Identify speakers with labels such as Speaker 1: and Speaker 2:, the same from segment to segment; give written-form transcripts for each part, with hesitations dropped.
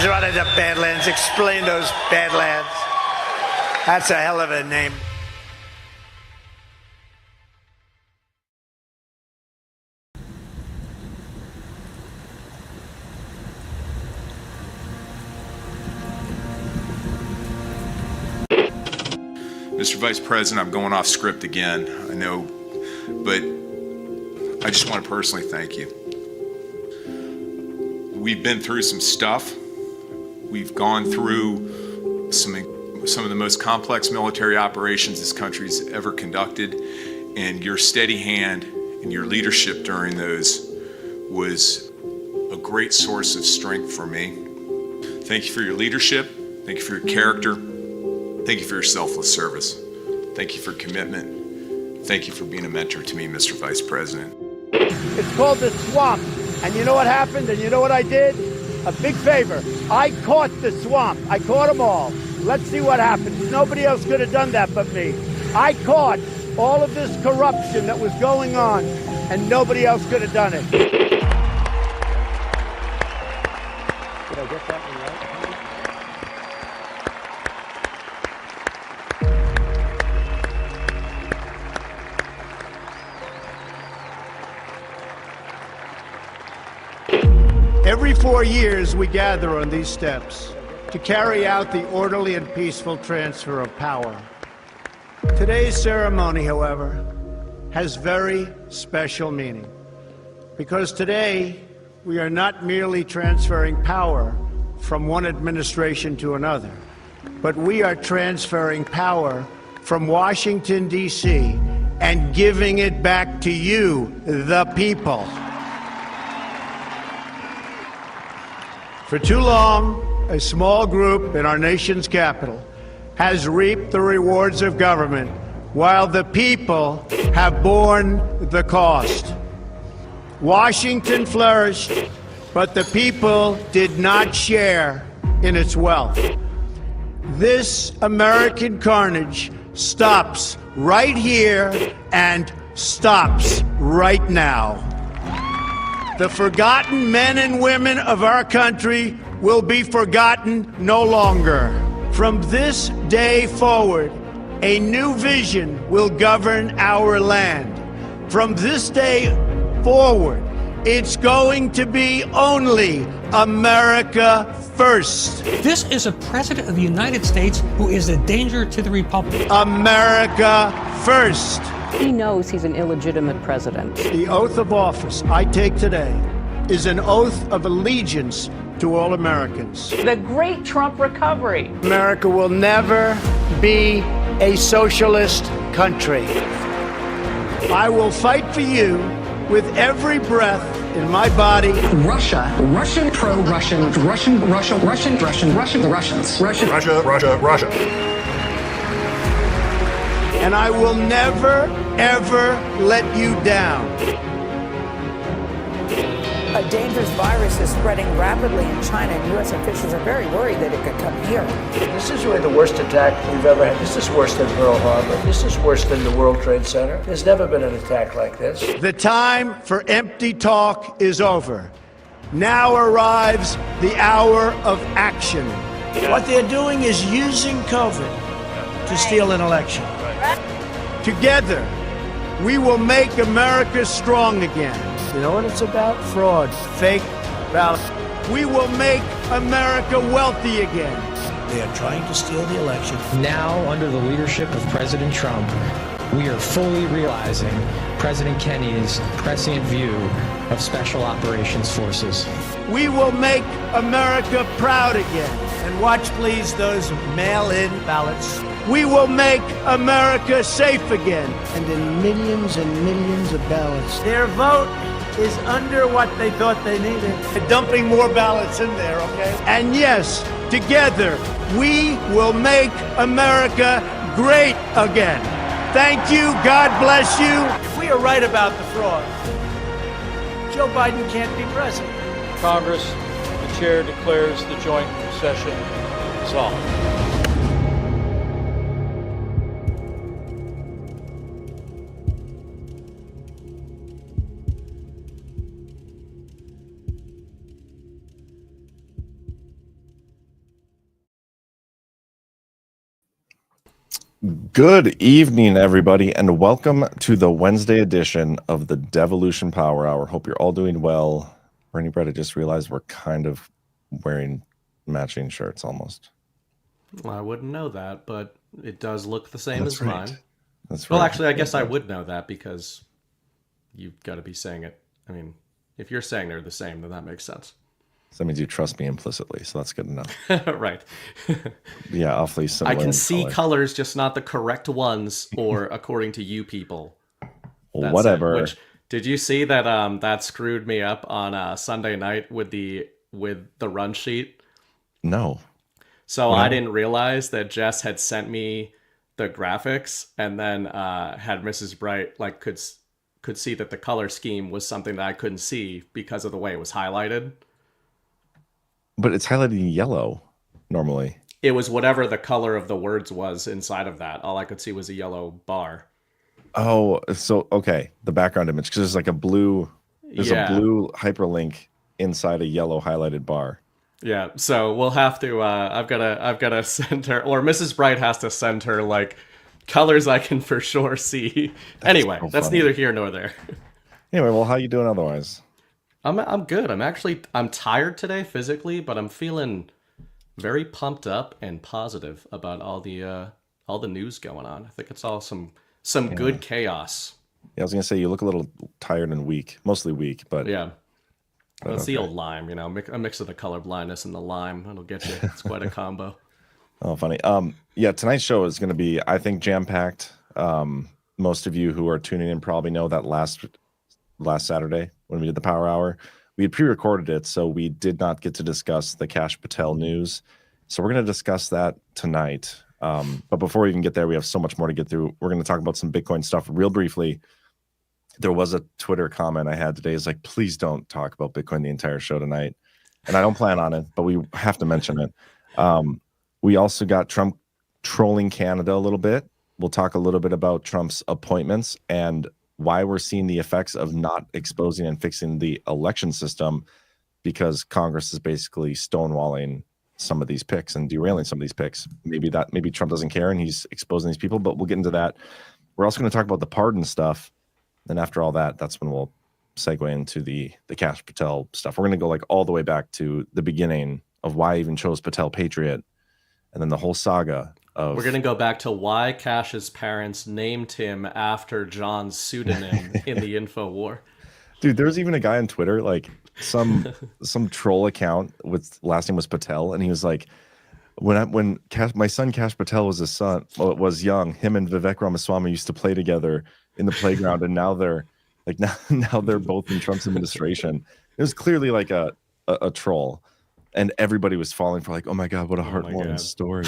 Speaker 1: What are the Badlands? Explain those Badlands. That's a hell of a name.
Speaker 2: Mr. Vice President, I'm going off script again, I know, but I just want to personally thank you. We've been through some stuff. We've gone through some of the most complex military operations this country's ever conducted, and your steady hand and your leadership during those was a great source of strength for me. Thank you for your leadership. Thank you for your character. Thank you for your selfless service. Thank you for commitment. Thank you for being a mentor to me, Mr. Vice President.
Speaker 1: It's called the swamp. And you know what happened? And you know what I did? A big favor. I caught the swamp. I caught them all. Let's see what happens. Nobody else could have done that but me. I caught all of this corruption that was going on, and nobody else could have done it. Did I get that one right? Every 4 years, we gather on these steps to carry out the orderly and peaceful transfer of power. Today's ceremony, however, has very special meaning, because today we are not merely transferring power from one administration to another, but we are transferring power from Washington, D.C., and giving it back to you, the people. For too long, a small group in our nation's capital has reaped the rewards of government, while the people have borne the cost. Washington flourished, but the people did not share in its wealth. This American carnage stops right here and stops right now. The forgotten men and women of our country will be forgotten no longer. From this day forward, a new vision will govern our land. From this day forward, it's going to be only America first.
Speaker 3: This is a president of the United States who is a danger to the republic.
Speaker 1: America first.
Speaker 4: He knows he's an illegitimate president.
Speaker 1: The oath of office I take today is an oath of allegiance to all Americans.
Speaker 5: The great Trump recovery.
Speaker 1: America will never be a socialist country. I will fight for you with every breath in my body.
Speaker 6: Russia, Russian, pro-Russian, Russian, Russia, Russian, Russian, Russian, the Russians. Russian.
Speaker 7: Russia, Russia, Russia.
Speaker 1: And I will never, ever let you down.
Speaker 5: A dangerous virus is spreading rapidly in China, and U.S. officials are very worried that it could come here.
Speaker 8: This is really the worst attack we've ever had. This is worse than Pearl Harbor. This is worse than the World Trade Center. There's never been an attack like this.
Speaker 1: The time for empty talk is over. Now arrives the hour of action. What they're doing is using COVID to steal an election. Together, we will make America strong again. You know what it's about? Fraud, fake ballots. We will make America wealthy again. They are trying to steal the election.
Speaker 9: Now, under the leadership of President Trump, we are fully realizing President Kennedy's prescient view of Special Operations Forces.
Speaker 1: We will make America proud again. And watch, please, those mail-in ballots. We will make America safe again. And in millions and millions of ballots, their vote is under what they thought they needed. They're dumping more ballots in there, okay? And yes, together, we will make America great again. Thank you. God bless you. If we are right about the fraud, Joe Biden can't be president.
Speaker 10: Congress, the chair declares the joint session dissolved.
Speaker 7: Good evening, everybody, and welcome to the Wednesday edition of the Devolution Power Hour. Hope you're all doing well. Bernie Brett, I just realized we're kind of wearing matching shirts almost.
Speaker 11: Well, I wouldn't know that, but it does look the same
Speaker 7: That's
Speaker 11: as
Speaker 7: right.
Speaker 11: mine.
Speaker 7: That's
Speaker 11: Well,
Speaker 7: right.
Speaker 11: actually, I guess I would know that because you've got to be saying it. I mean, if you're saying they're the same, then that makes sense.
Speaker 7: So that means you trust me implicitly, so that's good enough.
Speaker 11: Right.
Speaker 7: Yeah, awfully similar.
Speaker 11: I can
Speaker 7: in
Speaker 11: see
Speaker 7: color.
Speaker 11: colors, just not the correct ones, or according to you people. That's
Speaker 7: Whatever.
Speaker 11: it. Which, did you see that? That screwed me up on Sunday night with the run sheet.
Speaker 7: No.
Speaker 11: So I didn't realize that Jess had sent me the graphics, and then had Mrs. Bright could see that the color scheme was something that I couldn't see because of the way it was highlighted.
Speaker 7: But it's highlighted in yellow normally.
Speaker 11: It was whatever the color of the words was inside of that. All I could see was a yellow bar.
Speaker 7: Oh, so okay, the background image, because there's like a blue hyperlink inside a yellow highlighted bar.
Speaker 11: Yeah, so we'll have to. I've gotta send her, or Mrs. Bright has to send her like colors I can for sure see. Anyway, that's neither here nor there.
Speaker 7: Anyway, well, how you doing otherwise?
Speaker 11: I'm good. I'm tired today physically, but I'm feeling very pumped up and positive about all the news going on. I think it's all some good chaos.
Speaker 7: Yeah, I was gonna say you look a little tired and weak, mostly weak, but
Speaker 11: yeah. Well, it's the old lime, you know, a mix of the color blindness and the lime. It'll get you. It's quite a combo.
Speaker 7: Oh, funny. Yeah, tonight's show is going to be, I think, jam-packed. Most of you who are tuning in probably know that last Saturday when we did the Power Hour, we had pre-recorded it, so we did not get to discuss the Kash Patel news. So we're going to discuss that tonight. But before we even get there, we have so much more to get through. We're going to talk about some Bitcoin stuff real briefly. There was a Twitter comment I had today. It's like, please don't talk about Bitcoin the entire show tonight. And I don't plan on it, but we have to mention it. We also got Trump trolling Canada a little bit. We'll talk a little bit about Trump's appointments and why we're seeing the effects of not exposing and fixing the election system, because Congress is basically stonewalling some of these picks and derailing some of these picks. Maybe Trump doesn't care and he's exposing these people, but we'll get into that. We're also going to talk about the pardon stuff. And after all that, that's when we'll segue into the Kash Patel stuff. We're going to go like all the way back to the beginning of why I even chose Patel Patriot, and then the whole saga of...
Speaker 11: We're going to go back to why Cash's parents named him after John's pseudonym in the info war.
Speaker 7: Dude, there was even a guy on Twitter, like some troll account with last name was Patel, and he was like, when my son Kash Patel was young, him and Vivek Ramaswamy used to play together in the playground, and now they're like now they're both in Trump's administration. It was clearly like a troll, and everybody was falling for like, oh my god, what a heartwarming story.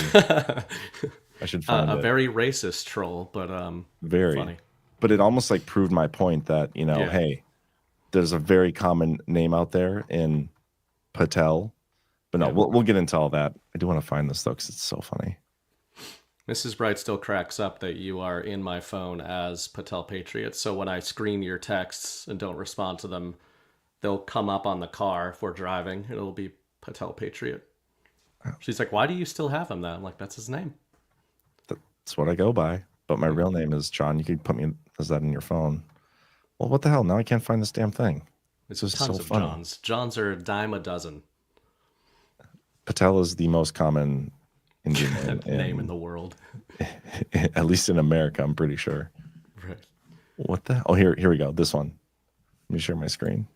Speaker 7: I should find
Speaker 11: a very racist troll, but
Speaker 7: very
Speaker 11: funny.
Speaker 7: But it almost like proved my point that, you know, hey, there's a very common name out there in Patel. But no, we'll get into all that. I do want to find this though, because it's so funny.
Speaker 11: Mrs. Bright still cracks up that you are in my phone as Patel Patriot. So when I screen your texts and don't respond to them, they'll come up on the car if we're driving. It'll be Patel Patriot. She's like, why do you still have him then? I'm like, that's his name.
Speaker 7: That's what I go by. But my real name is John. You could put me as that in your phone. Well, what the hell? Now I can't find this damn thing.
Speaker 11: It's
Speaker 7: just
Speaker 11: tons
Speaker 7: so
Speaker 11: of
Speaker 7: funny.
Speaker 11: Johns. Johns are a dime a dozen.
Speaker 7: Patel is the most common Indian
Speaker 11: name in the world.
Speaker 7: At least in America, I'm pretty sure.
Speaker 11: Right.
Speaker 7: What the? Oh, here we go. This one. Let me share my screen.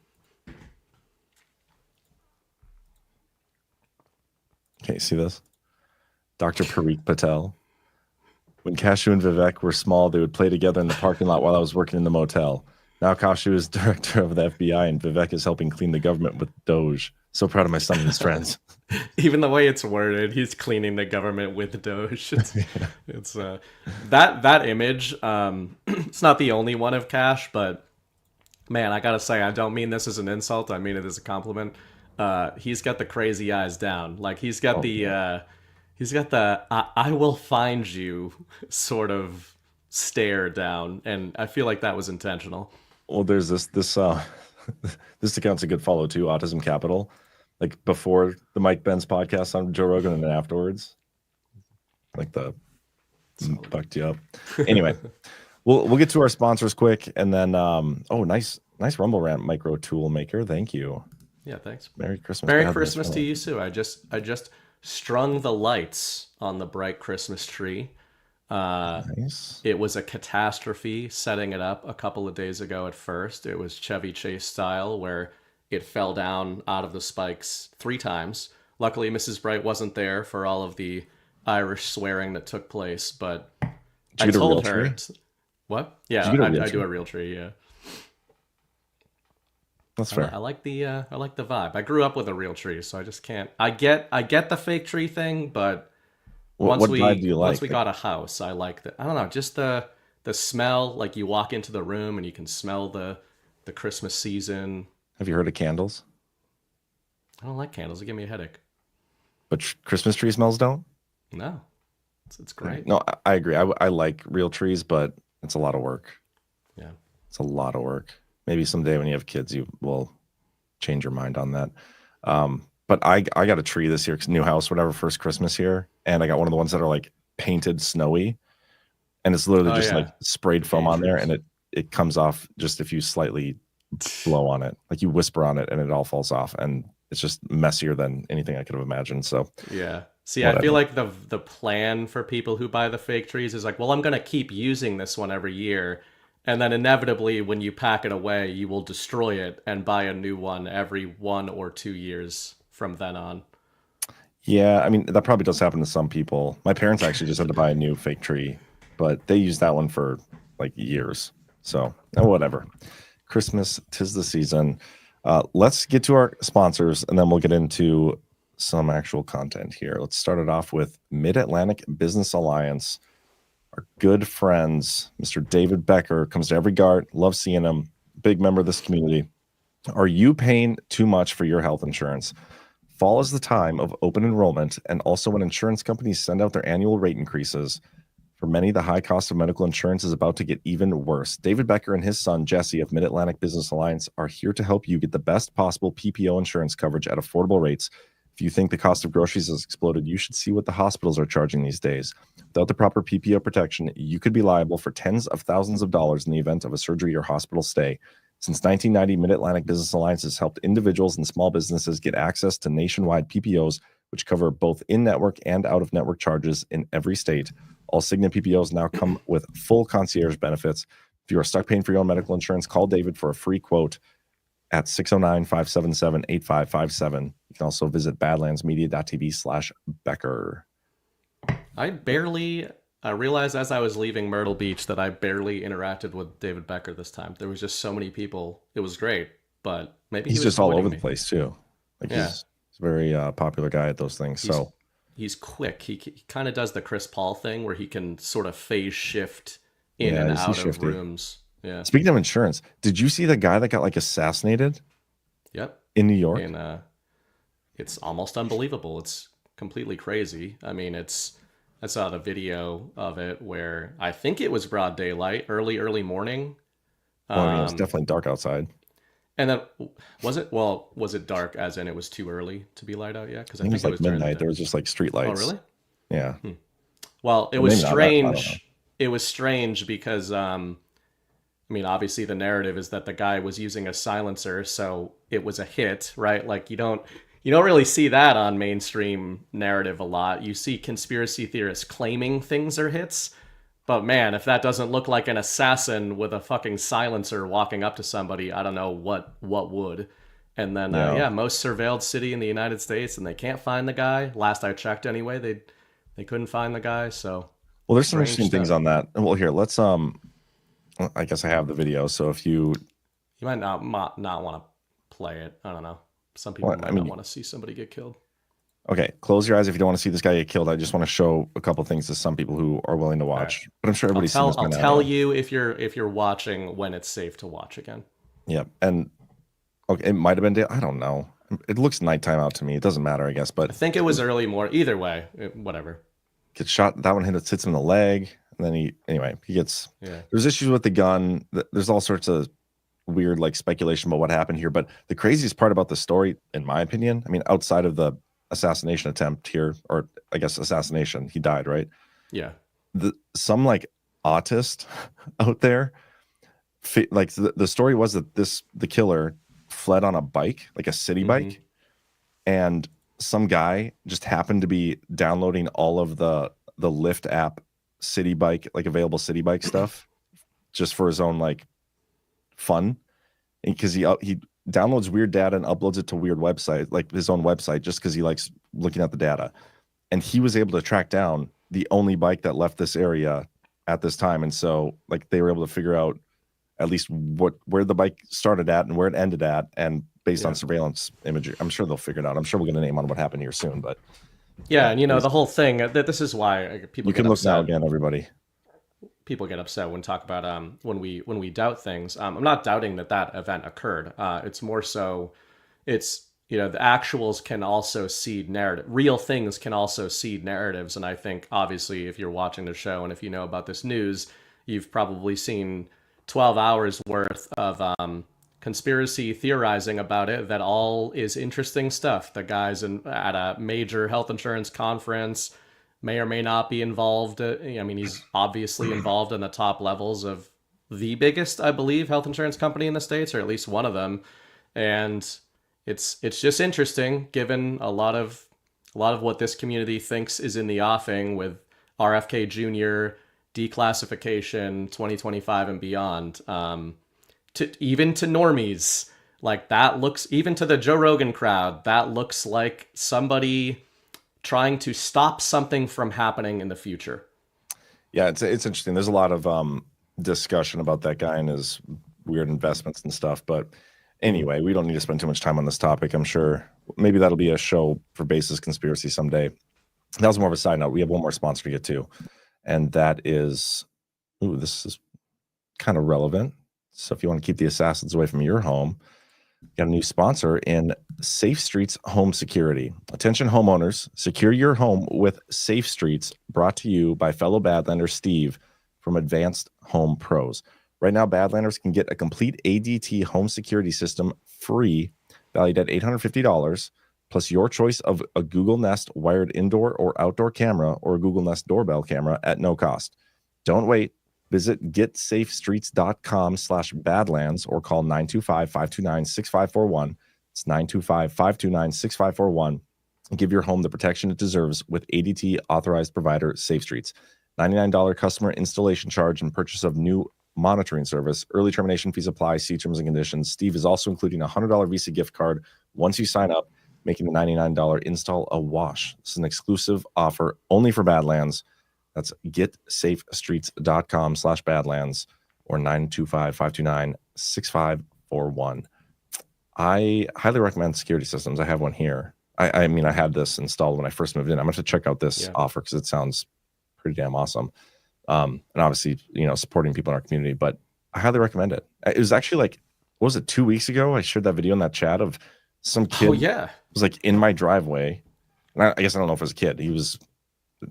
Speaker 7: Okay, see this? Dr. Parikh Patel. When Kashu and Vivek were small, they would play together in the parking lot while I was working in the motel. Now Kashu is director of the FBI and Vivek is helping clean the government with Doge. So proud of my son and his friends.
Speaker 11: Even the way it's worded, he's cleaning the government with Doge. It's that image. It's not the only one of Kash, but man, I gotta say, I don't mean this as an insult. I mean it as a compliment. He's got the crazy eyes down. Like he's got the I will find you sort of stare down, and I feel like that was intentional.
Speaker 7: Well, there's this this account's a good follow too, Autism Capital. Like before the Mike Benz podcast on Joe Rogan and then afterwards. Like the Fucked you up. Anyway, we'll get to our sponsors quick, and then nice Rumble Rant Micro Tool Maker. Thank you.
Speaker 11: Yeah, thanks.
Speaker 7: Merry Christmas.
Speaker 11: Merry Christmas to you too. I just strung the lights on the bright Christmas tree.
Speaker 7: Nice.
Speaker 11: It was a catastrophe setting it up a couple of days ago. At first, it was Chevy Chase style, where it fell down out of the spikes 3 times. Luckily, Mrs. Bright wasn't there for all of the Irish swearing that took place, but I told her. What? Yeah, I do a real tree. Yeah,
Speaker 7: that's fair.
Speaker 11: I like the vibe. I grew up with a real tree, so I just can't. I get the fake tree thing, but once we got a house, I like the. I don't know, just the smell. Like you walk into the room and you can smell the Christmas season.
Speaker 7: Have you heard of candles?
Speaker 11: I don't like candles. They give me a headache.
Speaker 7: But Christmas tree smells don't?
Speaker 11: No, it's great.
Speaker 7: No, I agree. I like real trees, but it's a lot of work.
Speaker 11: Yeah,
Speaker 7: it's a lot of work. Maybe someday when you have kids, you will change your mind on that. But I got a tree this year, new house, whatever, first Christmas here, and I got one of the ones that are like painted snowy, and it's literally like sprayed foam on there, and it comes off just if you slightly blow on it, like you whisper on it, and it all falls off, and it's just messier than anything I could have imagined. So
Speaker 11: yeah. See, whatever. I feel like the plan for people who buy the fake trees is like, well, I'm going to keep using this one every year. And then inevitably, when you pack it away, you will destroy it and buy a new one every 1 or 2 years from then on.
Speaker 7: Yeah, I mean, that probably does happen to some people. My parents actually just had to buy a new fake tree, but they used that one for like years. So whatever. Christmas, 'tis the season. Let's get to our sponsors, and then we'll get into some actual content here. Let's start it off with Mid-Atlantic Business Alliance. Our good friends, Mr. David Becker, comes to every GART. Love seeing him. Big member of this community. Are you paying too much for your health insurance? Fall is the time of open enrollment, and also when insurance companies send out their annual rate increases. For many, the high cost of medical insurance is about to get even worse. David Becker and his son, Jesse, of Mid-Atlantic Business Alliance are here to help you get the best possible PPO insurance coverage at affordable rates. If you think the cost of groceries has exploded, you should see what the hospitals are charging these days. Without the proper PPO protection, you could be liable for tens of thousands of dollars in the event of a surgery or hospital stay. Since 1990, Mid-Atlantic Business Alliance has helped individuals and small businesses get access to nationwide PPOs, which cover both in-network and out-of-network charges in every state. All Cigna PPOs now come with full concierge benefits. If you are stuck paying for your own medical insurance, call David for a free quote at 609-577-8557. You can also visit badlandsmedia.tv/Becker.
Speaker 11: I realized as I was leaving Myrtle Beach that I barely interacted with David Becker this time. There was just so many people. It was great, but maybe
Speaker 7: he's just all over the place too. Like he's a very popular guy at those things.
Speaker 11: He's quick. He kind of does the Chris Paul thing where he can sort of phase shift in and out of rooms. Yeah.
Speaker 7: Speaking of insurance, did you see the guy that got like assassinated?
Speaker 11: Yep.
Speaker 7: In New York?
Speaker 11: And it's almost unbelievable. It's completely crazy. I mean, I saw the video of it where I think it was broad daylight, early morning.
Speaker 7: Well, I mean, it's definitely dark outside.
Speaker 11: And then was it dark as in it was too early to be light out yet? Because I think
Speaker 7: it was like midnight. There was just like street lights.
Speaker 11: Oh, really?
Speaker 7: Yeah.
Speaker 11: Well, it was strange. It was strange because I mean, obviously the narrative is that the guy was using a silencer, so it was a hit, right? Like you don't really see that on mainstream narrative a lot. You see conspiracy theorists claiming things are hits, but man, if that doesn't look like an assassin with a fucking silencer walking up to somebody, I don't know what would. And then most surveilled city in the United States, and they can't find the guy. Last I checked, anyway, they couldn't find the guy. So
Speaker 7: well, there's some interesting things on that. Well, here let's I guess I have the video. So if you
Speaker 11: might not want to play it. I don't know. Some people might not want to see somebody get killed.
Speaker 7: Okay, close your eyes if you don't want to see this guy get killed. I just want to show a couple things to some people who are willing to watch. Right. But I'm sure everybody's seen this.
Speaker 11: I'll tell you if you're watching when it's safe to watch again.
Speaker 7: Yeah, and okay, it might have been day. I don't know. It looks nighttime out to me. It doesn't matter, I guess. But
Speaker 11: I think it was early morning. Either way, whatever.
Speaker 7: Gets shot. That one hits him in the leg. And then he gets, there's issues with the gun. There's all sorts of weird like speculation about what happened here. But the craziest part about the story, in my opinion, I mean, outside of the assassination attempt here, or I guess assassination, he died, right?
Speaker 11: Yeah.
Speaker 7: some like autist out there, like the story was that the killer fled on a bike, like a city bike, and some guy just happened to be downloading all of the Lyft app city bike, like available city bike stuff, just for his own like fun, because he downloads weird data and uploads it to weird website, like his own website, just because he likes looking at the data. And he was able to track down the only bike that left this area at this time, and so like they were able to figure out at least where the bike started at and where it ended at, and based on surveillance imagery, I'm sure they'll figure it out. I'm sure we'll get a name on what happened here soon, but
Speaker 11: yeah, and the whole thing that this is why people
Speaker 7: you can look now again, everybody.
Speaker 11: People get upset when talk about when we doubt things. I'm not doubting that event occurred. It's more so, it's the actuals can also seed narrative. Real things can also seed narratives, and I think obviously if you're watching the show and if you know about this news, you've probably seen 12 hours worth of conspiracy theorizing about it. That all is interesting stuff. The guy's at a major health insurance conference. May or may not be involved. I mean, he's obviously involved in the top levels of the biggest, I believe, health insurance company in the States, or at least one of them. And it's just interesting, given a lot of what this community thinks is in the offing with RFK Jr., declassification, 2025 and beyond. Even to normies, like that looks, even to the Joe Rogan crowd, that looks like somebody trying to stop something from happening in the future.
Speaker 7: Yeah, it's interesting. There's a lot of discussion about that guy and his weird investments and stuff. But anyway, we don't need to spend too much time on this topic. I'm sure maybe that'll be a show for Basis Conspiracy someday. That was more of a side note. We have one more sponsor to get to, and that is, this is kind of relevant. So if you want to keep the assassins away from your home, got a new sponsor in Safe Streets Home Security. Attention homeowners, secure your home with Safe Streets, brought to you by fellow Badlander Steve from Advanced Home Pros. Right now, Badlanders can get a complete ADT home security system free, valued at $850, plus your choice of a Google Nest wired indoor or outdoor camera or a Google Nest doorbell camera at no cost. Don't wait. Visit getsafestreets.com/badlands or call 925-529-6541. It's 925-529-6541. And give your home the protection it deserves with ADT authorized provider Safe Streets. $99 customer installation charge and purchase of new monitoring service. Early termination fees apply. See terms and conditions. Steve is also including a $100 Visa gift card once you sign up, making the $99 install a wash. This is an exclusive offer only for Badlands. That's getsafestreets.com/badlands or 925-529-6541. I highly recommend security systems. I have one here. I mean, I had this installed when I first moved in. I'm going to check out this offer because it sounds pretty damn awesome. And obviously, supporting people in our community, but I highly recommend it. It was actually like, what was it, 2 weeks ago? I shared that video in that chat of some kid.
Speaker 11: Oh, yeah.
Speaker 7: Was like in my driveway. And I guess I don't know if it was a kid. He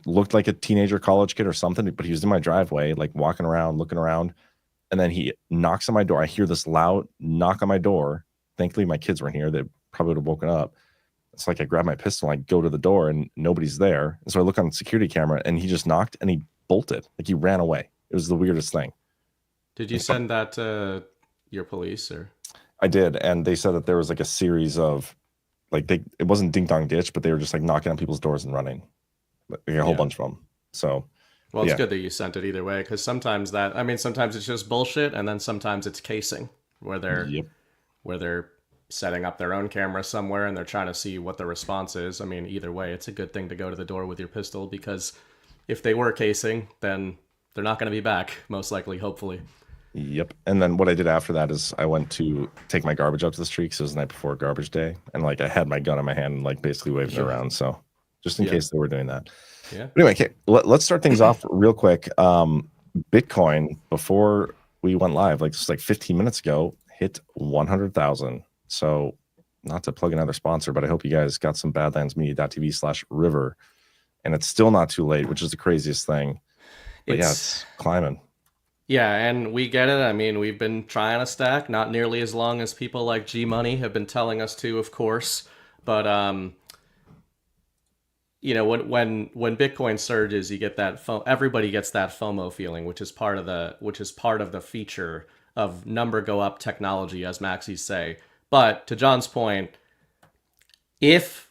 Speaker 7: looked like a teenager, college kid or something, but he was in my driveway, like walking around, looking around. And then he knocks on my door. I hear this loud knock on my door. Thankfully, my kids weren't here. They probably would have woken up. It's like I grab my pistol, and I go to the door and nobody's there. And so I look on the security camera and he just knocked and he bolted. Like he ran away. It was the weirdest thing.
Speaker 11: Did you send that to your police or?
Speaker 7: I did. And they said that there was like a series of it wasn't ding dong ditch, but they were just like knocking on people's doors and running. Like a whole bunch of them. So,
Speaker 11: well, it's good that you sent it either way, because sometimes sometimes it's just bullshit, and then sometimes it's casing where they're setting up their own camera somewhere and they're trying to see what the response is. I mean, either way, it's a good thing to go to the door with your pistol, because if they were casing, then they're not going to be back, most likely, hopefully.
Speaker 7: Yep. And then what I did after that is I went to take my garbage up to the street because it was the night before garbage day, and like I had my gun in my hand and like basically waving it around. So just in case they were doing that.
Speaker 11: Yeah.
Speaker 7: But anyway, okay, let's start things off real quick. Bitcoin, before we went live, just 15 minutes ago, hit 100,000. So not to plug another sponsor, but I hope you guys got some badlandsmedia.tv/river. And it's still not too late, which is the craziest thing. But it's climbing.
Speaker 11: Yeah, and we get it. I mean, we've been trying to stack, not nearly as long as people like G Money have been telling us to, of course. But you know, when Bitcoin surges, you get that everybody gets that FOMO feeling, which is part of the feature of number go up technology, as Maxis say. But to John's point, if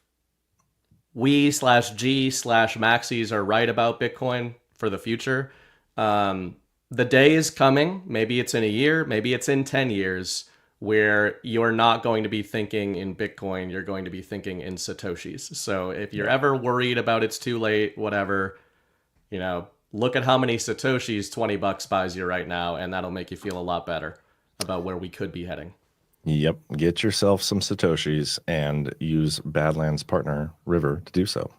Speaker 11: we/G/Maxis are right about Bitcoin for the future, the day is coming. Maybe it's in a year, maybe it's in 10 years, where you're not going to be thinking in Bitcoin, you're going to be thinking in Satoshis. So if you're ever worried about it's too late, whatever, you know, look at how many Satoshis $20 buys you right now, and that'll make you feel a lot better about where we could be heading.
Speaker 7: Yep. Get yourself some Satoshis and use Badlands partner River to do so.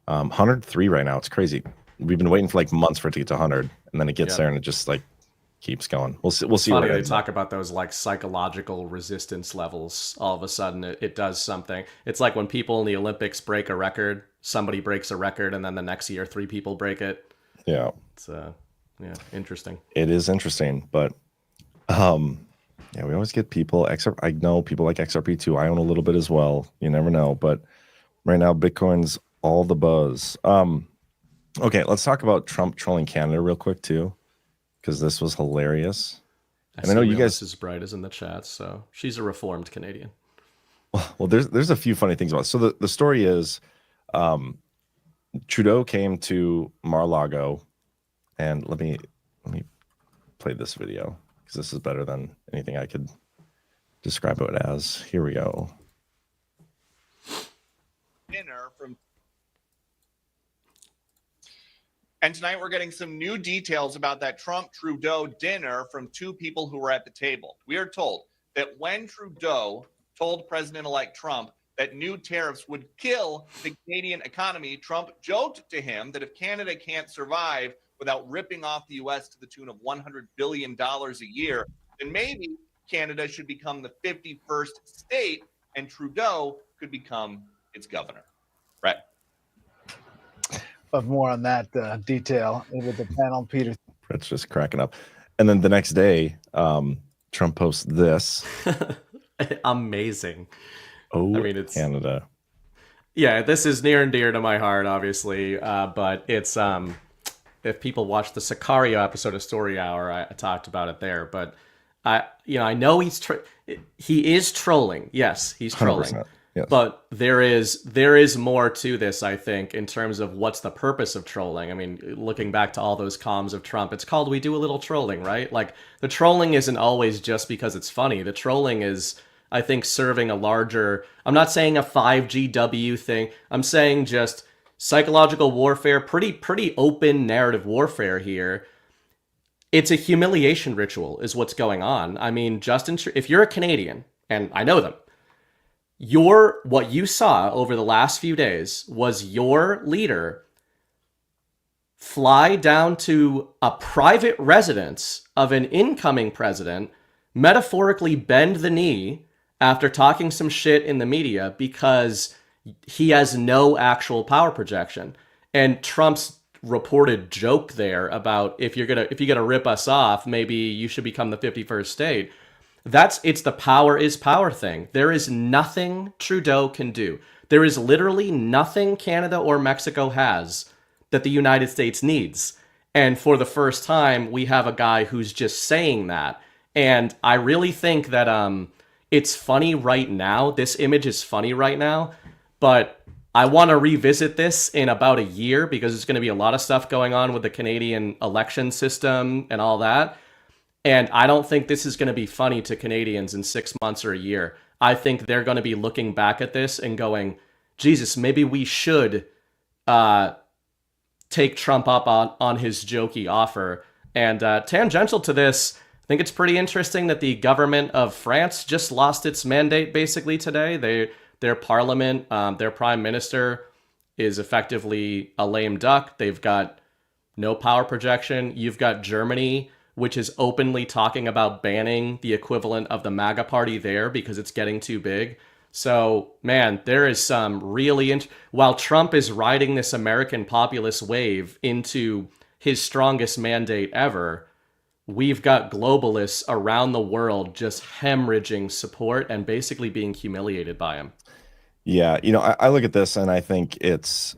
Speaker 7: 103 right now. It's crazy. We've been waiting for like months for it to get to 100, and then it gets there and it just like keeps going. We'll see.
Speaker 11: Funny they talk about those like psychological resistance levels. All of a sudden, it does something. It's like when people in the Olympics break a record. Somebody breaks a record, and then the next year, 3 people break it.
Speaker 7: Yeah,
Speaker 11: it's interesting.
Speaker 7: It is interesting, but yeah, we always get people. I know people like XRP too. I own a little bit as well. You never know, but right now, Bitcoin's all the buzz. Okay, let's talk about Trump trolling Canada real quick too, because this was hilarious.
Speaker 11: And I know you guys. Mrs. Bright is in the chat, so she's a reformed Canadian.
Speaker 7: Well, there's a few funny things about it. So the story is, Trudeau came to Mar-a-Lago, and let me play this video because this is better than anything I could describe it as. Here we go.
Speaker 12: And tonight we're getting some new details about that Trump-Trudeau dinner from 2 people who were at the table. We are told that when Trudeau told President-elect Trump that new tariffs would kill the Canadian economy, Trump joked to him that if Canada can't survive without ripping off the U.S. to the tune of $100 billion a year, then maybe Canada should become the 51st state and Trudeau could become its governor. Right.
Speaker 13: Of more on that detail with the panel, Peter.
Speaker 7: Brett's just cracking up. And then the next day, Trump posts this.
Speaker 11: Amazing.
Speaker 7: Oh, I mean, it's Canada.
Speaker 11: Yeah, this is near and dear to my heart, obviously. But it's if people watch the Sicario episode of Story Hour, I talked about it there. But I know he is trolling. Yes, he's trolling. 100%. Yes. But there is more to this, I think, in terms of what's the purpose of trolling. I mean, looking back to all those comms of Trump, it's called "We Do a Little Trolling," right? Like, the trolling isn't always just because it's funny. The trolling is, I think, serving a larger, I'm not saying a 5GW thing. I'm saying just psychological warfare, pretty open narrative warfare here. It's a humiliation ritual is what's going on. I mean, if you're a Canadian, and I know them, what you saw over the last few days was your leader fly down to a private residence of an incoming president, metaphorically bend the knee after talking some shit in the media because he has no actual power projection. And Trump's reported joke there about if you're gonna rip us off, maybe you should become the 51st state. It's the power is power thing. There is nothing Trudeau can do. There is literally nothing Canada or Mexico has that the United States needs. And for the first time, we have a guy who's just saying that. And I really think that it's funny right now. This image is funny right now, but I want to revisit this in about a year because there's going to be a lot of stuff going on with the Canadian election system and all that. And I don't think this is going to be funny to Canadians in 6 months or a year. I think they're going to be looking back at this and going, Jesus, maybe we should take Trump up on his jokey offer. And tangential to this, I think it's pretty interesting that the government of France just lost its mandate basically today. Their parliament, their prime minister is effectively a lame duck. They've got no power projection. You've got Germany, which is openly talking about banning the equivalent of the MAGA party there because it's getting too big. So, man, there is some really... While Trump is riding this American populist wave into his strongest mandate ever, we've got globalists around the world just hemorrhaging support and basically being humiliated by him.
Speaker 7: Yeah, I look at this and I think it's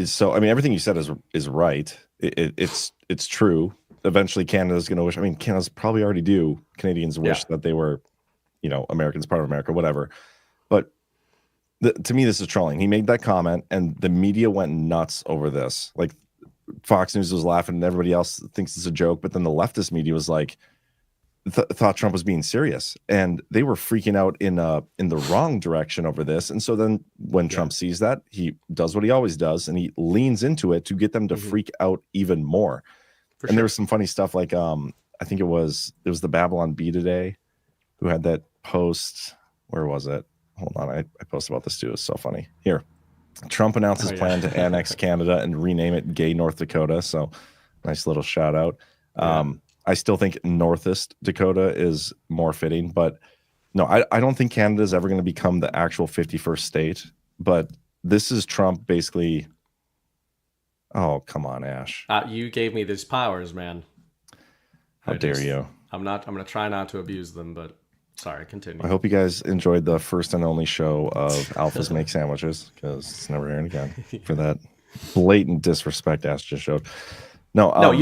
Speaker 7: So I mean, everything you said is right. It's true. Eventually, Canada's going to wish. I mean, Canada's probably already do. Canadians wish that they were, Americans, part of America, whatever. But to me, this is trolling. He made that comment, and the media went nuts over this. Like Fox News was laughing, and everybody else thinks it's a joke. But then the leftist media was like, thought Trump was being serious, and they were freaking out in the wrong direction over this. And so then when Trump sees that, he does what he always does, and he leans into it to get them to freak out even more. There was some funny stuff like I think it was the Babylon Bee today who had that post. Where was it? Hold on, I posted about this too. It's so funny. Here, Trump announces plan to annex Canada and rename it Gay North Dakota. So nice little shout out. I still think Northest Dakota is more fitting, but no, I don't think Canada is ever going to become the actual 51st state. But this is Trump basically. Oh, come on, Ash.
Speaker 11: You gave me these powers, man.
Speaker 7: How dare you?
Speaker 11: I'm going to try not to abuse them, but sorry, continue.
Speaker 7: I hope you guys enjoyed the first and only show of Alphas Make Sandwiches, because it's never airing again for that blatant disrespect Ash just showed. No,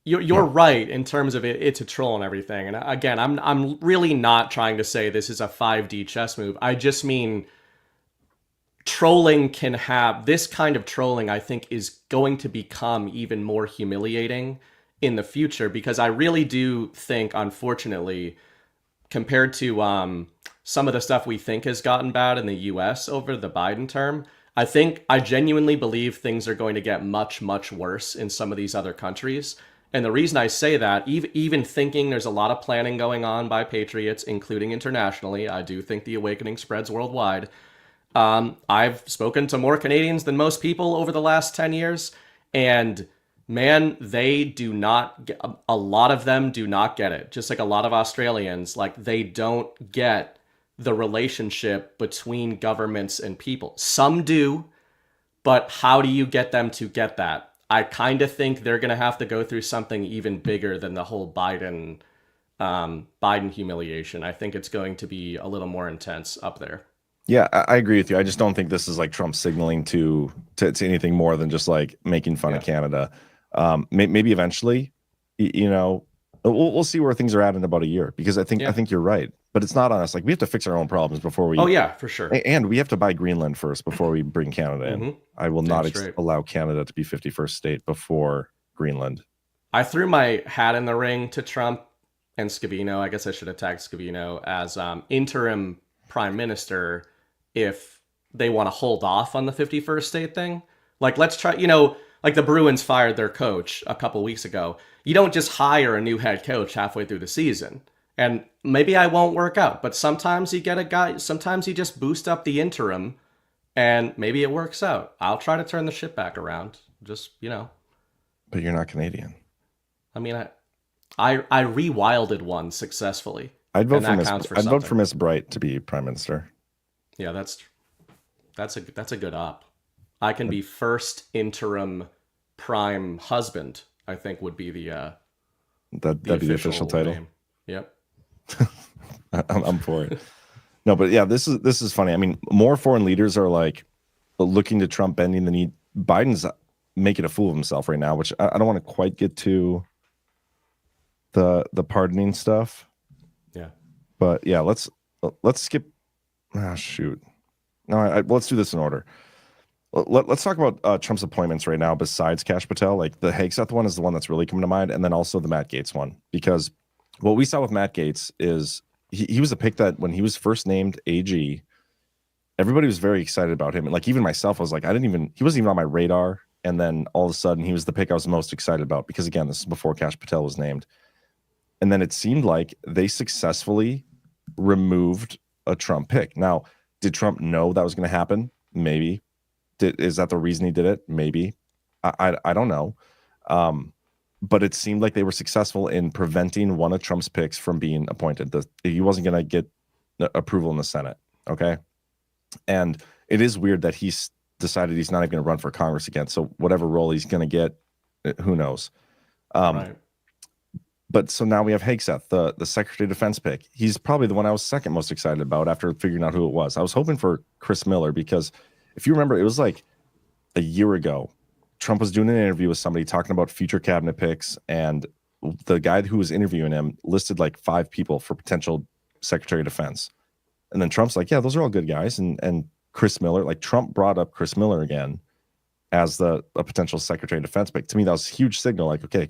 Speaker 11: you're right in terms of it's a troll and everything. And again, I'm really not trying to say this is a 5D chess move. I just mean trolling can have this kind of trolling, I think, is going to become even more humiliating in the future, because I really do think, unfortunately, compared to some of the stuff we think has gotten bad in the US over the Biden term, I genuinely believe things are going to get much, much worse in some of these other countries. And the reason I say that, even thinking there's a lot of planning going on by patriots, including internationally, I do think the awakening spreads worldwide. I've spoken to more Canadians than most people over the last 10 years, and man, they do not get, a lot of them do not get it. Just like a lot of Australians, like they don't get the relationship between governments and people. Some do, but how do you get them to get that? I kind of think they're going to have to go through something even bigger than the whole Biden humiliation. I think it's going to be a little more intense up there.
Speaker 7: Yeah, I agree with you. I just don't think this is like Trump signaling to anything more than just like making fun of Canada. Maybe eventually, we'll see where things are at in about a year, because I think you're right. But it's not on us. Like, we have to fix our own problems before we.
Speaker 11: Oh yeah, for sure.
Speaker 7: And we have to buy Greenland first before we bring Canada in. I will not allow Canada to be 51st state before Greenland.
Speaker 11: I threw my hat in the ring to Trump and Scavino. I guess I should have tagged Scavino as interim prime minister if they want to hold off on the 51st state thing. Like, let's try, like the Bruins fired their coach a couple weeks ago. You don't just hire a new head coach halfway through the season. And maybe I won't work out, but sometimes you get a guy, sometimes you just boost up the interim and maybe it works out. I'll try to turn the ship back around. Just,
Speaker 7: But you're not Canadian.
Speaker 11: I mean, I rewilded one successfully.
Speaker 7: I'd vote for Miss Bright to be prime minister.
Speaker 11: Yeah, that's a good op. I can be first interim prime husband, I think would be that'd be the official title. Name. Yep.
Speaker 7: I'm for it. No, but yeah, this is funny. I mean, more foreign leaders are like looking to Trump bending the knee. Biden's making a fool of himself right now, which I don't want to quite get to the pardoning stuff.
Speaker 11: Yeah.
Speaker 7: But yeah, let's skip. Shoot. No, let's do this in order. Let's talk about Trump's appointments right now. Besides Kash Patel, like the Hegseth one is the one that's really coming to mind, and then also the Matt Gaetz one, because what we saw with Matt Gaetz is he was a pick that when he was first named AG, everybody was very excited about him, and like even myself, I was like, he wasn't even on my radar, and then all of a sudden he was the pick I was most excited about, because again, this is before Kash Patel was named, and then it seemed like they successfully removed a Trump pick. Now, did Trump know that was going to happen? Maybe. Is that the reason he did it? Maybe. I don't know. But it seemed like they were successful in preventing one of Trump's picks from being appointed. He wasn't going to get approval in the Senate. Okay. And it is weird that he's decided he's not even going to run for Congress again. So whatever role he's going to get, who knows?
Speaker 11: Right.
Speaker 7: But so now we have Hegseth, the Secretary of Defense pick. He's probably the one I was second most excited about after figuring out who it was. I was hoping for Chris Miller, because if you remember, it was like a year ago, Trump was doing an interview with somebody talking about future cabinet picks, and the guy who was interviewing him listed like 5 people for potential Secretary of Defense. And then Trump's like, yeah, those are all good guys. And Chris Miller, like Trump brought up Chris Miller again as a potential Secretary of Defense pick. To me, that was a huge signal. Like, okay,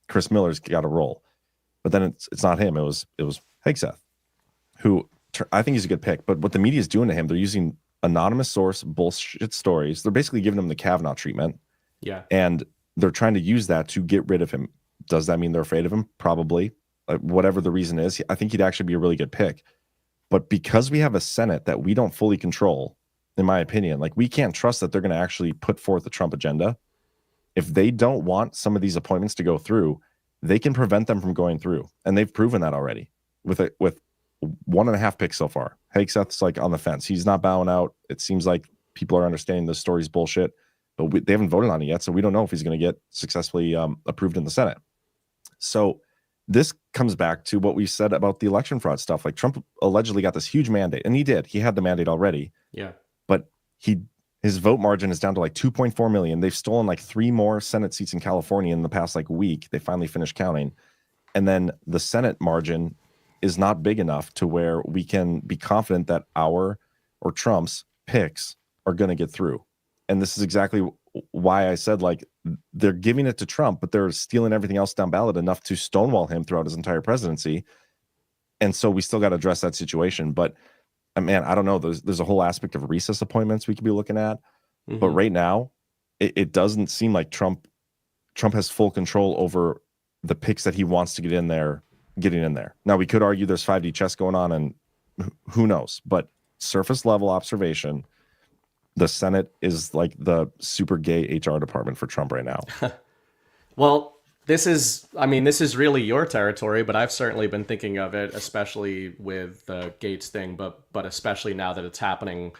Speaker 7: Chris Miller's got a role. But then it's not him. It was Hegseth, who I think he's a good pick. But what the media is doing to him, they're using anonymous source bullshit stories. They're basically giving him the Kavanaugh treatment.
Speaker 11: Yeah.
Speaker 7: And they're trying to use that to get rid of him. Does that mean they're afraid of him? Probably. Like, whatever the reason is, I think he'd actually be a really good pick. But because we have a Senate that we don't fully control, in my opinion, like we can't trust that they're going to actually put forth the Trump agenda. If they don't want some of these appointments to go through, they can prevent them from going through. And they've proven that already with 1.5 picks so far. Hegseth's like on the fence. He's not bowing out. It seems like people are understanding the story's bullshit, but they haven't voted on it yet. So we don't know if he's going to get successfully approved in the Senate. So this comes back to what we said about the election fraud stuff. Like Trump allegedly got this huge mandate, and he did. He had the mandate already.
Speaker 11: Yeah.
Speaker 7: But his vote margin is down to like 2.4 million. They've stolen like 3 more Senate seats in California in the past like week. They finally finished counting. And then the Senate margin is not big enough to where we can be confident that Trump's picks are going to get through. And this is exactly why I said, like, they're giving it to Trump, but they're stealing everything else down ballot enough to stonewall him throughout his entire presidency. And so we still got to address that situation. But man, I don't know. There's a whole aspect of recess appointments we could be looking at. Mm-hmm. But right now, it doesn't seem like Trump has full control over the picks that he wants to get in there, getting in there. Now, we could argue there's 5D chess going on, and who knows? But surface level observation, the Senate is like the super gay HR department for Trump right now.
Speaker 11: Well, this is really your territory, but I've certainly been thinking of it, especially with the Gates thing, but especially now that it's happening,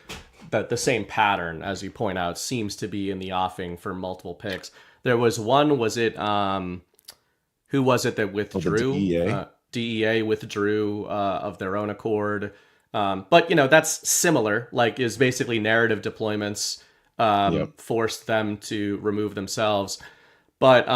Speaker 11: that the same pattern, as you point out, seems to be in the offing for multiple picks. There was one, who was it that withdrew?
Speaker 7: DEA.
Speaker 11: DEA withdrew of their own accord. But, that's similar, like is basically narrative deployments forced them to remove themselves. But,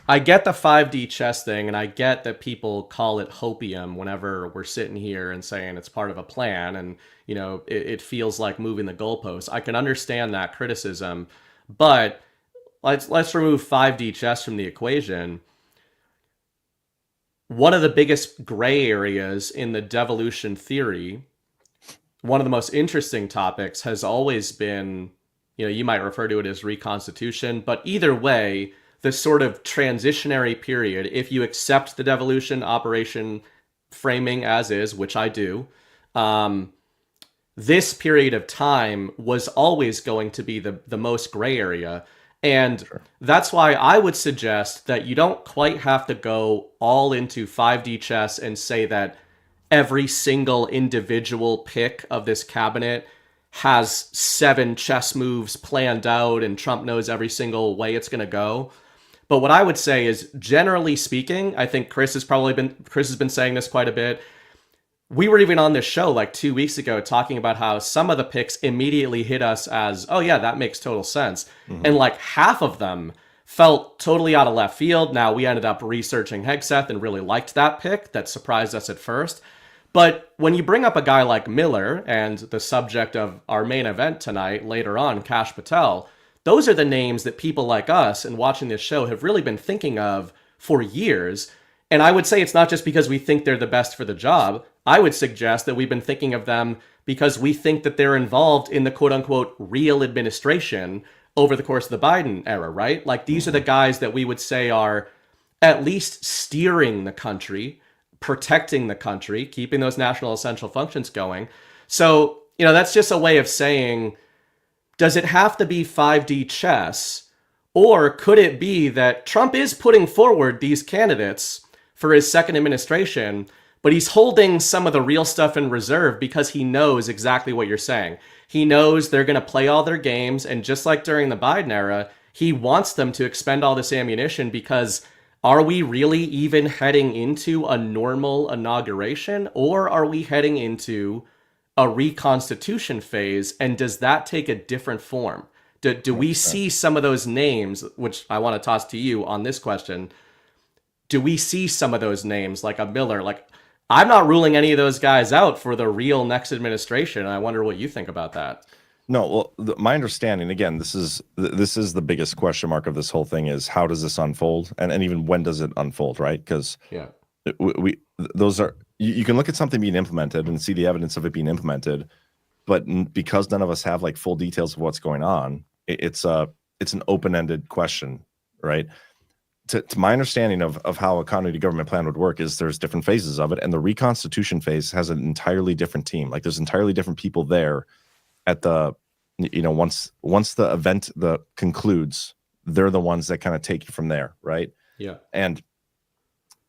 Speaker 11: I get the 5D chess thing, and I get that people call it hopium whenever we're sitting here and saying it's part of a plan, and, it feels like moving the goalposts. I can understand that criticism, but let's remove 5D chess from the equation. One of the biggest gray areas in the devolution theory, one of the most interesting topics has always been, you might refer to it as reconstitution, but either way, the sort of transitionary period, if you accept the devolution operation framing as is, which I do, this period of time was always going to be the most gray area. And that's why I would suggest that you don't quite have to go all into 5D chess and say that every single individual pick of this cabinet has 7 chess moves planned out and Trump knows every single way it's going to go. But what I would say is, generally speaking, I think Chris has been saying this quite a bit. We were even on this show like 2 weeks ago talking about how some of the picks immediately hit us as, oh yeah, that makes total sense. Mm-hmm. And like half of them felt totally out of left field. Now, we ended up researching Hegseth and really liked that pick. That surprised us at first. But when you bring up a guy like Miller and the subject of our main event tonight, later on, Kash Patel, those are the names that people like us and watching this show have really been thinking of for years. And I would say it's not just because we think they're the best for the job. I would suggest that we've been thinking of them because we think that they're involved in the quote-unquote real administration over the course of the Biden era, right? Like, these are the guys that we would say are at least steering the country, protecting the country, keeping those national essential functions going. So, that's just a way of saying, does it have to be 5D chess? Or could it be that Trump is putting forward these candidates for his second administration, but he's holding some of the real stuff in reserve because he knows exactly what you're saying. He knows they're going to play all their games, and just like during the Biden era, he wants them to expend all this ammunition because are we really even heading into a normal inauguration, or are we heading into a reconstitution phase, and does that take a different form? Do we see some of those names, which I want to toss to you on this question? Do we see some of those names like a Miller? Like, I'm not ruling any of those guys out for the real next administration. I wonder what you think about that.
Speaker 7: No, well, my understanding, again, this is the biggest question mark of this whole thing, is how does this unfold, and even when does it unfold, right? Because those are, you can look at something being implemented and see the evidence of it being implemented, but because none of us have like full details of what's going on, it's an open-ended question, right? To my understanding of how a continuity government plan would work is there's different phases of it, and the reconstitution phase has an entirely different team. Like, there's entirely different people there at the, once the event concludes, they're the ones that kind of take you from there, right?
Speaker 11: Yeah.
Speaker 7: And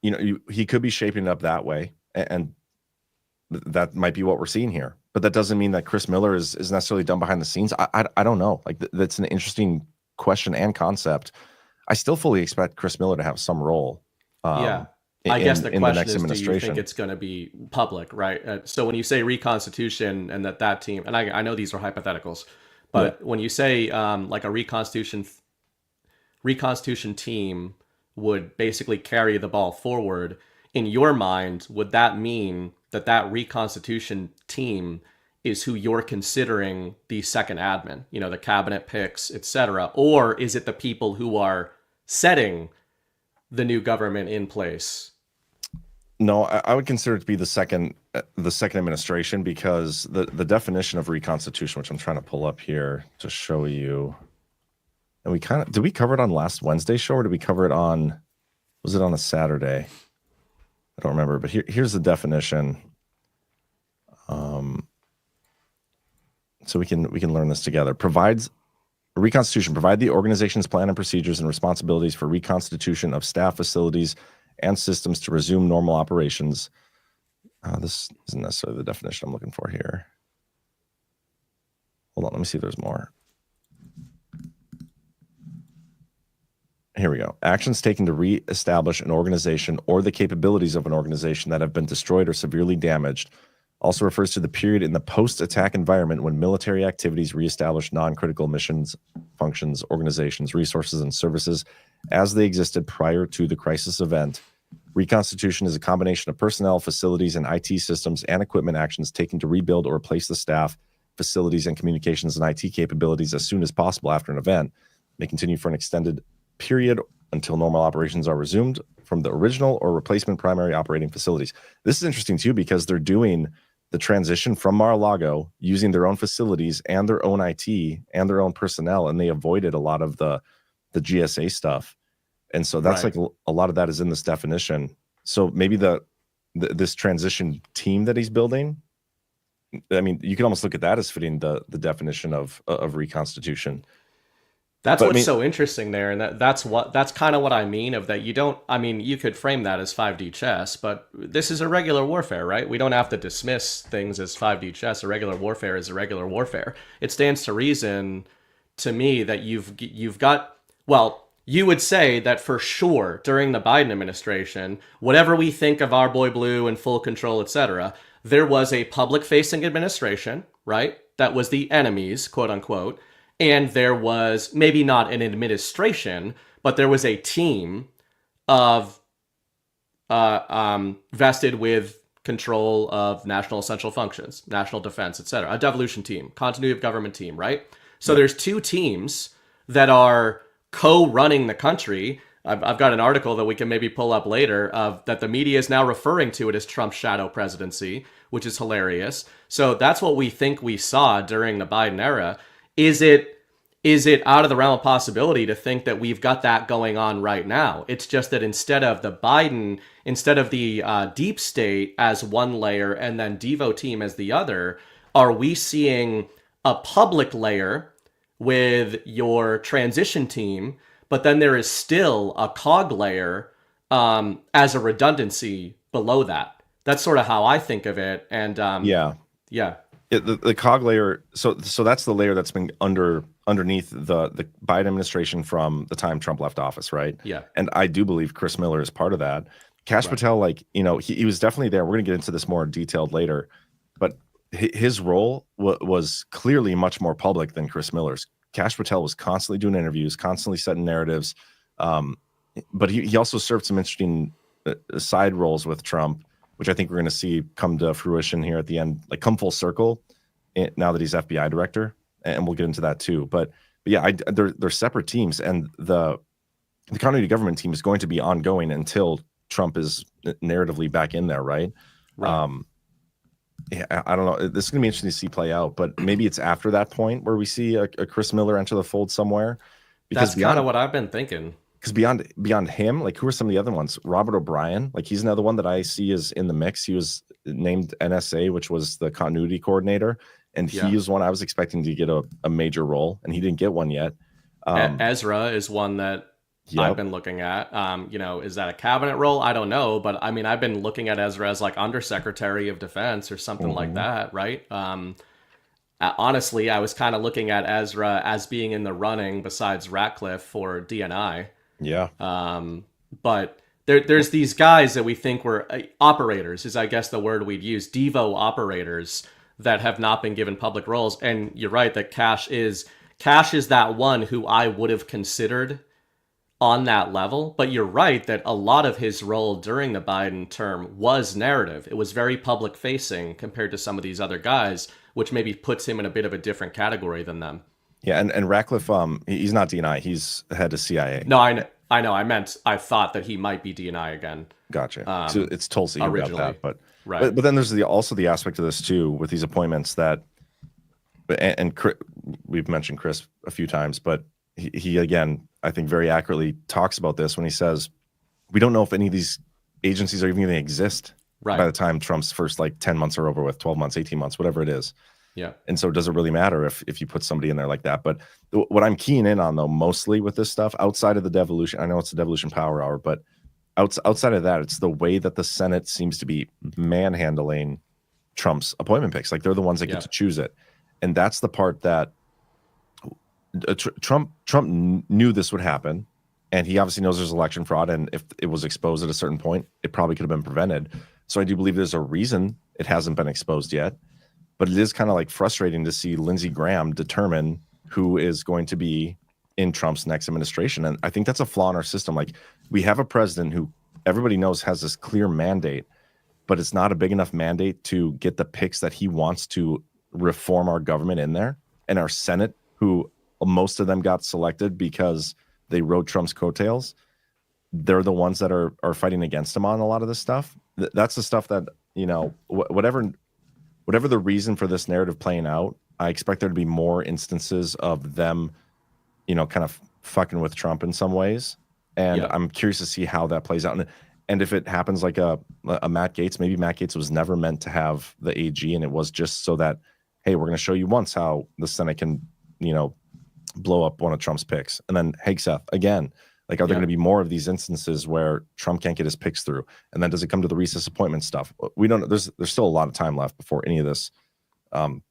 Speaker 7: he could be shaping it up that way, and that might be what we're seeing here. But that doesn't mean that Chris Miller is necessarily done behind the scenes. I don't know. Like, that's an interesting question and concept. I still fully expect Chris Miller to have some role.
Speaker 11: I guess the question is, do you think it's going to be public, right? So when you say reconstitution and that team, and I know these are hypotheticals, but when you say like a reconstitution team would basically carry the ball forward, in your mind, would that mean that reconstitution team is who you're considering the second admin, the cabinet picks, etc., or is it the people who are setting the new government in place?
Speaker 7: No, I would consider it to be the second administration, because the definition of reconstitution, which I'm trying to pull up here to show you, and did we cover it on last Wednesday's show, or did we cover it on, was it on a Saturday? I don't remember, but here's the definition. So we can learn this together. Provides reconstitution, provide the organization's plan and procedures and responsibilities for reconstitution of staff, facilities, and systems to resume normal operations. This isn't necessarily the definition I'm looking for here. Hold on, let me see if there's more. Here we go. Actions taken to reestablish an organization or the capabilities of an organization that have been destroyed or severely damaged. Also refers to the period in the post-attack environment when military activities reestablish non-critical missions, functions, organizations, resources, and services as they existed prior to the crisis event. Reconstitution is a combination of personnel, facilities, and IT systems and equipment actions taken to rebuild or replace the staff, facilities, and communications and IT capabilities as soon as possible after an event. May continue for an extended period until normal operations are resumed from the original or replacement primary operating facilities. This is interesting too, because they're doing the transition from Mar-a-Lago using their own facilities and their own IT and their own personnel, and they avoided a lot of the GSA stuff. And so that's like a lot of that is in this definition. So maybe this transition team that he's building, I mean, you can almost look at that as fitting the definition of reconstitution.
Speaker 11: That's what's so interesting there, and that's kind of what I mean of that. You could frame that as 5D chess, but this is a regular warfare, right? We don't have to dismiss things as 5D chess. A regular warfare is a regular warfare. It stands to reason to me that you've got, well, you would say that for sure during the Biden administration, whatever we think of Our Boy Blue and full control, etc., there was a public-facing administration, right? That was the enemies, quote unquote. And there was maybe not an administration, but there was a team of vested with control of national essential functions, national defense, etc. A devolution team, continuity of government team, right? So there's two teams that are co-running the country. I've got an article that we can maybe pull up later of that the media is now referring to it as Trump's shadow presidency, which is hilarious. So that's what we think we saw during the Biden era. Is it out of the realm of possibility to think that we've got that going on right now? It's just that instead of the deep state as one layer and then Devo team as the other, are we seeing a public layer with your transition team, but then there is still a cog layer as a redundancy below that? That's sort of how I think of it. And yeah.
Speaker 7: The cog layer, so that's the layer that's been underneath the Biden administration from the time Trump left office, right?
Speaker 11: Yeah.
Speaker 7: And I do believe Chris Miller is part of that. Kash Patel, he was definitely there. We're going to get into this more detailed later. But his role was clearly much more public than Chris Miller's. Kash Patel was constantly doing interviews, constantly setting narratives, but he also served some interesting side roles with Trump, which I think we're going to see come to fruition here at the end, like come full circle now that he's FBI director, and we'll get into that too. But yeah, they're separate teams, and the continuity government team is going to be ongoing until Trump is narratively back in there, right? Yeah, I don't know. This is going to be interesting to see play out, but maybe it's after that point where we see a Chris Miller enter the fold somewhere.
Speaker 11: Because that's kind of what I've been thinking.
Speaker 7: Because beyond him, like who are some of the other ones? Robert O'Brien, like he's another one that I see is in the mix. He was named NSA, which was the continuity coordinator, and he is one I was expecting to get a major role, and he didn't get one yet.
Speaker 11: Ezra is one that I've been looking at. Is that a cabinet role? I don't know, but I mean, I've been looking at Ezra as like Undersecretary of Defense or something like that, right? Honestly, I was kind of looking at Ezra as being in the running besides Ratcliffe for DNI.
Speaker 7: Yeah.
Speaker 11: But there's these guys that we think were operators, is I guess the word we'd use, Devo operators that have not been given public roles. And you're right that Kash is that one who I would have considered on that level. But you're right that a lot of his role during the Biden term was narrative. It was very public facing compared to some of these other guys, which maybe puts him in a bit of a different category than them.
Speaker 7: Yeah, and Ratcliffe, he's not DNI. He's head of CIA.
Speaker 11: No, I know. I thought that he might be DNI again.
Speaker 7: Gotcha. So it's Tulsi who got that, but
Speaker 11: right.
Speaker 7: But then there's also the aspect of this too with these appointments that, and we've mentioned Chris a few times, but he again, I think very accurately talks about this when he says we don't know if any of these agencies are even going to exist by the time Trump's first 10 months are over with, 12 months, 18 months, whatever it is.
Speaker 11: Yeah.
Speaker 7: And so does it really matter if you put somebody in there like that? But what I'm keying in on though, mostly with this stuff outside of the devolution, I know it's the devolution power hour, but outside of that, it's the way that the Senate seems to be manhandling Trump's appointment picks. Like they're the ones that get to choose it. And that's the part that Trump knew this would happen, and he obviously knows there's election fraud, and if it was exposed at a certain point, it probably could have been prevented. So I do believe there's a reason it hasn't been exposed yet, but it is kind of frustrating to see Lindsey Graham determine who is going to be in Trump's next administration. And I think that's a flaw in our system. We have a president who everybody knows has this clear mandate, but it's not a big enough mandate to get the picks that he wants to reform our government in there. And our Senate, who most of them got selected because they rode Trump's coattails, they're the ones that are fighting against him on a lot of this stuff. That's the stuff that, whatever the reason for this narrative playing out, I expect there to be more instances of them, kind of fucking with Trump in some ways. And I'm curious to see how that plays out. And if it happens like a Matt Gaetz, maybe Matt Gaetz was never meant to have the AG, and it was just so that, hey, we're going to show you once how the Senate can, blow up one of Trump's picks. And then Hegseth again, are there going to be more of these instances where Trump can't get his picks through? And then does it come to the recess appointment stuff? We don't know. There's still a lot of time left before any of this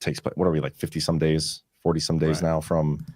Speaker 7: takes place. What are we, 50 some days, 40 some days now from?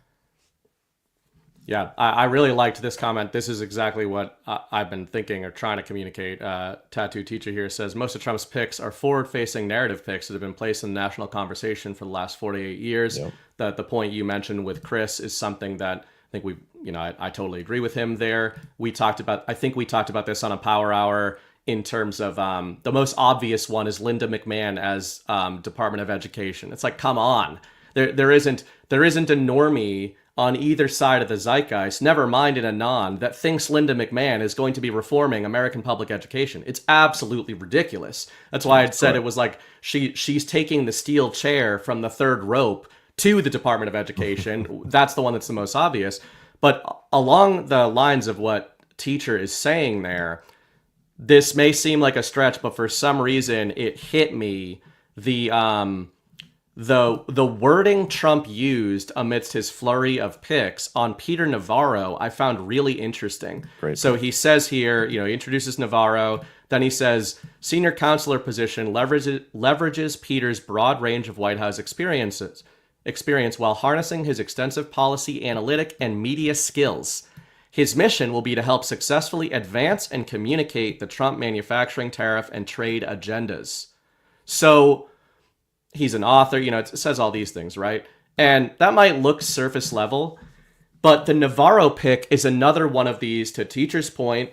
Speaker 11: Yeah, I really liked this comment. This is exactly what I've been thinking or trying to communicate. Tattoo Teacher here says, most of Trump's picks are forward-facing narrative picks that have been placed in the national conversation for the last 48 years.
Speaker 7: Yep.
Speaker 11: That the point you mentioned with Chris is something that I think I totally agree with him there. I think we talked about this on a Power Hour in terms of the most obvious one is Linda McMahon as Department of Education. It's come on. There isn't a normie on either side of the zeitgeist, never mind an anon, that thinks Linda McMahon is going to be reforming American public education. It's absolutely ridiculous. That's why I'd said it was she's taking the steel chair from the third rope to the Department of Education. That's the one that's the most obvious. But along the lines of what Teacher is saying there, this may seem like a stretch, but for some reason it hit me. The wording Trump used amidst his flurry of picks on Peter Navarro, I found really interesting.
Speaker 7: Great.
Speaker 11: So he says here, he introduces Navarro. Then he says, senior counselor position leverages Peter's broad range of White House experience while harnessing his extensive policy, analytic, and media skills. His mission will be to help successfully advance and communicate the Trump manufacturing, tariff, and trade agendas. So he's an author, it says all these things, right? And that might look surface level, but the Navarro pick is another one of these, to Teacher's point.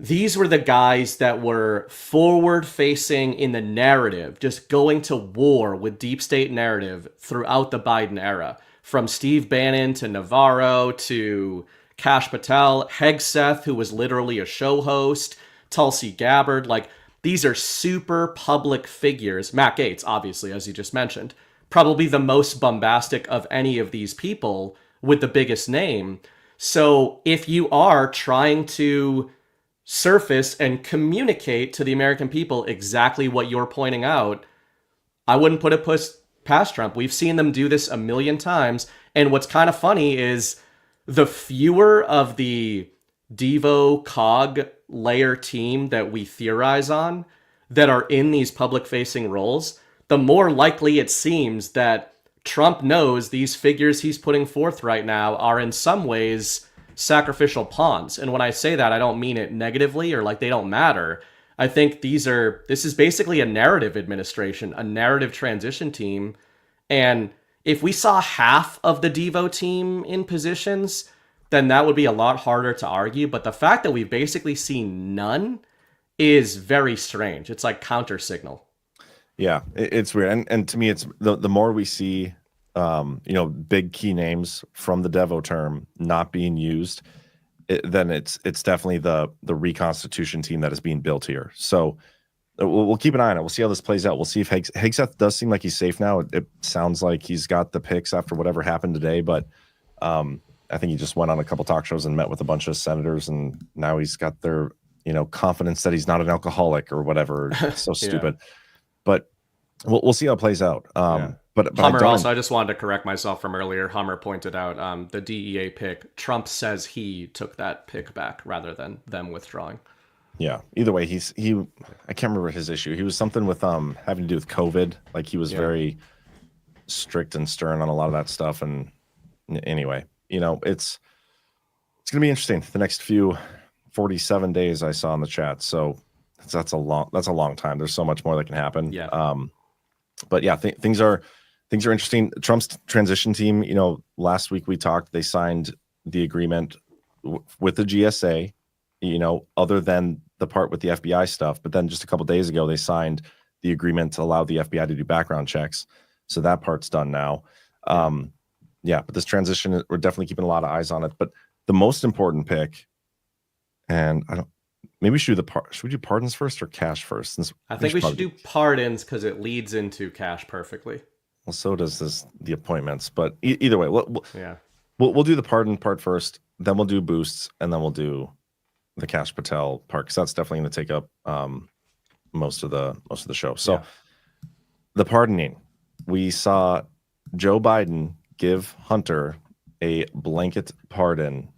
Speaker 11: These were the guys that were forward facing in the narrative, just going to war with deep state narrative throughout the Biden era. From Steve Bannon to Navarro to Kash Patel, Hegseth, who was literally a show host, Tulsi Gabbard. Like, these are super public figures. Matt Gaetz, obviously, as you just mentioned, probably the most bombastic of any of these people with the biggest name. So if you are trying to surface and communicate to the American people exactly what you're pointing out, I wouldn't put it past Trump. We've seen them do this a million times. And what's kind of funny is the fewer of the Devo cog layer team that we theorize on that are in these public facing roles, the more likely it seems that Trump knows these figures he's putting forth right now are in some ways sacrificial pawns. And when I say that, I don't mean it negatively or like they don't matter. I think this is basically a narrative administration, a narrative transition team. And if we saw half of the Devo team in positions, then that would be a lot harder to argue. But the fact that we've basically seen none is very strange. It's like counter signal.
Speaker 7: Yeah, it's weird. And to me, it's the more we see, big key names from the Devo term not being used, then it's definitely the reconstitution team that is being built here. So we'll keep an eye on it. We'll see how this plays out. We'll see if Hegseth does seem like he's safe now. It sounds like he's got the picks after whatever happened today, but I think he just went on a couple talk shows and met with a bunch of senators, and now he's got their confidence that he's not an alcoholic or whatever. It's so stupid. Yeah. But we'll see how it plays out. But
Speaker 11: Hummer I just wanted to correct myself from earlier. Hummer pointed out the DEA pick. Trump says he took that pick back rather than them withdrawing.
Speaker 7: Yeah. Either way, I can't remember his issue. He was something with having to do with COVID. Like he was very strict and stern on a lot of that stuff. And anyway, it's gonna be interesting. The next 47 days I saw in the chat. So that's a long time. There's so much more that can happen.
Speaker 11: Yeah.
Speaker 7: But yeah, things are interesting. Trump's transition team, last week we talked, they signed the agreement with the GSA, other than the part with the FBI stuff. But then just a couple of days ago, they signed the agreement to allow the FBI to do background checks. So that part's done now. But this transition, we're definitely keeping a lot of eyes on it. But the most important pick, and maybe we should we do pardons first or Kash first? Since
Speaker 11: I think we should do pardons because it leads into Kash perfectly.
Speaker 7: Well, so does the appointments. But either way, we'll do the pardon part first, then we'll do boosts, and then we'll do the Kash Patel part, because that's definitely going to take up most of the show. So the pardoning, we saw Joe Biden give Hunter a blanket pardon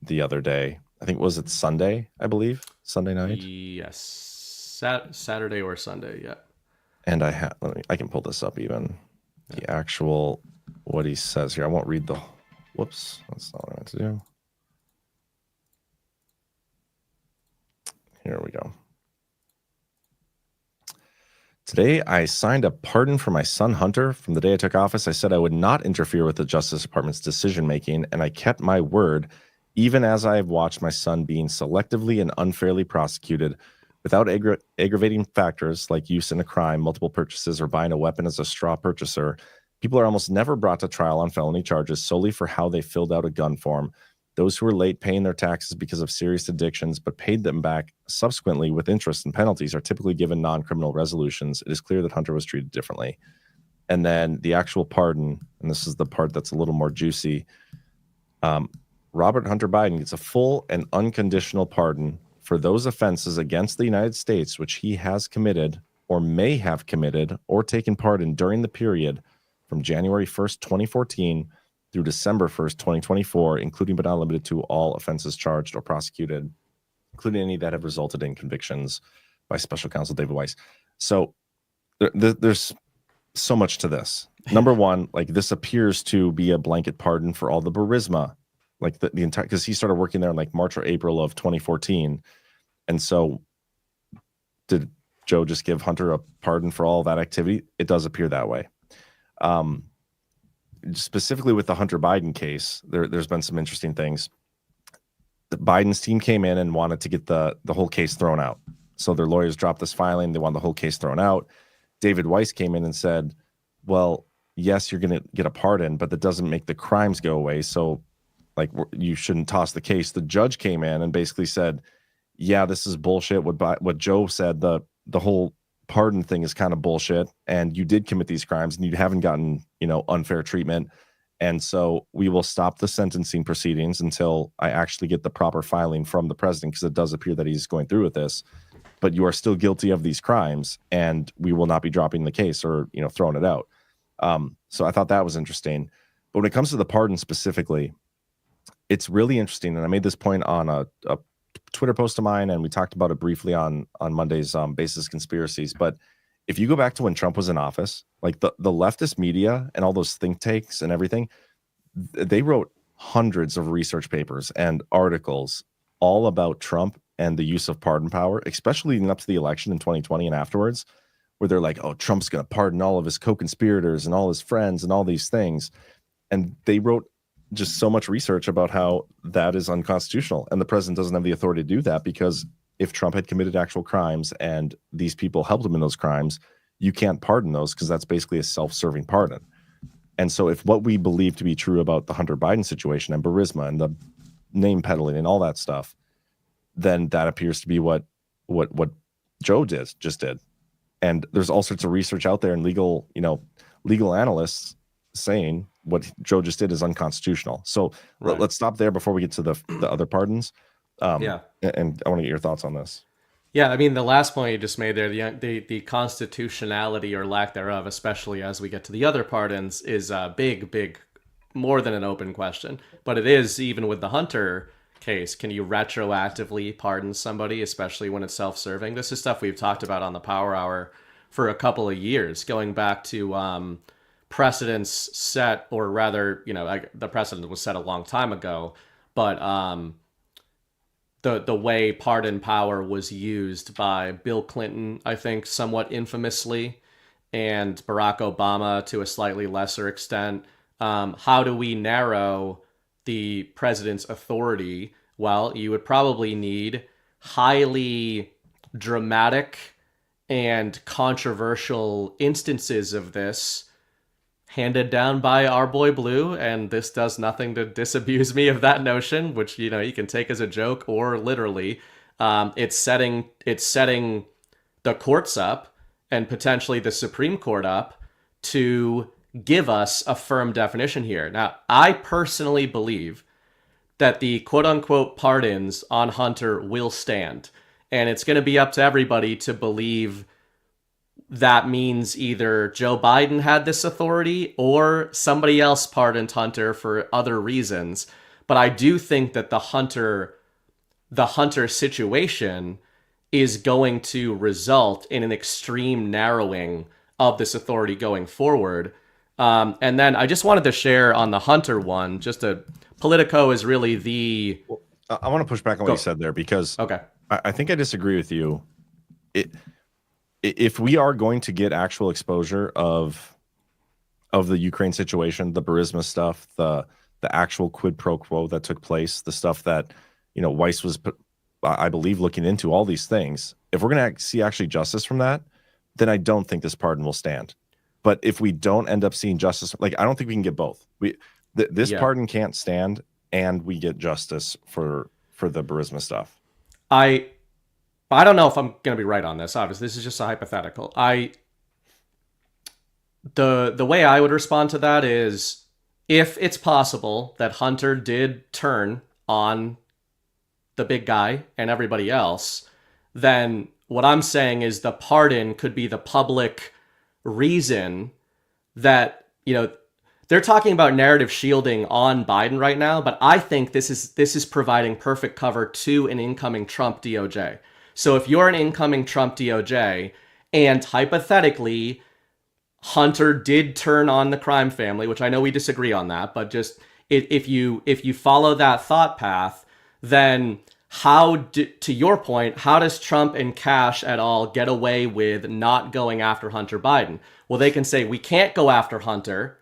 Speaker 7: the other day. I think, was it Sunday? I believe Sunday night.
Speaker 11: Yes, Saturday or Sunday. Yeah.
Speaker 7: And I can pull this up even. The actual what he says here. I won't read the. Whoops, that's not what I meant to do. Here we go. Today, I signed a pardon for my son Hunter. From the day I took office, I said I would not interfere with the Justice Department's decision-making, and I kept my word, even as I have watched my son being selectively and unfairly prosecuted without aggravating factors like use in a crime, multiple purchases, or buying a weapon as a straw purchaser. People are almost never brought to trial on felony charges solely for how they filled out a gun form. Those who were late paying their taxes because of serious addictions but paid them back subsequently with interest and penalties are typically given non-criminal resolutions. It is clear that Hunter was treated differently. And then the actual pardon, and this is the part that's a little more juicy. Robert Hunter Biden gets a full and unconditional pardon for those offenses against the United States which he has committed or may have committed or taken part in during the period from January 1st, 2014 through December 1st, 2024, including but not limited to all offenses charged or prosecuted, including any that have resulted in convictions by Special Counsel David Weiss. So there's so much to this. Number one, like, this appears to be a blanket pardon for all the Burisma, like the entire, because he started working there in like March or April of 2014. And so did Joe just give Hunter a pardon for all that activity? It does appear that way. Specifically with the Hunter Biden case, there's been some interesting things. Biden's team came in and wanted to get the whole case thrown out. So their lawyers dropped this filing. They want the whole case thrown out. David Weiss came in and said, well, yes, you're going to get a pardon, but that doesn't make the crimes go away. So like you shouldn't toss the case. The judge came in and basically said, yeah, this is bullshit. What Joe said, the whole pardon thing is kind of bullshit. And you did commit these crimes and you haven't gotten, unfair treatment. And so we will stop the sentencing proceedings until I actually get the proper filing from the president, because it does appear that he's going through with this. But you are still guilty of these crimes, and we will not be dropping the case or throwing it out. So I thought that was interesting. But when it comes to the pardon specifically, it's really interesting. And I made this point on a Twitter post of mine, and we talked about it briefly on Monday's Basis Conspiracies. But if you go back to when Trump was in office, like the leftist media and all those think tanks and everything, they wrote hundreds of research papers and articles all about Trump and the use of pardon power, especially leading up to the election in 2020 and afterwards, where they're like, oh, Trump's going to pardon all of his co-conspirators and all his friends and all these things. And they wrote just so much research about how that is unconstitutional. And the president doesn't have the authority to do that, because if Trump had committed actual crimes and these people helped him in those crimes, you can't pardon those, because that's basically a self-serving pardon. And so if what we believe to be true about the Hunter Biden situation and Burisma and the name peddling and all that stuff, then that appears to be what Joe just did. And there's all sorts of research out there and legal analysts saying what Joe just did is unconstitutional. So let's stop there before we get to the other pardons. And I want to get your thoughts on this.
Speaker 11: Yeah, I mean, the last point you just made there, the constitutionality or lack thereof, especially as we get to the other pardons, is a big, more than an open question. But it is, even with the Hunter case, can you retroactively pardon somebody, especially when it's self-serving? This is stuff we've talked about on the Power Hour for a couple of years, going back to precedents set, or rather, the precedent was set a long time ago, but the way pardon power was used by Bill Clinton, I think, somewhat infamously, and Barack Obama to a slightly lesser extent. How do we narrow the president's authority? Well, you would probably need highly dramatic and controversial instances of this handed down by our boy Blue, and this does nothing to disabuse me of that notion, which you can take as a joke or literally. It's setting the courts up, and potentially the Supreme Court up, to give us a firm definition here. Now, I personally believe that the quote-unquote pardons on Hunter will stand, and it's going to be up to everybody to believe that means either Joe Biden had this authority or somebody else pardoned Hunter for other reasons. But I do think that the Hunter situation is going to result in an extreme narrowing of this authority going forward. And then I just wanted to share on the Hunter one, Politico is really the...
Speaker 7: Well, I want to push back on what you said there, because I think I disagree with you. If we are going to get actual exposure of the Ukraine situation, the Burisma stuff, the actual quid pro quo that took place, the stuff that Weiss was, I believe, looking into, all these things, if we're going to see actually justice from that, then I don't think this pardon will stand. But if we don't end up seeing justice, I don't think we can get both. This pardon can't stand, and we get justice for the Burisma stuff.
Speaker 11: I don't know if I'm going to be right on this. Obviously, this is just a hypothetical. The way I would respond to that is, if it's possible that Hunter did turn on the big guy and everybody else, then what I'm saying is the pardon could be the public reason that, they're talking about narrative shielding on Biden right now, but I think this is providing perfect cover to an incoming Trump DOJ. So if you're an incoming Trump DOJ, and hypothetically Hunter did turn on the crime family, which I know we disagree on that, but just if you follow that thought path, then to your point, how does Trump and Kash et al. Get away with not going after Hunter Biden? Well, they can say we can't go after Hunter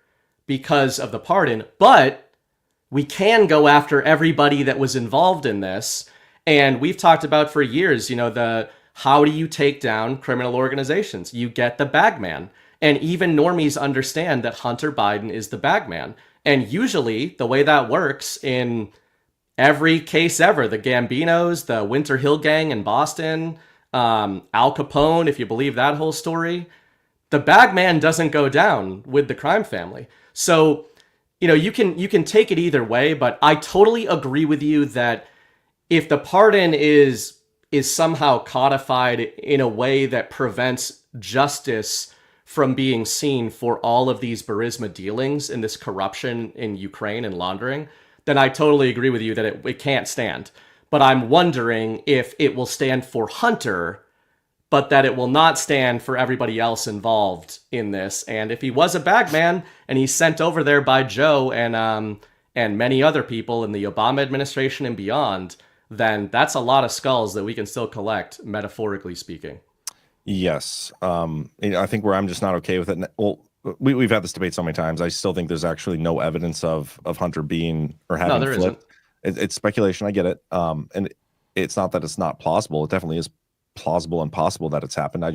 Speaker 11: because of the pardon, but we can go after everybody that was involved in this. And we've talked about for years, how do you take down criminal organizations? You get the bagman. And even normies understand that Hunter Biden is the bagman. And usually the way that works in every case ever, the Gambinos, the Winter Hill Gang in Boston, Al Capone, if you believe that whole story, the bagman doesn't go down with the crime family. So, you can take it either way, but I totally agree with you that if the pardon is somehow codified in a way that prevents justice from being seen for all of these Burisma dealings and this corruption in Ukraine and laundering, then I totally agree with you that it can't stand. But I'm wondering if it will stand for Hunter, but that it will not stand for everybody else involved in this. And if he was a bagman and he's sent over there by Joe and many other people in the Obama administration and beyond, then that's a lot of skulls that we can still collect, metaphorically speaking.
Speaker 7: Yes. I think where I'm just not okay with it. Well, we've had this debate so many times. I still think there's actually no evidence of Hunter being or having flipped. It's speculation. I get it. And it's not that it's not plausible. It definitely is plausible and possible that it's happened. I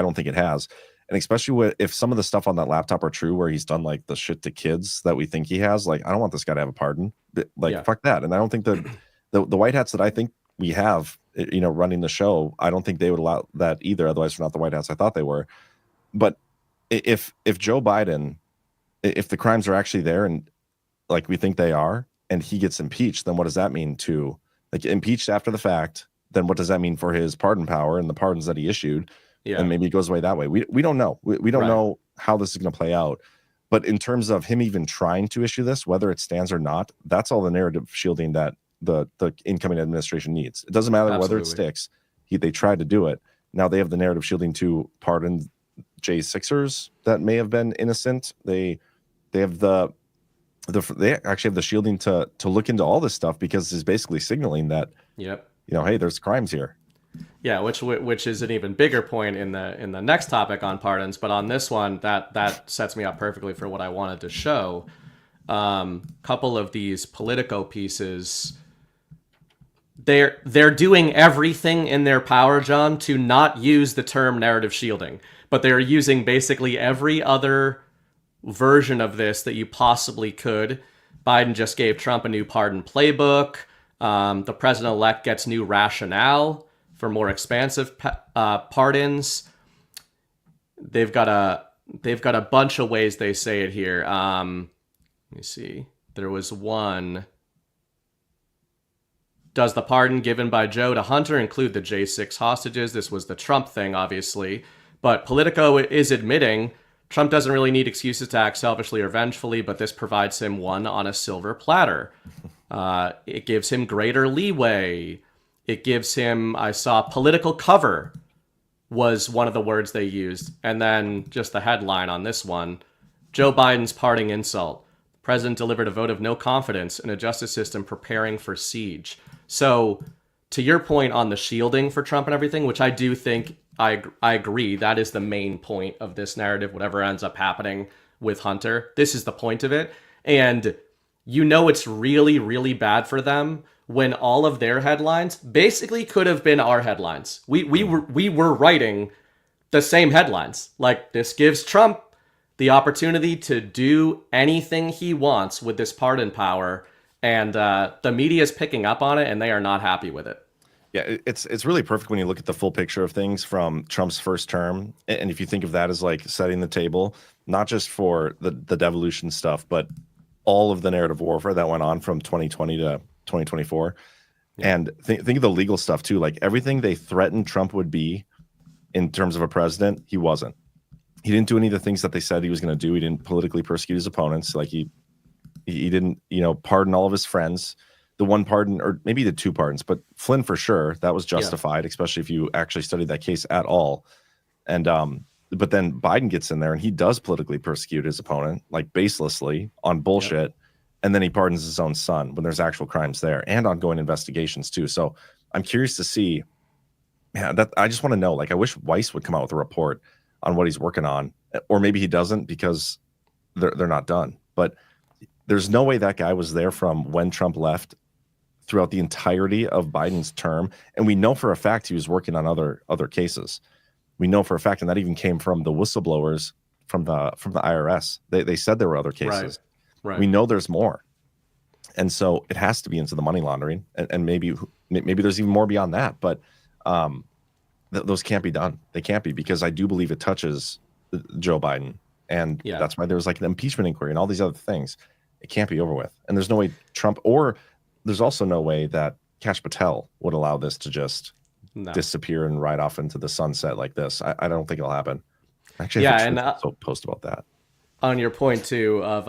Speaker 7: don't think it has. And especially if some of the stuff on that laptop are true, where he's done like the shit to kids that we think he has, like, I don't want this guy to have a pardon. Fuck that. And I don't think that the white hats that I think we have, running the show, I don't think they would allow that either. Otherwise, they're not the white hats I thought they were. But if Joe Biden, if the crimes are actually there and like we think they are, and he gets impeached, then what does that mean to, like, impeached after the fact? Then what does that mean for his pardon power and the pardons that he issued? Yeah. And maybe it goes away that way. We don't know. We don't know how this is going to play out. But in terms of him even trying to issue this, whether it stands or not, that's all the narrative shielding that the incoming administration needs. It doesn't matter whether it sticks. They tried to do it. Now they have the narrative shielding to pardon J6ers that may have been innocent. They have they actually have the shielding to look into all this stuff, because it's basically signaling that hey, there's crimes here.
Speaker 11: Yeah, which is an even bigger point in the next topic on pardons, but on this one that sets me up perfectly for what I wanted to show. Couple of these Politico pieces, they're doing everything in their power, John, to not use the term narrative shielding, but they're using basically every other version of this that you possibly could. Biden just gave Trump a new pardon playbook. The president-elect gets new rationale for more expansive pardons. They've got a bunch of ways they say it here. Let me see. There was one. Does the pardon given by Joe to Hunter include the J6 hostages? This was the Trump thing, obviously. But Politico is admitting Trump doesn't really need excuses to act selfishly or vengefully, but this provides him one on a silver platter. It gives him greater leeway. It gives him, I saw, political cover was one of the words they used. And then just the headline on this one, Joe Biden's parting insult. The president delivered a vote of no confidence in a justice system preparing for siege. So to your point on the shielding for Trump and everything, which I do think I agree, that is the main point of this narrative, whatever ends up happening with Hunter. This is the point of it. And it's really, really bad for them when all of their headlines basically could have been our headlines. We were writing the same headlines. Like, this gives Trump the opportunity to do anything he wants with this pardon power, and the media is picking up on it, and they are not happy with it.
Speaker 7: Yeah, it's really perfect when you look at the full picture of things from Trump's first term, and if you think of that as like setting the table, not just for the devolution stuff, but all of the narrative warfare that went on from 2020 to 2024. Yeah. And think of the legal stuff too. Like, everything they threatened Trump would be in terms of a president, he wasn't. He didn't do any of the things that they said he was going to do. He didn't politically persecute his opponents. Like, he didn't, pardon all of his friends. The one pardon, or maybe the two pardons, but Flynn for sure, that was justified, especially if you actually studied that case at all. And but then Biden gets in there and he does politically persecute his opponent, like, baselessly on bullshit. and then he pardons his own son when there's actual crimes there and ongoing investigations too. So I'm curious to see. Yeah, that I just want to know. Like, I wish Weiss would come out with a report on what he's working on, or maybe he doesn't because they're not done. But there's no way that guy was there from when Trump left throughout the entirety of Biden's term, and we know for a fact he was working on other cases. We know for a fact, and that even came from the whistleblowers from the IRS. They said there were other cases.
Speaker 11: Right.
Speaker 7: We know there's more, and so it has to be into the money laundering, and maybe there's even more beyond that. But those can't be done. They can't be, because I do believe it touches Joe Biden, and that's why there was like an impeachment inquiry and all these other things. It can't be over with, and there's no way Trump, or there's also no way that Kash Patel would allow this to just disappear and ride off into the sunset like this. I don't think it'll happen. Actually, I also post about that.
Speaker 11: On your point too of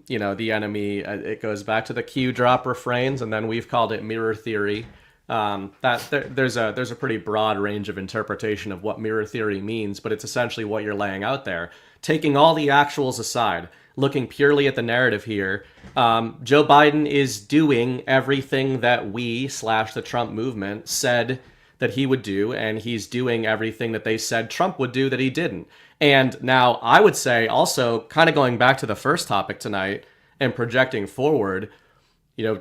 Speaker 11: the enemy, it goes back to the Q drop refrains, and then we've called it mirror theory. There's a pretty broad range of interpretation of what mirror theory means, but it's essentially what you're laying out there. Taking all the actuals aside, looking purely at the narrative here, Joe Biden is doing everything that the Trump movement said that he would do, and he's doing everything that they said Trump would do that he didn't. And now I would say also, kind of going back to the first topic tonight and projecting forward,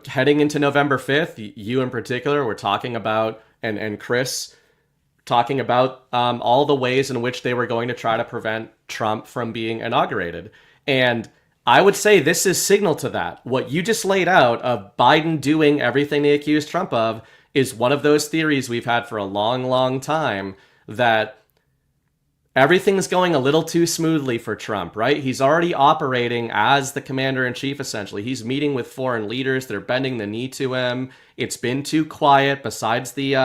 Speaker 11: heading into November 5th, you in particular were talking about, and Chris talking about all the ways in which they were going to try to prevent Trump from being inaugurated. And I would say this is signal to that. What you just laid out of Biden doing everything they accused Trump of is one of those theories we've had for a long, long time, that everything's going a little too smoothly for Trump, right? He's already operating as the commander-in-chief, essentially. He's meeting with foreign leaders. They're bending the knee to him. It's been too quiet besides the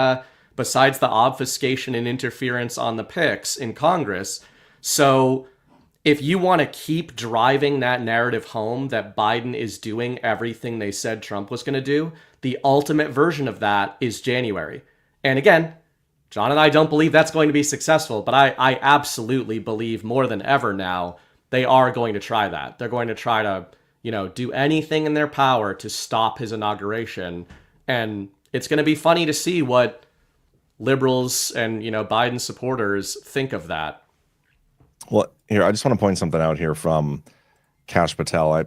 Speaker 11: obfuscation and interference on the picks in Congress. So if you want to keep driving that narrative home that Biden is doing everything they said Trump was going to do, the ultimate version of that is January. And again, John and I don't believe that's going to be successful, but I absolutely believe more than ever now they are going to try that. They're going to try to, do anything in their power to stop his inauguration. And it's going to be funny to see what liberals and, Biden supporters think of that.
Speaker 7: Well, here, I just want to point something out here from Kash Patel.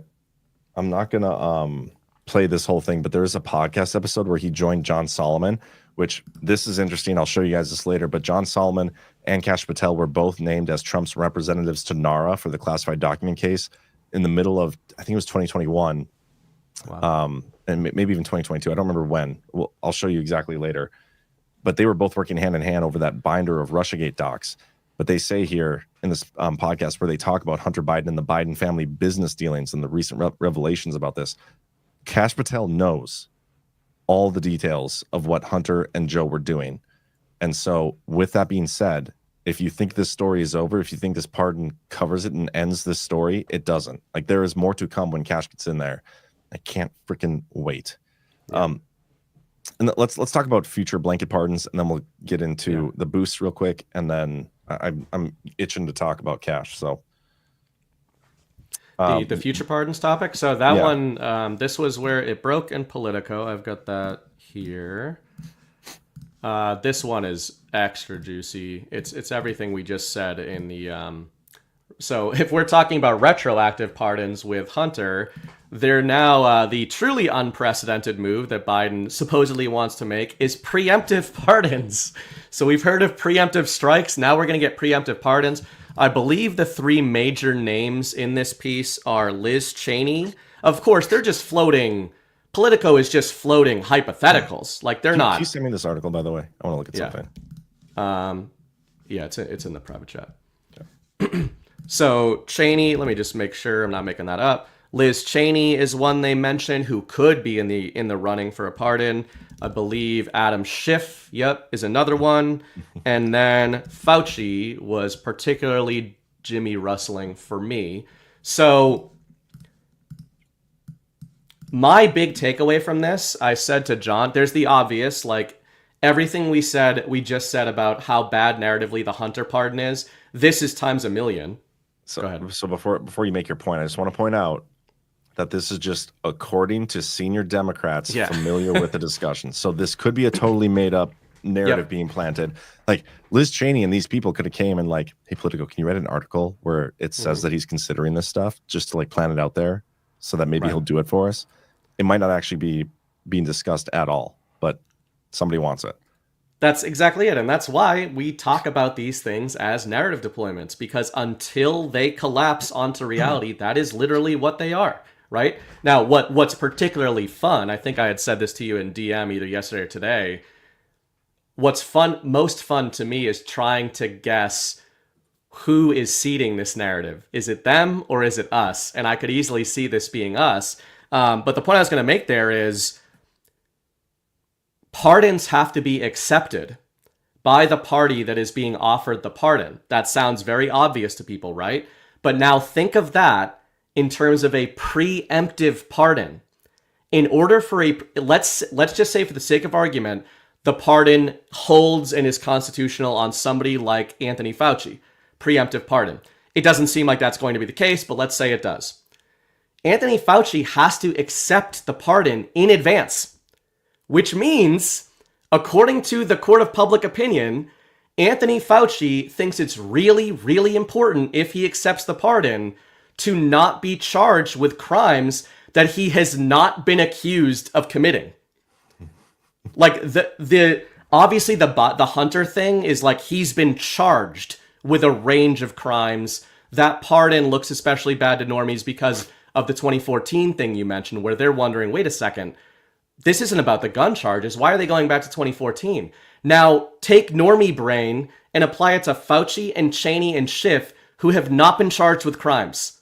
Speaker 7: I'm not going to play this whole thing, but there is a podcast episode where he joined John Solomon, which this is interesting. I'll show you guys this later. But John Solomon and Kash Patel were both named as Trump's representatives to NARA for the classified document case in the middle of, I think it was 2021. Wow. And maybe even 2022. I don't remember when. Well, I'll show you exactly later. But they were both working hand in hand over that binder of Russiagate docs. But they say here in this podcast where they talk about Hunter Biden and the Biden family business dealings and the recent revelations about this, Kash Patel knows all the details of what Hunter and Joe were doing. And so with that being said, if you think this story is over, if you think this pardon covers it and ends this story, it doesn't. Like, there is more to come when Kash gets in there. I can't freaking wait. Yeah. And let's talk about future blanket pardons, and then we'll get into the boosts real quick, and then I'm itching to talk about Kash. So
Speaker 11: the future pardons topic. So that one, this was where it broke in Politico. I've got that here. This one is extra juicy. It's everything we just said in the. So if we're talking about retroactive pardons with Hunter, they're now the truly unprecedented move that Biden supposedly wants to make is preemptive pardons. So we've heard of preemptive strikes. Now we're going to get preemptive pardons. I believe the three major names in this piece are Liz Cheney. Of course, they're just floating. Politico is just floating hypotheticals. Like, they're not.
Speaker 7: Can you send me this article, by the way? I want to look at something.
Speaker 11: It's in the private chat. Yeah. So Cheney, let me just make sure I'm not making that up. Liz Cheney is one they mentioned who could be in the running for a pardon. I believe Adam Schiff, is another one. And then Fauci was particularly Jimmy rustling for me. So my big takeaway from this, I said to John, there's the obvious, like everything we just said about how bad narratively the Hunter pardon is. This is times a million.
Speaker 7: So,
Speaker 11: go ahead.
Speaker 7: So before you make your point, I just want to point out that this is just according to senior Democrats familiar with the discussion. So this could be a totally made up narrative being planted. Like Liz Cheney and these people could have came and like, hey, Politico, can you write an article where it says that he's considering this stuff just to like plan it out there so that maybe he'll do it for us? It might not actually be being discussed at all, but somebody wants it.
Speaker 11: That's exactly it. And that's why we talk about these things as narrative deployments, because until they collapse onto reality, that is literally what they are, right? Now, what's particularly fun, I think I had said this to you in DM either yesterday or today, what's most fun to me is trying to guess who is seeding this narrative. Is it them or is it us? And I could easily see this being us. But the point I was going to make there is pardons have to be accepted by the party that is being offered the pardon. That sounds very obvious to people, right? But now think of that in terms of a preemptive pardon. In order for let's just say for the sake of argument, the pardon holds and is constitutional on somebody like Anthony Fauci. Preemptive pardon. It doesn't seem like that's going to be the case, but let's say it does. Anthony Fauci has to accept the pardon in advance, which means, according to the court of public opinion, Anthony Fauci thinks it's really, really important, if he accepts the pardon, to not be charged with crimes that he has not been accused of committing. Like obviously the Hunter thing is like he's been charged with a range of crimes. That pardon looks especially bad to normies because of the 2014 thing you mentioned, where they're wondering, wait a second, this isn't about the gun charges. Why are they going back to 2014? Now, take normie brain and apply it to Fauci and Cheney and Schiff, who have not been charged with crimes.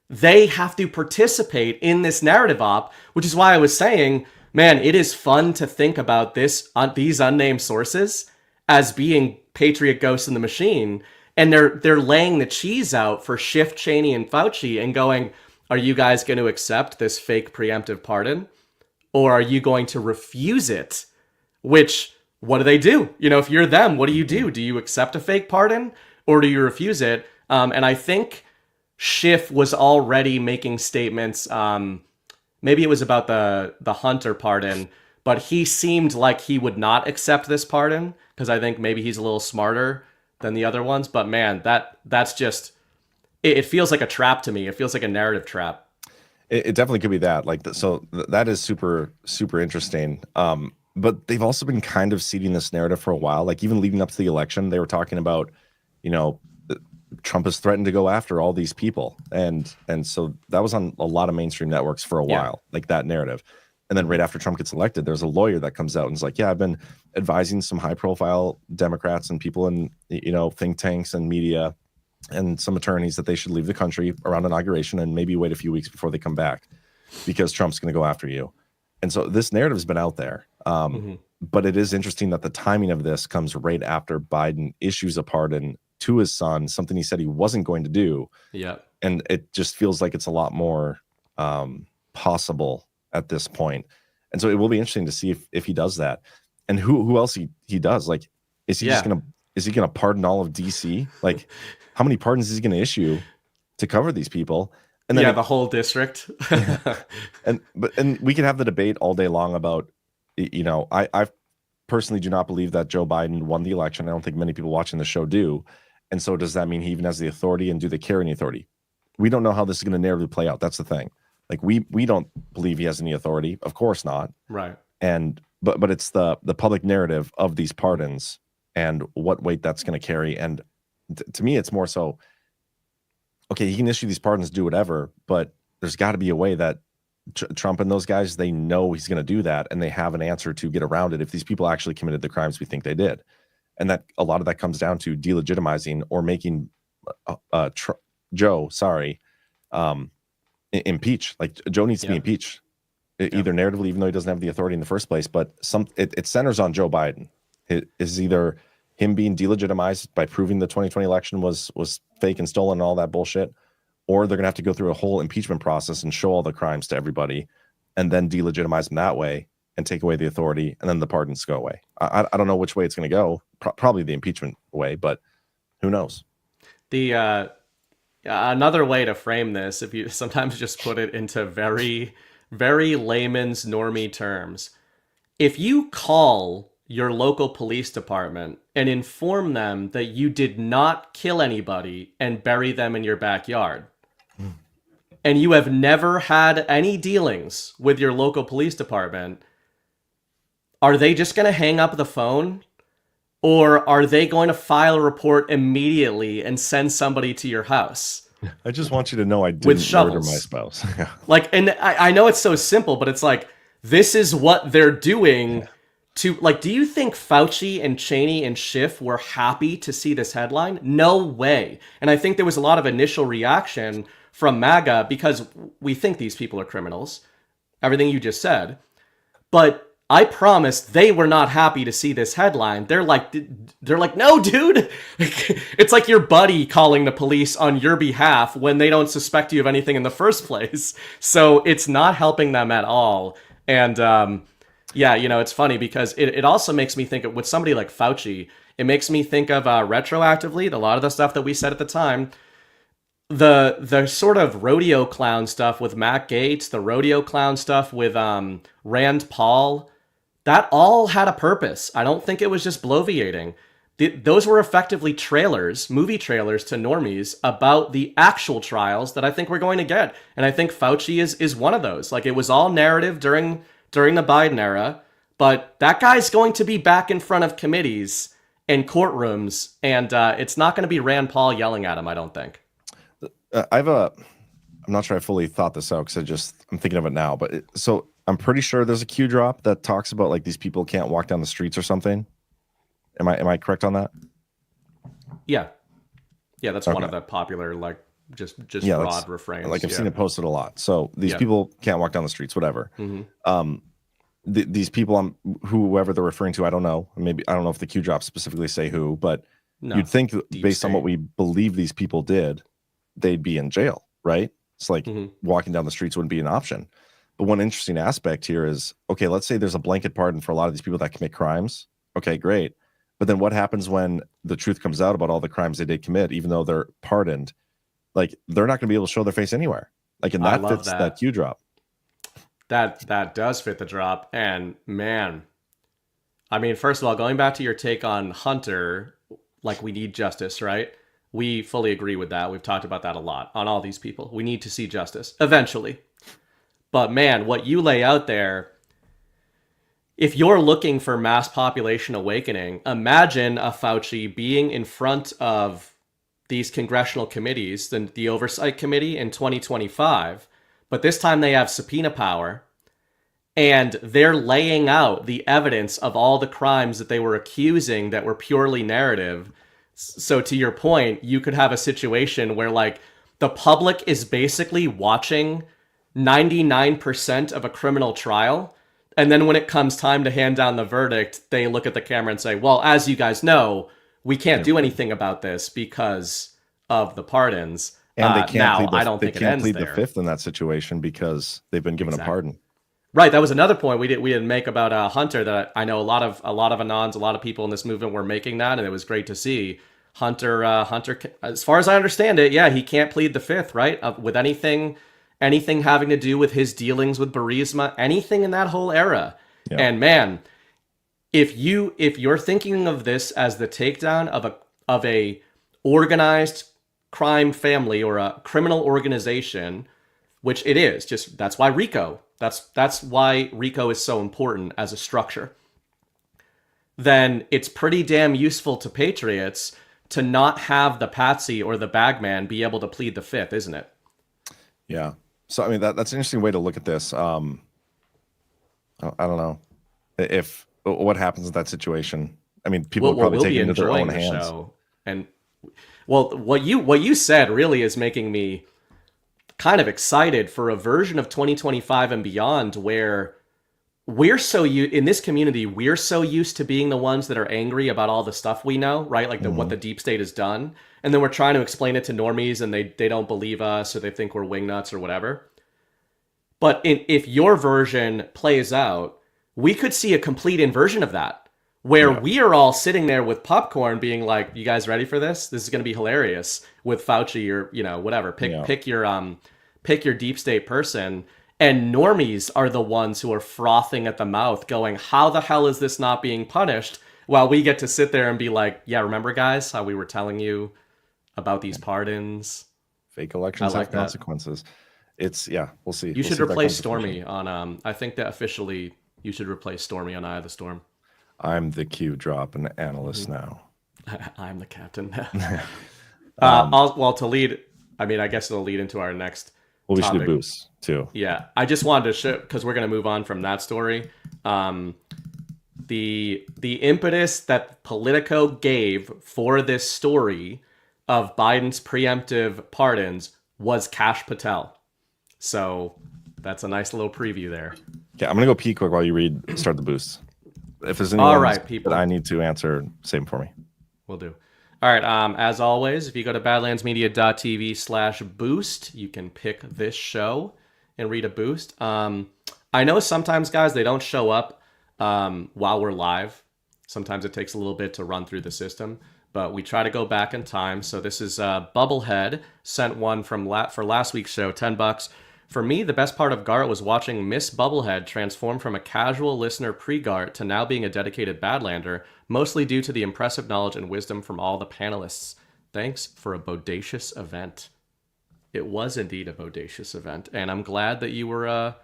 Speaker 11: They have to participate in this narrative op, which is why I was saying, man, it is fun to think about these unnamed sources as being Patriot ghosts in the machine. And they're laying the cheese out for Schiff, Cheney, and Fauci and going, are you guys going to accept this fake preemptive pardon? Or are you going to refuse it? Which, what do they do? You know, if you're them, what do? Do you accept a fake pardon or do you refuse it? And I think Schiff was already making statements. Maybe it was about the Hunter pardon, but he seemed like he would not accept this pardon because I think maybe he's a little smarter than the other ones. But man, that's just, it feels like a trap to me. It feels like a narrative trap.
Speaker 7: It definitely could be that. That is super, super interesting. But they've also been kind of seeding this narrative for a while. Like even leading up to the election, they were talking about, Trump has threatened to go after all these people. And so that was on a lot of mainstream networks for a while, like that narrative. And then right after Trump gets elected, there's a lawyer that comes out and is like, yeah, I've been advising some high profile Democrats and people in, think tanks and media and some attorneys that they should leave the country around inauguration and maybe wait a few weeks before they come back because Trump's going to go after you. And so this narrative has been out there. But it is interesting that the timing of this comes right after Biden issues a pardon to his son, something he said he wasn't going to do. Yeah. And it just feels like it's a lot more possible at this point. And so it will be interesting to see if he does that and who else he does. Like, is he just gonna pardon all of DC? Like, how many pardons is he gonna issue to cover these people? And then
Speaker 11: the whole district.
Speaker 7: and we can have the debate all day long about, I personally do not believe that Joe Biden won the election. I don't think many people watching the show do. And so does that mean he even has the authority, and do they carry any authority? We don't know how this is going to narratively play out. That's the thing. Like we don't believe he has any authority. Of course not.
Speaker 11: Right.
Speaker 7: And but it's the public narrative of these pardons and what weight that's going to carry. And to me, it's more so, okay, he can issue these pardons, do whatever, but there's got to be a way that Trump and those guys, they know he's going to do that, and they have an answer to get around it if these people actually committed the crimes we think they did. And that a lot of that comes down to delegitimizing or making Joe, impeach. Like Joe needs to be impeached, either narratively, even though he doesn't have the authority in the first place. But it centers on Joe Biden. It is either him being delegitimized by proving the 2020 election was fake and stolen and all that bullshit, or they're gonna have to go through a whole impeachment process and show all the crimes to everybody, and then delegitimize them that way and take away the authority, and then the pardons go away. I don't know which way it's going to go. Probably the impeachment way, but who knows?
Speaker 11: another way to frame this, if you sometimes just put it into very, very layman's normie terms, if you call your local police department and inform them that you did not kill anybody and bury them in your backyard, and you have never had any dealings with your local police department, are they just going to hang up the phone? Or are they going to file a report immediately and send somebody to your house?
Speaker 7: I just want you to know I didn't murder my spouse.
Speaker 11: Like, and I know it's so simple, but it's like, this is what they're doing to, like, do you think Fauci and Cheney and Schiff were happy to see this headline? No way. And I think there was a lot of initial reaction from MAGA because we think these people are criminals. Everything you just said. But I promise they were not happy to see this headline. They're like, no, dude. It's like your buddy calling the police on your behalf when they don't suspect you of anything in the first place. So it's not helping them at all. And yeah, you know, it's funny because it also makes me think of, with somebody like Fauci, it makes me think of retroactively, a lot of the stuff that we said at the time, the sort of rodeo clown stuff with Matt Gaetz, the rodeo clown stuff with Rand Paul, that all had a purpose. I don't think it was just bloviating. Those were effectively trailers, movie trailers to normies about the actual trials that I think we're going to get. And I think Fauci is one of those. Like, it was all narrative during the Biden era, but that guy's going to be back in front of committees and courtrooms, and it's not going to be Rand Paul yelling at him, I don't think.
Speaker 7: I'm not sure I fully thought this out because I'm thinking of it now, but so I'm pretty sure there's a Q drop that talks about like these people can't walk down the streets or something. Am I correct on that?
Speaker 11: Yeah, that's one of the popular like just broad refrains.
Speaker 7: Like I've seen it posted a lot. So these people can't walk down the streets, whatever.
Speaker 11: Mm-hmm.
Speaker 7: These people, whoever they're referring to, I don't know. Maybe I don't know if the Q drops specifically say who, but you'd think based on what we believe these people did, they'd be in jail, right? It's like walking down the streets wouldn't be an option. But one interesting aspect here is, okay, let's say there's a blanket pardon for a lot of these people that commit crimes. Okay, great. But then what happens when the truth comes out about all the crimes they did commit, even though they're pardoned? Like, they're not going to be able to show their face anywhere. Like, and that fits that Q drop.
Speaker 11: That does fit the drop. And man, I mean, first of all, going back to your take on Hunter, like, we need justice, right? We fully agree with that. We've talked about that a lot on all these people. We need to see justice eventually. But man, what you lay out there, if you're looking for mass population awakening, imagine a Fauci being in front of these congressional committees, the Oversight Committee in 2025, but this time they have subpoena power, and they're laying out the evidence of all the crimes that they were accusing that were purely narrative. So to your point, you could have a situation where like the public is basically watching 99% of a criminal trial, and then when it comes time to hand down the verdict, they look at the camera and say, well, as you guys know, we can't do anything about this because of the pardons.
Speaker 7: And they can't plead
Speaker 11: the
Speaker 7: fifth in that situation because they've been given a pardon.
Speaker 11: Right, that was another point we didn't make about Hunter that I know a lot of Anons, a lot of people in this movement were making that, and it was great to see. Hunter, as far as I understand it, yeah, he can't plead the fifth, right? With anything having to do with his dealings with Burisma, anything in that whole era. Yeah. And man, if you're thinking of this as the takedown of a organized crime family or a criminal organization, which it is, just that's why RICO. That's why RICO is so important as a structure. Then it's pretty damn useful to patriots to not have the patsy or the bagman be able to plead the fifth, isn't it?
Speaker 7: Yeah. So I mean that's an interesting way to look at this. I don't know if what happens in that situation. I mean, people will probably take it into their own hands.
Speaker 11: Show. And well, what you said really is making me kind of excited for a version of 2025 and beyond where we're in this community, we're so used to being the ones that are angry about all the stuff we know, right? Like what the deep state has done. And then we're trying to explain it to normies and they don't believe us or they think we're wingnuts or whatever. But if your version plays out, we could see a complete inversion of that, where we are all sitting there with popcorn being like, you guys ready for this? This is going to be hilarious with Fauci or, whatever. Pick your deep state person. And normies are the ones who are frothing at the mouth going, how the hell is this not being punished? While we get to sit there and be like, yeah, remember guys, how we were telling you about these pardons?
Speaker 7: Fake elections have consequences. We'll see.
Speaker 11: You should replace Stormy on, I think that officially you should replace Stormy on Eye of the Storm.
Speaker 7: I'm the Q drop and analyst now.
Speaker 11: I'm the captain now. To lead, I guess it'll lead into our next
Speaker 7: we
Speaker 11: topic.
Speaker 7: Should do boosts too.
Speaker 11: Yeah, I just wanted to show, because we're going to move on from that story. The impetus that Politico gave for this story of Biden's preemptive pardons was Kash Patel. So that's a nice little preview there.
Speaker 7: Yeah, I'm going to go pee quick while you start the boosts. If there's any
Speaker 11: people
Speaker 7: that I need to answer, save them for me.
Speaker 11: Will do. All right. As always, if you go to badlandsmedia.tv/boost, you can pick this show and read a boost. I know sometimes, guys, they don't show up while we're live. Sometimes it takes a little bit to run through the system, but we try to go back in time. So this is Bubblehead sent one for last week's show, $10. For me, the best part of GART was watching Miss Bubblehead transform from a casual listener pre-GART to now being a dedicated Badlander, mostly due to the impressive knowledge and wisdom from all the panelists. Thanks for a bodacious event. It was indeed a bodacious event, and I'm glad that you were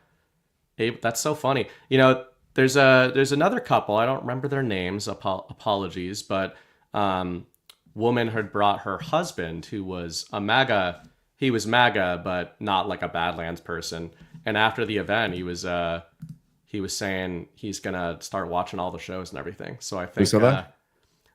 Speaker 11: able. That's so funny. There's another couple. I don't remember their names. Apologies, but woman had brought her husband, who was a MAGA. He was MAGA, but not like a Badlands person. And after the event, he was saying he's gonna start watching all the shows and everything. So I think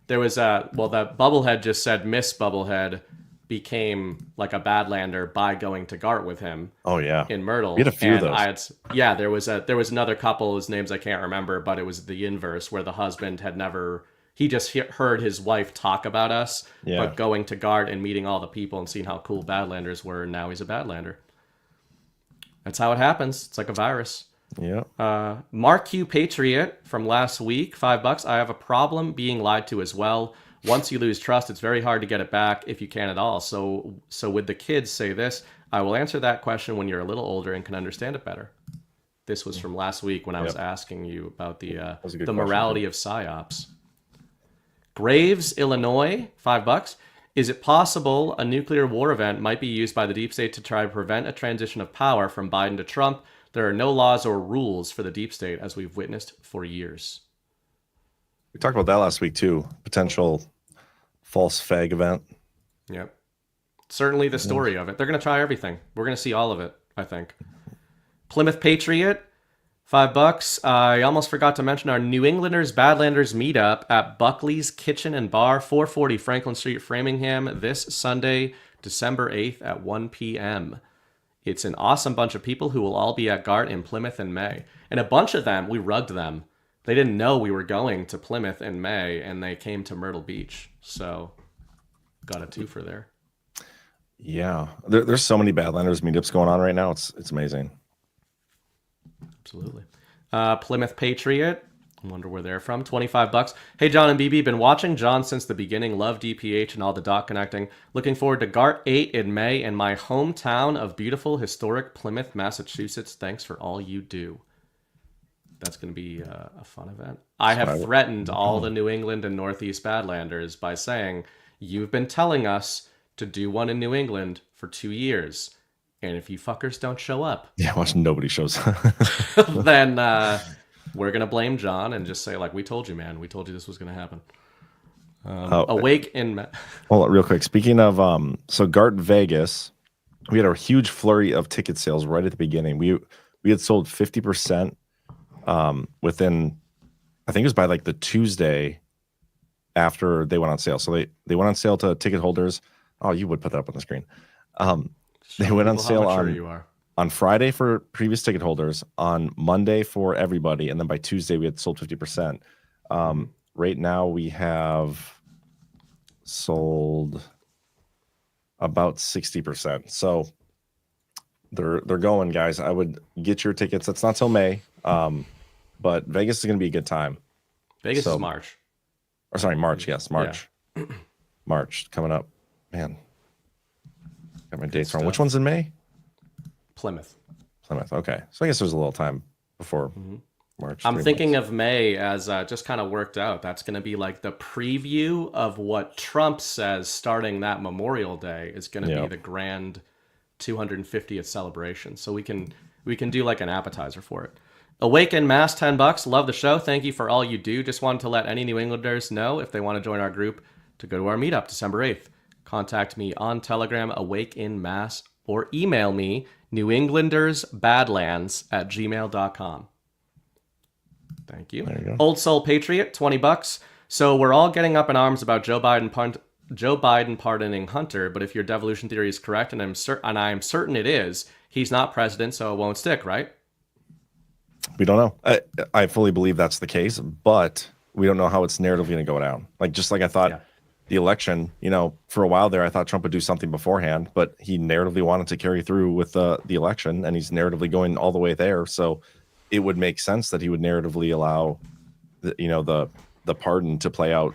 Speaker 11: there was the Bubblehead just said Miss Bubblehead became like a Badlander by going to GART with him.
Speaker 7: Oh yeah,
Speaker 11: in Myrtle.
Speaker 7: We had a few of those.
Speaker 11: There was another couple whose names I can't remember, but it was the inverse where the husband had never. He just heard his wife talk about us, but going to GART and meeting all the people and seeing how cool Badlanders were, and now he's a Badlander. That's how it happens. It's like a virus.
Speaker 7: Yeah.
Speaker 11: Mark Q Patriot from last week, $5. I have a problem being lied to as well. Once you lose trust, it's very hard to get it back if you can at all. So would the kids say this? I will answer that question when you're a little older and can understand it better. This was from last week when I was asking you about the morality of PSYOPs. Graves, Illinois, $5. Is it possible a nuclear war event might be used by the deep state to try to prevent a transition of power from Biden to Trump? There are no laws or rules for the deep state, as we've witnessed for years.
Speaker 7: We talked about that last week too. Potential false flag event.
Speaker 11: Yep. Certainly the story of it. They're going to try everything. We're going to see all of it, I think. Plymouth Patriot, $5. I almost forgot to mention our New Englanders Badlanders meetup at Buckley's Kitchen and Bar, 440 Franklin Street, Framingham, this Sunday, December 8th at 1 p.m. It's an awesome bunch of people who will all be at GART in Plymouth in May. And a bunch of them, we rugged them. They didn't know we were going to Plymouth in May, and they came to Myrtle Beach. So, got a twofer there.
Speaker 7: Yeah. There's so many Badlanders meetups going on right now. It's amazing.
Speaker 11: Absolutely. Plymouth Patriot. I wonder where they're from. $25. Hey, John and BB. Been watching John since the beginning. Love DPH and all the dot connecting. Looking forward to GART 8 in May in my hometown of beautiful, historic Plymouth, Massachusetts. Thanks for all you do. That's going to be a fun event. I have threatened all the New England and Northeast Badlanders by saying, you've been telling us to do one in New England for 2 years. And if you fuckers don't show up,
Speaker 7: watch nobody shows up.
Speaker 11: then we're gonna blame John and just say, like, we told you, man. We told you this was gonna happen. Awake in.
Speaker 7: Hold on, real quick. Speaking of, so GART Vegas, we had a huge flurry of ticket sales right at the beginning. We had sold 50% within, I think it was by like the Tuesday after they went on sale. So they went on sale to ticket holders. Oh, you would put that up on the screen. They went on sale on Friday for previous ticket holders, on Monday for everybody, and then by Tuesday we had sold 50%. Right now we have sold about 60%. So they're going, guys. I would get your tickets. That's not till May, but Vegas is going to be a good time.
Speaker 11: Vegas is March.
Speaker 7: Or sorry, March. Yes, March. Yeah. March coming up. Man, got my dates wrong. Which one's in May?
Speaker 11: Plymouth.
Speaker 7: Okay, so I guess there's a little time before March.
Speaker 11: I'm thinking of May as just kind of worked out. That's going to be like the preview of what Trump says starting that Memorial Day is going to be the grand 250th celebration. So we can do like an appetizer for it. Awaken Mass, $10. Love the show. Thank you for all you do. Just wanted to let any New Englanders know if they want to join our group to go to our meetup December 8th. Contact me on Telegram, Awaken Mass, or email me, newenglandersbadlands@gmail.com. Thank you.
Speaker 7: There you go.
Speaker 11: Old Soul Patriot, $20. So we're all getting up in arms about Joe Biden pardoning Hunter, but if your devolution theory is correct, and I'm certain it is, he's not president, so it won't stick, right?
Speaker 7: We don't know. I fully believe that's the case, but we don't know how it's narratively going to go down. Like, just like I thought the election, for a while there, I thought Trump would do something beforehand, but he narratively wanted to carry through with the election, and he's narratively going all the way there. So it would make sense that he would narratively allow the pardon to play out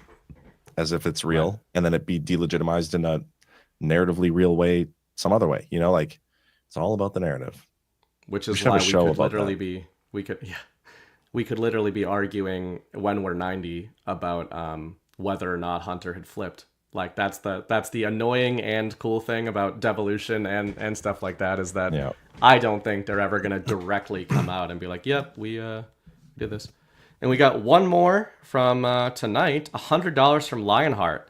Speaker 7: as if it's real, and then it be delegitimized in a narratively real way, some other way. Like, it's all about the narrative.
Speaker 11: Which is why we could literally be arguing when we're 90 about whether or not Hunter had flipped. Like, that's the annoying and cool thing about devolution and stuff like that, is that I don't think they're ever going to directly come out and be like, yep, we did this. And we got one more from tonight, $100 from Lionheart.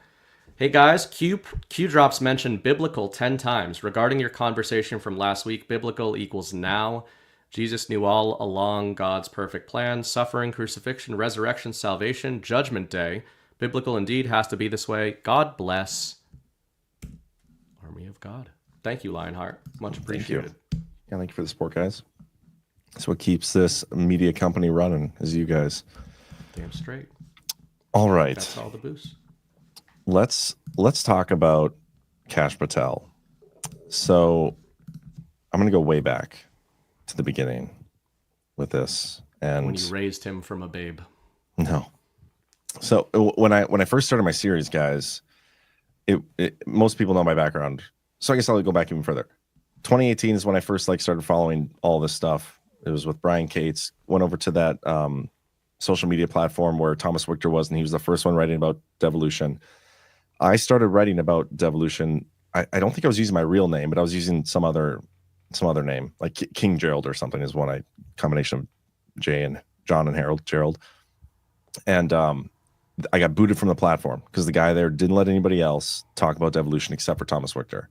Speaker 11: Hey guys, Q Drops mentioned biblical 10 times. Regarding your conversation from last week, biblical equals now. Jesus knew all along God's perfect plan, suffering, crucifixion, resurrection, salvation, judgment day. Biblical indeed has to be this way. God bless. Army of God. Thank you, Lionheart. Much appreciated.
Speaker 7: Thank you for the support, guys. That's what keeps this media company running, is you guys.
Speaker 11: Damn straight.
Speaker 7: All right.
Speaker 11: That's all the boost.
Speaker 7: Let's talk about Kash Patel. So I'm going to go way back to the beginning with this. And
Speaker 11: when you raised him from a babe.
Speaker 7: No. So when I first started my series, guys, most people know my background. So I guess I'll go back even further. 2018 is when I first started following all this stuff. It was with Brian Cates. Went over to that social media platform where Thomas Wichter was, and he was the first one writing about devolution. I started writing about devolution. I don't think I was using my real name, but I was using some other name, like King Gerald or something is one combination of J and John and Harold Gerald. And I got booted from the platform because the guy there didn't let anybody else talk about devolution except for Thomas Wichter.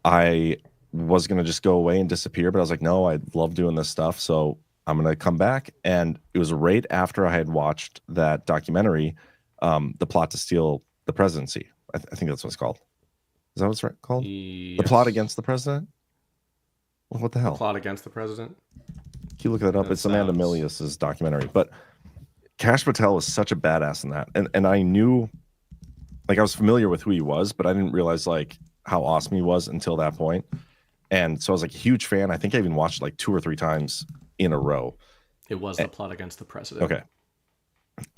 Speaker 7: I was going to just go away and disappear, but I was like, no, I love doing this stuff. So I'm going to come back. And it was right after I had watched that documentary, The Plot to Steal the Presidency. I think that's what it's called. Is that what it's called?
Speaker 11: Yes.
Speaker 7: The Plot Against the President? Well, what the hell?
Speaker 11: The Plot Against the President?
Speaker 7: Can you look that up? It's Amanda Milius's documentary. But Kash Patel was such a badass in that. And I knew, I was familiar with who he was, but I didn't realize how awesome he was until that point. And so I was a huge fan. I think I even watched it 2 or 3 times in a row.
Speaker 11: It was The Plot Against the President.
Speaker 7: Okay.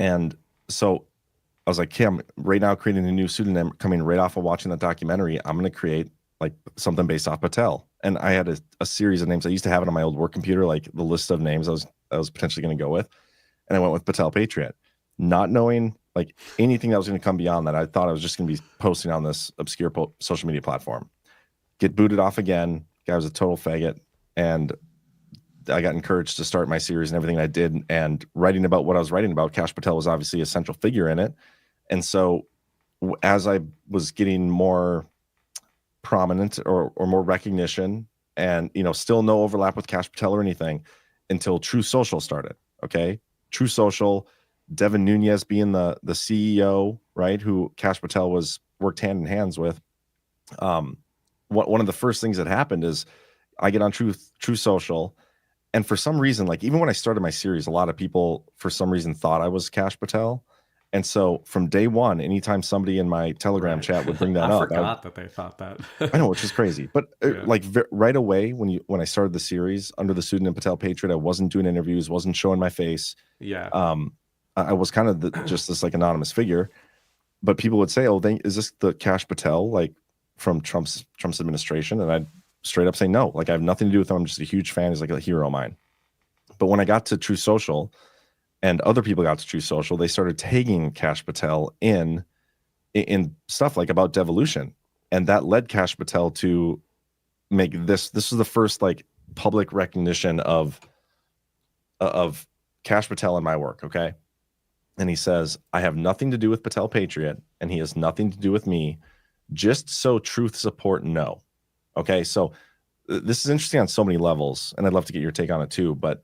Speaker 7: And so I was like, okay, I'm right now creating a new pseudonym coming right off of watching that documentary. I'm going to create something based off Patel. And I had a series of names. I used to have it on my old work computer, the list of names I was potentially going to go with. And I went with Patel Patriot, not knowing anything that was going to come beyond that. I thought I was just going to be posting on this obscure social media platform. Get booted off again. Guy was a total faggot. And I got encouraged to start my series and everything I did. And writing about what I was writing about, Kash Patel was obviously a central figure in it. And so as I was getting more prominent or more recognition and, still no overlap with Kash Patel or anything until True Social started. Okay. True Social, Devin Nunes being the CEO, right? Who Kash Patel worked hand in hands with. One of the first things that happened is I get on True Social, and for some reason, even when I started my series, a lot of people for some reason thought I was Kash Patel. And so from day one, anytime somebody in my Telegram chat would bring that
Speaker 11: I
Speaker 7: up,
Speaker 11: forgot that they thought that.
Speaker 7: I know, which is crazy. But right away, when I started the series under the pseudonym Patel Patriot, I wasn't doing interviews, wasn't showing my face.
Speaker 11: Yeah.
Speaker 7: I was kind of just this like anonymous figure, but people would say, "Oh, is this the Kash Patel like from Trump's administration?" And I'd straight up say no. Like I have nothing to do with him. I'm just a huge fan. He's like a hero of mine. But when I got to True Social, and other people got to True Social, they started tagging Kash Patel in stuff like about devolution, and that led Kash Patel to make this. This was the first like public recognition of Kash Patel in my work. Okay. And he says, I have nothing to do with Patel Patriot, and he has nothing to do with me, just so truth support know. Okay, so this is interesting on so many levels, and I'd love to get your take on it too. But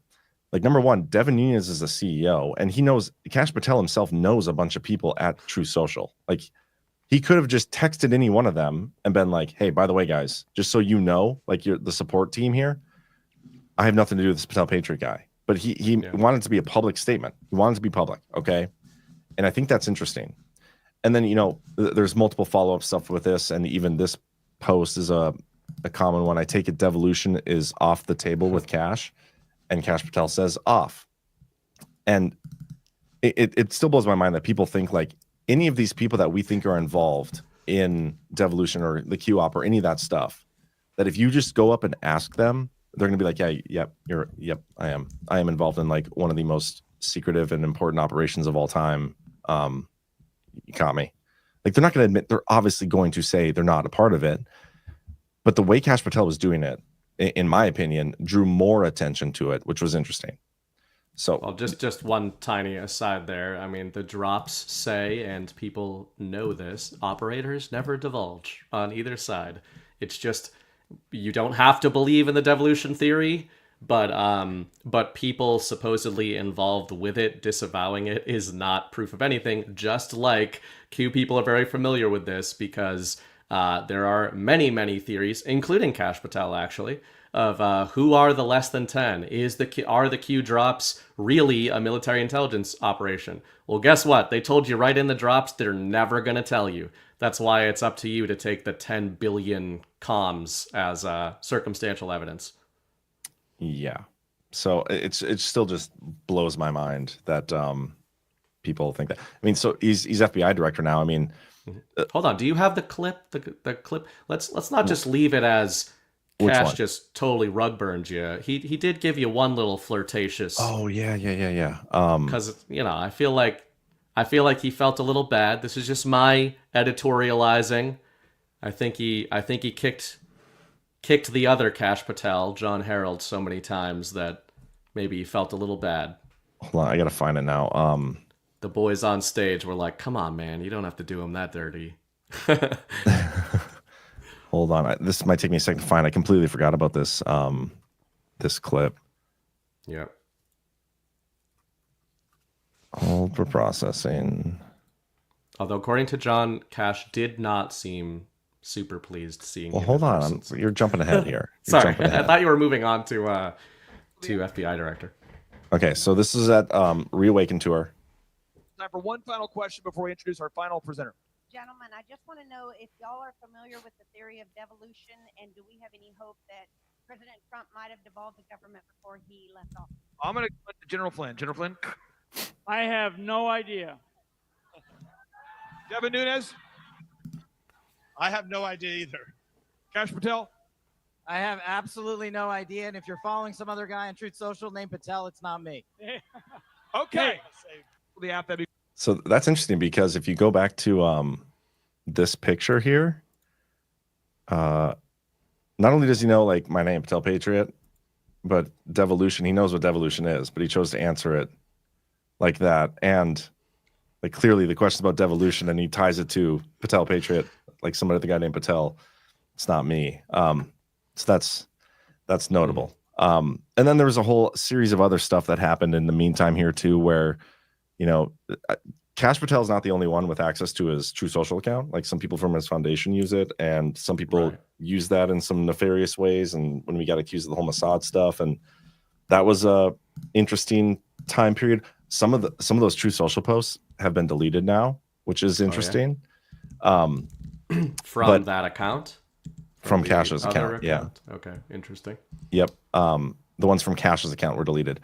Speaker 7: like, number one, Devin Nunes is a CEO, and he knows, Kash Patel himself knows a bunch of people at True Social. Like, he could have just texted any one of them and been like, hey, by the way, guys, just so you know, like you're the support team here, I have nothing to do with this Patel Patriot guy. But he wanted it to be a public statement. He wanted it to be public, okay? And I think that's interesting. And then, you know, there's multiple follow-up stuff with this, and even this post is a common one. I take it Devolution is off the table with Kash, and Kash Patel says off. And it still blows my mind that people think like any of these people that we think are involved in Devolution or the Q-op or any of that stuff, that if you just go up and ask them, they're going to be like, yeah, I am involved in like one of the most secretive and important operations of all time. You caught me. Like, they're not going to admit, they're obviously going to say they're not a part of it. But the way Kash Patel was doing it, in my opinion, drew more attention to it, which was interesting. So,
Speaker 11: well, just one tiny aside there. I mean, the drops say, and people know this, operators never divulge on either side. It's just, you don't have to believe in the devolution theory, but people supposedly involved with it disavowing it is not proof of anything. Just like Q people are very familiar with this, because there are many theories, including Kash Patel actually, of who are the less than 10. Are the Q drops really a military intelligence operation? Well, guess what? They told you right in the drops they're never going to tell you. That's why it's up to you to take the 10 billion comms as circumstantial evidence.
Speaker 7: Yeah. So it still just blows my mind that people think that. I mean, so he's FBI director now. I mean,
Speaker 11: hold on. Do you have the clip? The clip. Let's not just leave it as Kash just totally rug burned you. He did give you one little flirtatious.
Speaker 7: Oh yeah.
Speaker 11: Because you know, I feel like he felt a little bad. This is just my editorializing. I think he kicked the other Kash Patel, John Harold, so many times that maybe he felt a little bad.
Speaker 7: Hold on, I gotta find it now.
Speaker 11: The boys on stage were like, "Come on, man, you don't have to do him that dirty."
Speaker 7: Hold on, this might take me a second to find. I completely forgot about this. This clip.
Speaker 11: Yep.
Speaker 7: Hold for processing.
Speaker 11: Although, according to John, Kash did not seem super pleased seeing.
Speaker 7: Well, hold on, you're jumping ahead here.
Speaker 11: Sorry, I thought you were moving on to FBI director.
Speaker 7: Okay, so this is at Reawaken Tour.
Speaker 14: Time for one final question before we introduce our final presenter.
Speaker 15: Gentlemen, I just want to know if y'all are familiar with the theory of devolution, and do we have any hope that President Trump might have devolved the government before he left office?
Speaker 14: I'm going to go to General Flynn. General Flynn.
Speaker 10: I have no idea.
Speaker 14: Devin Nunes.
Speaker 16: I have no idea either.
Speaker 14: Kash Patel.
Speaker 17: I have absolutely no idea, and if you're following some other guy on Truth Social named Patel, it's not me.
Speaker 14: Okay. The app that
Speaker 7: So that's interesting, because if you go back to this picture here, not only does he know like my name, Patel Patriot, but devolution, he knows what devolution is, but he chose to answer it like that. And like clearly the question about devolution, and he ties it to Patel Patriot, like somebody, the guy named Patel. It's not me. So that's notable. And then there was a whole series of other stuff that happened in the meantime here too, where, you know, Kash Patel is not the only one with access to his True Social account. Like, some people from his foundation use it, and some people use that in some nefarious ways. And when we got accused of the whole Mossad stuff, and that was a interesting time period. Some of those True Social posts have been deleted now, which is interesting.
Speaker 11: From that account?
Speaker 7: From Kash's account, yeah.
Speaker 11: Okay, interesting.
Speaker 7: Yep. The ones from Kash's account were deleted.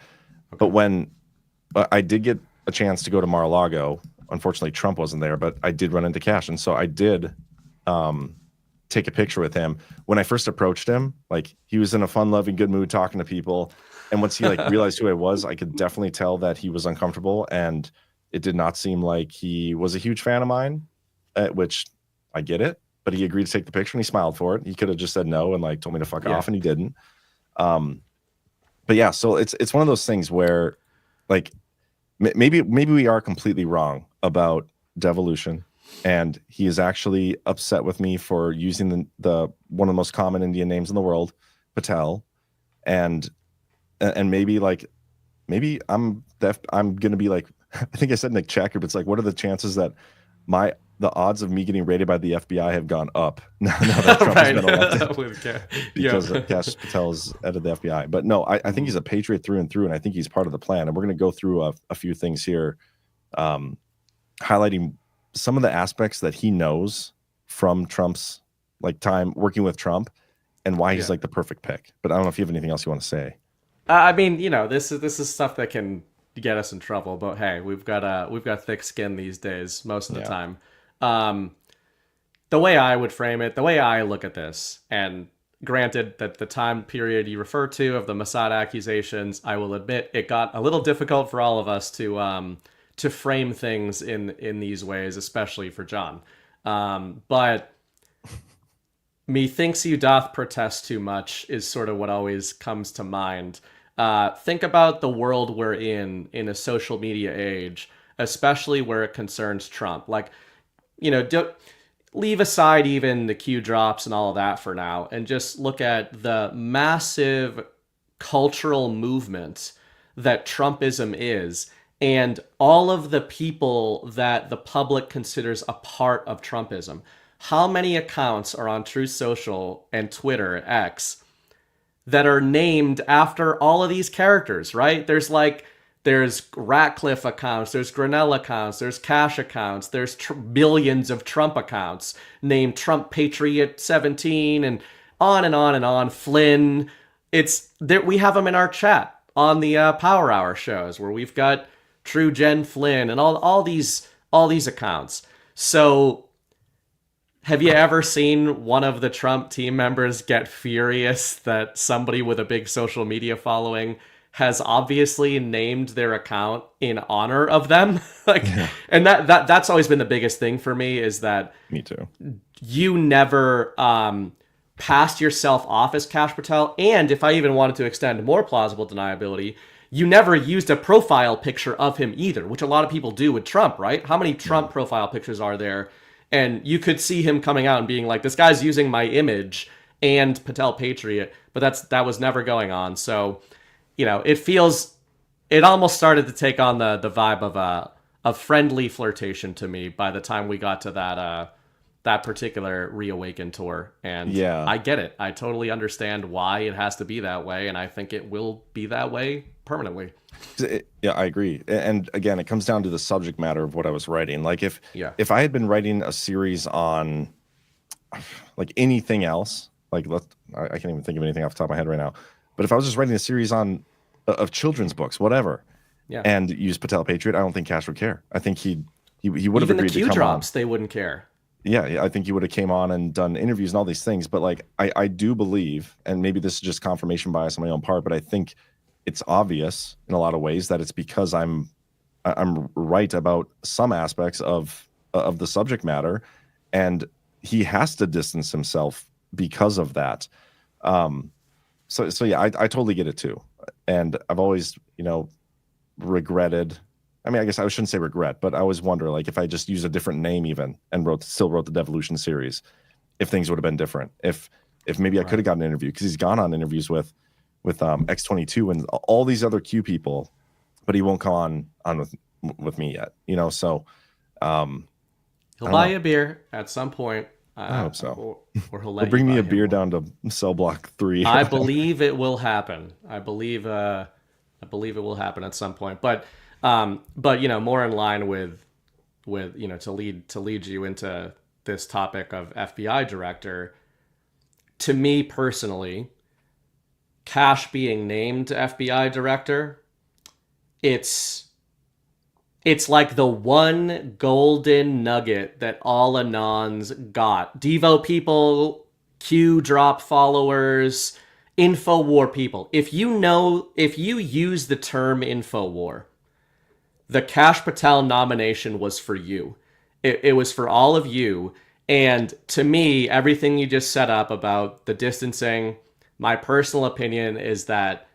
Speaker 7: Okay. But when I did get a chance to go to Mar-a-Lago. Unfortunately, Trump wasn't there, but I did run into Kash, and so I did take a picture with him. When I first approached him, like he was in a fun-loving, good mood talking to people, and once he like realized who I was, I could definitely tell that he was uncomfortable, and it did not seem like he was a huge fan of mine, which I get it, but he agreed to take the picture and he smiled for it. He could have just said no and like told me to fuck off, and he didn't. But yeah, so it's one of those things where like maybe we are completely wrong about devolution, and he is actually upset with me for using the one of the most common Indian names in the world, Patel, and maybe I'm gonna be like, I think I said Nick Checker, but it's like, what are the chances that the odds of me getting raided by the FBI have gone up now that Trump has been elected because Kash Patel is head of the FBI. But no, I think he's a patriot through and through, and I think he's part of the plan. And we're going to go through a few things here, highlighting some of the aspects that he knows from Trump's like time working with Trump, and why he's like the perfect pick. But I don't know if you have anything else you want to say.
Speaker 11: I mean, this is stuff that can get us in trouble, but hey, we've got thick skin these days most of the time. The way I would frame it, the way I look at this, and granted that the time period you refer to of the Mossad accusations, I will admit it got a little difficult for all of us to frame things in these ways, especially for John. But methinks you doth protest too much is sort of what always comes to mind. Think about the world we're in a social media age, especially where it concerns Trump. Like, leave aside even the Q drops and all of that for now, and just look at the massive cultural movement that Trumpism is, and all of the people that the public considers a part of Trumpism. How many accounts are on Truth Social and Twitter, X, that are named after all of these characters, right? There's Ratcliffe accounts, there's Grinnell accounts, there's Kash accounts, there's billions of Trump accounts named Trump Patriot 17 and on and on and on. Flynn, we have them in our chat on the Power Hour shows where we've got True Jen Flynn and all these accounts. So have you ever seen one of the Trump team members get furious that somebody with a big social media following has obviously named their account in honor of them? And that's always been the biggest thing for me, is that
Speaker 7: me too.
Speaker 11: You never passed yourself off as Kash Patel, and if I even wanted to extend more plausible deniability, you never used a profile picture of him either, which a lot of people do with Trump, right? How many Trump profile pictures are there? And you could see him coming out and being like, this guy's using my image and Patel Patriot, but that was never going on. So, it almost started to take on the vibe of a friendly flirtation to me by the time we got to that particular Reawaken tour. And I get it. I totally understand why it has to be that way, and I think it will be that way permanently.
Speaker 7: Yeah, I agree. And again, it comes down to the subject matter of what I was writing. Like if I had been writing a series on like anything else, like I can't even think of anything off the top of my head right now, but if I was just writing a series of children's books, whatever, and use Patel Patriot, I don't think Kash would care. I think he would have agreed to come on.
Speaker 11: drops, they wouldn't care.
Speaker 7: Yeah, I think he would have came on and done interviews and all these things. But like, I do believe, and maybe this is just confirmation bias on my own part, but I think it's obvious in a lot of ways that it's because I'm right about some aspects of the subject matter, and he has to distance himself because of that. So yeah, I totally get it too. And I've always, regretted. I mean, I guess I shouldn't say regret, but I always wonder, like, if I just used a different name even and still wrote the Devolution series, if things would have been different. If maybe I could have gotten an interview, because he's gone on interviews with X22 and all these other Q people, but he won't come on with me yet. So
Speaker 11: he'll buy you a beer at some point.
Speaker 7: I hope so.
Speaker 11: Or he'll let
Speaker 7: He'll bring
Speaker 11: you
Speaker 7: me a
Speaker 11: buy
Speaker 7: beer
Speaker 11: him
Speaker 7: down to cell block 3.
Speaker 11: I believe it will happen. I believe it will happen at some point. But more in line with to lead you into this topic of FBI director. To me personally, Kash being named FBI director, it's it's like the one golden nugget that all Anons got. Devo people, Q drop followers, InfoWar people. If you use the term InfoWar, the Kash Patel nomination was for you. It was for all of you. And to me, everything you just set up about the distancing, my personal opinion is that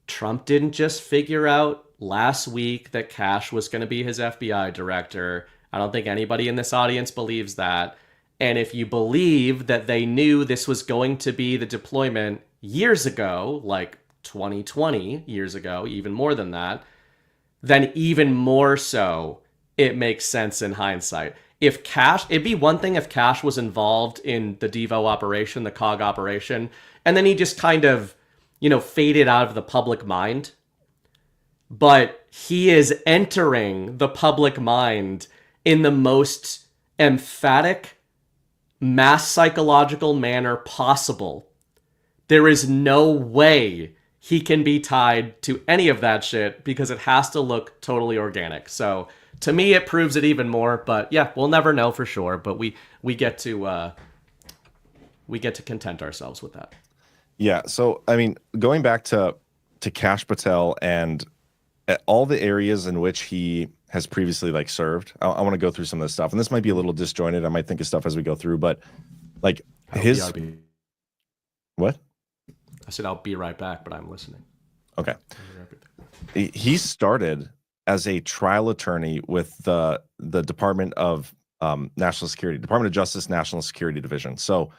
Speaker 11: Trump didn't just figure out last week that Kash was going to be his FBI director. I don't think anybody in this audience believes that. And if you believe that they knew this was going to be the deployment years ago, like 2020 years ago, even more than that, then even more so, it makes sense in hindsight. If Kash, it'd be one thing if Kash was involved in the Devo operation, the COG operation, and then he just kind of, faded out of the public mind. But he is entering the public mind in the most emphatic, mass psychological manner possible. There is no way he can be tied to any of that shit because it has to look totally organic. So to me, it proves it even more. But yeah, we'll never know for sure. But we get to content ourselves with that.
Speaker 7: Yeah. So I mean, going back to Kash Patel and all the areas in which he has previously served, I want to go through some of this stuff, and this might be a little disjointed. I might think of stuff as we go through, but his what?
Speaker 11: I said I'll be right back, but I'm listening.
Speaker 7: Okay. He started as a trial attorney with the Department of National Security, Department of Justice, National Security Division. So,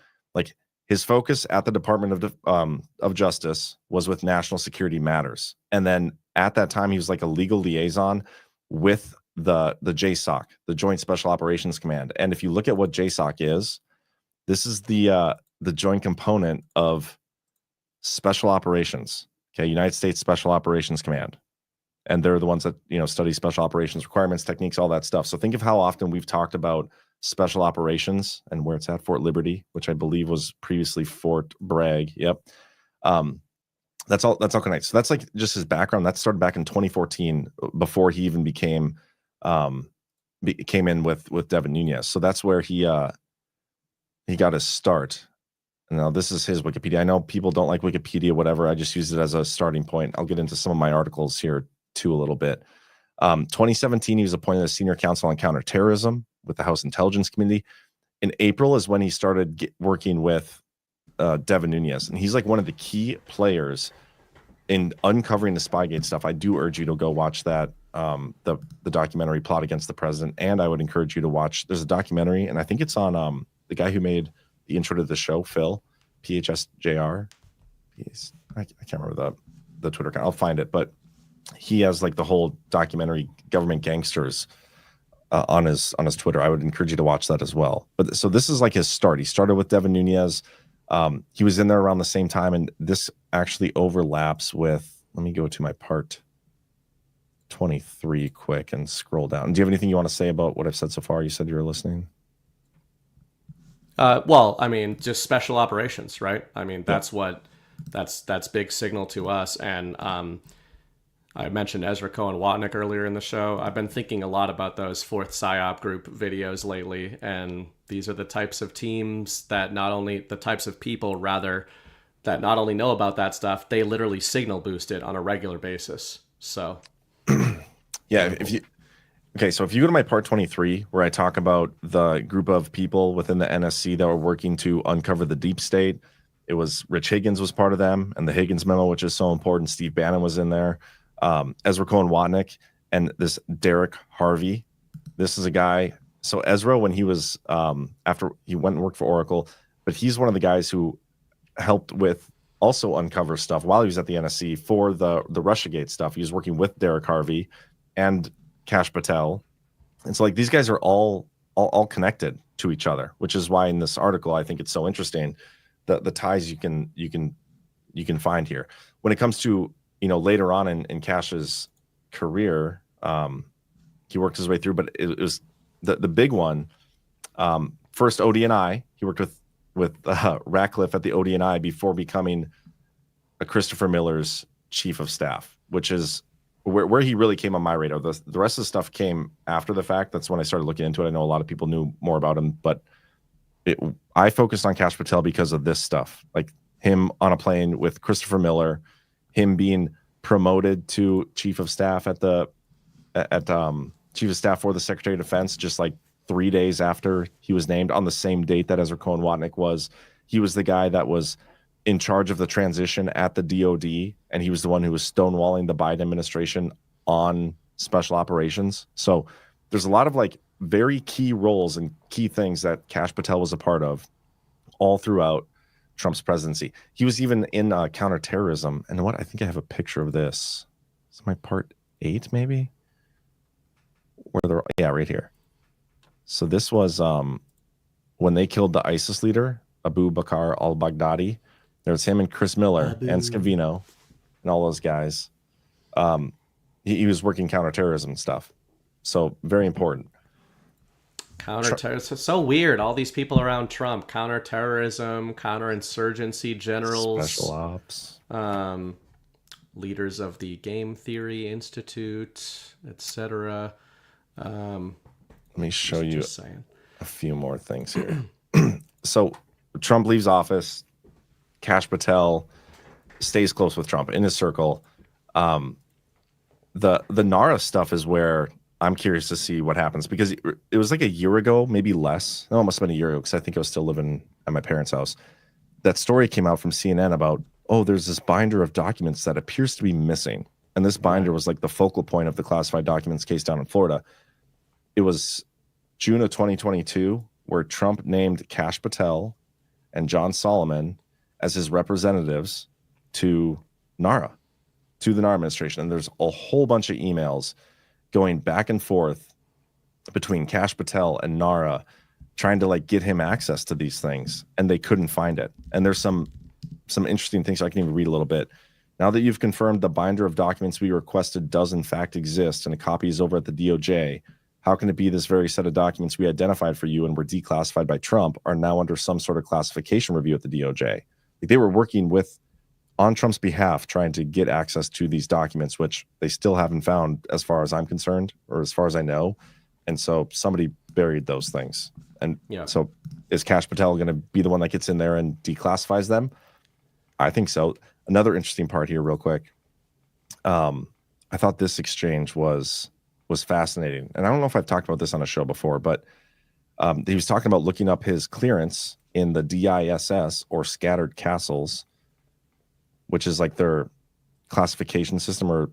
Speaker 7: his focus at the Department of Justice was with national security matters, and then at that time he was like a legal liaison with the JSOC, the Joint Special Operations Command. And if you look at what JSOC is, this is the joint component of Special Operations, okay, United States Special Operations Command, and they're the ones that study special operations requirements, techniques, all that stuff. So think of how often we've talked about special operations and where it's at, Fort Liberty, which I believe was previously Fort Bragg. Yep, that's all connected. So that's just his background. That started back in 2014, before he even came in with Devin Nunes. So that's where he got his start. Now, this is his Wikipedia. I know people don't like Wikipedia, whatever. I just used it as a starting point. I'll get into some of my articles here, too, a little bit. 2017, he was appointed as Senior Counsel on Counterterrorism with the House Intelligence Committee. In April is when he started working with Devin Nunes. And he's one of the key players in uncovering the Spygate stuff. I do urge you to go watch that, the documentary Plot Against the President. And I would encourage you to watch, there's a documentary, and I think it's on the guy who made the intro to the show, Phil, PHSJR. I can't remember the Twitter account. I'll find it, but he has the whole documentary Government Gangsters on his Twitter. I would encourage you to watch that as well. But so this is his start. He started with Devin Nunes. He was in there around the same time, and this actually overlaps with, let me go to my part 23 quick and scroll down. Do you have anything you want to say about what I've said so far? You said you were listening.
Speaker 11: Well, I mean, just special operations, right? I mean, that's big signal to us. And I mentioned Ezra Cohen Watnick earlier in the show. I've been thinking a lot about those Fourth PSYOP group videos lately, and these are the types of teams that the types of people that not only know about that stuff, they literally signal boost it on a regular basis. So,
Speaker 7: yeah, so if you go to my part 23, where I talk about the group of people within the NSC that were working to uncover the deep state, it was Rich Higgins was part of them, and the Higgins memo, which is so important. Steve Bannon was in there. Ezra Cohen Watnick, and this Derek Harvey. This is a guy. So Ezra, when he was after he went and worked for Oracle, but he's one of the guys who helped with also uncover stuff while he was at the NSC for the Russiagate stuff. He was working with Derek Harvey and Kash Patel, and so these guys are all connected to each other, which is why in this article I think it's so interesting the ties you can find here when it comes to later on in Kash's career. He worked his way through, but it was the big one. First ODNI, he worked with Ratcliffe at the ODNI before becoming Christopher Miller's chief of staff, which is where he really came on my radar. The rest of the stuff came after the fact. That's when I started looking into it. I know a lot of people knew more about him, but I focused on Kash Patel because of this stuff, like him on a plane with Christopher Miller, him being promoted to chief of staff chief of staff for the Secretary of Defense, just like 3 days after he was named, on the same date that Ezra Cohen Watnick was. He was the guy that was in charge of the transition at the DOD, and he was the one who was stonewalling the Biden administration on special operations. So there's a lot of like very key roles and key things that Kash Patel was a part of all throughout Trump's presidency. He was even in counterterrorism. And what, I think I have a picture of this. It's my part 8, maybe? Right here. So this was when they killed the ISIS leader, Abu Bakr al-Baghdadi. There was him and Chris Miller and Scavino and all those guys. He was working counterterrorism stuff. So very important.
Speaker 11: Counterterrorism. So weird. All these people around Trump. Counterterrorism, counterinsurgency generals.
Speaker 7: Special ops.
Speaker 11: Leaders of the Game Theory Institute, etc.
Speaker 7: Let me show you a few more things here. So Trump leaves office. Kash Patel stays close with Trump in his circle. The NARA stuff is where I'm curious to see what happens, because it was like a year ago, maybe less. No, it must have been a year ago, because I think I was still living at my parents' house. That story came out from CNN about, there's this binder of documents that appears to be missing. And this binder was like the focal point of the classified documents case down in Florida. It was June of 2022 where Trump named Kash Patel and John Solomon as his representatives to NARA, to the NARA administration. And there's a whole bunch of emails going back and forth between Kash Patel and NARA trying to like get him access to these things, and they couldn't find it. And there's some interesting things. I can even read a little bit. Now that you've confirmed the binder of documents we requested does in fact exist and a copy is over at the DOJ, how can it be this very set of documents we identified for you and were declassified by Trump are now under some sort of classification review at the DOJ? Like, they were working on Trump's behalf, trying to get access to these documents, which they still haven't found as far as I'm concerned, or as far as I know. And so somebody buried those things. And so is Kash Patel going to be the one that gets in there and declassifies them? I think so. Another interesting part here real quick. I thought this exchange was fascinating. And I don't know if I've talked about this on a show before, but he was talking about looking up his clearance in the DISS, or Scattered Castles, which is like their classification system, or,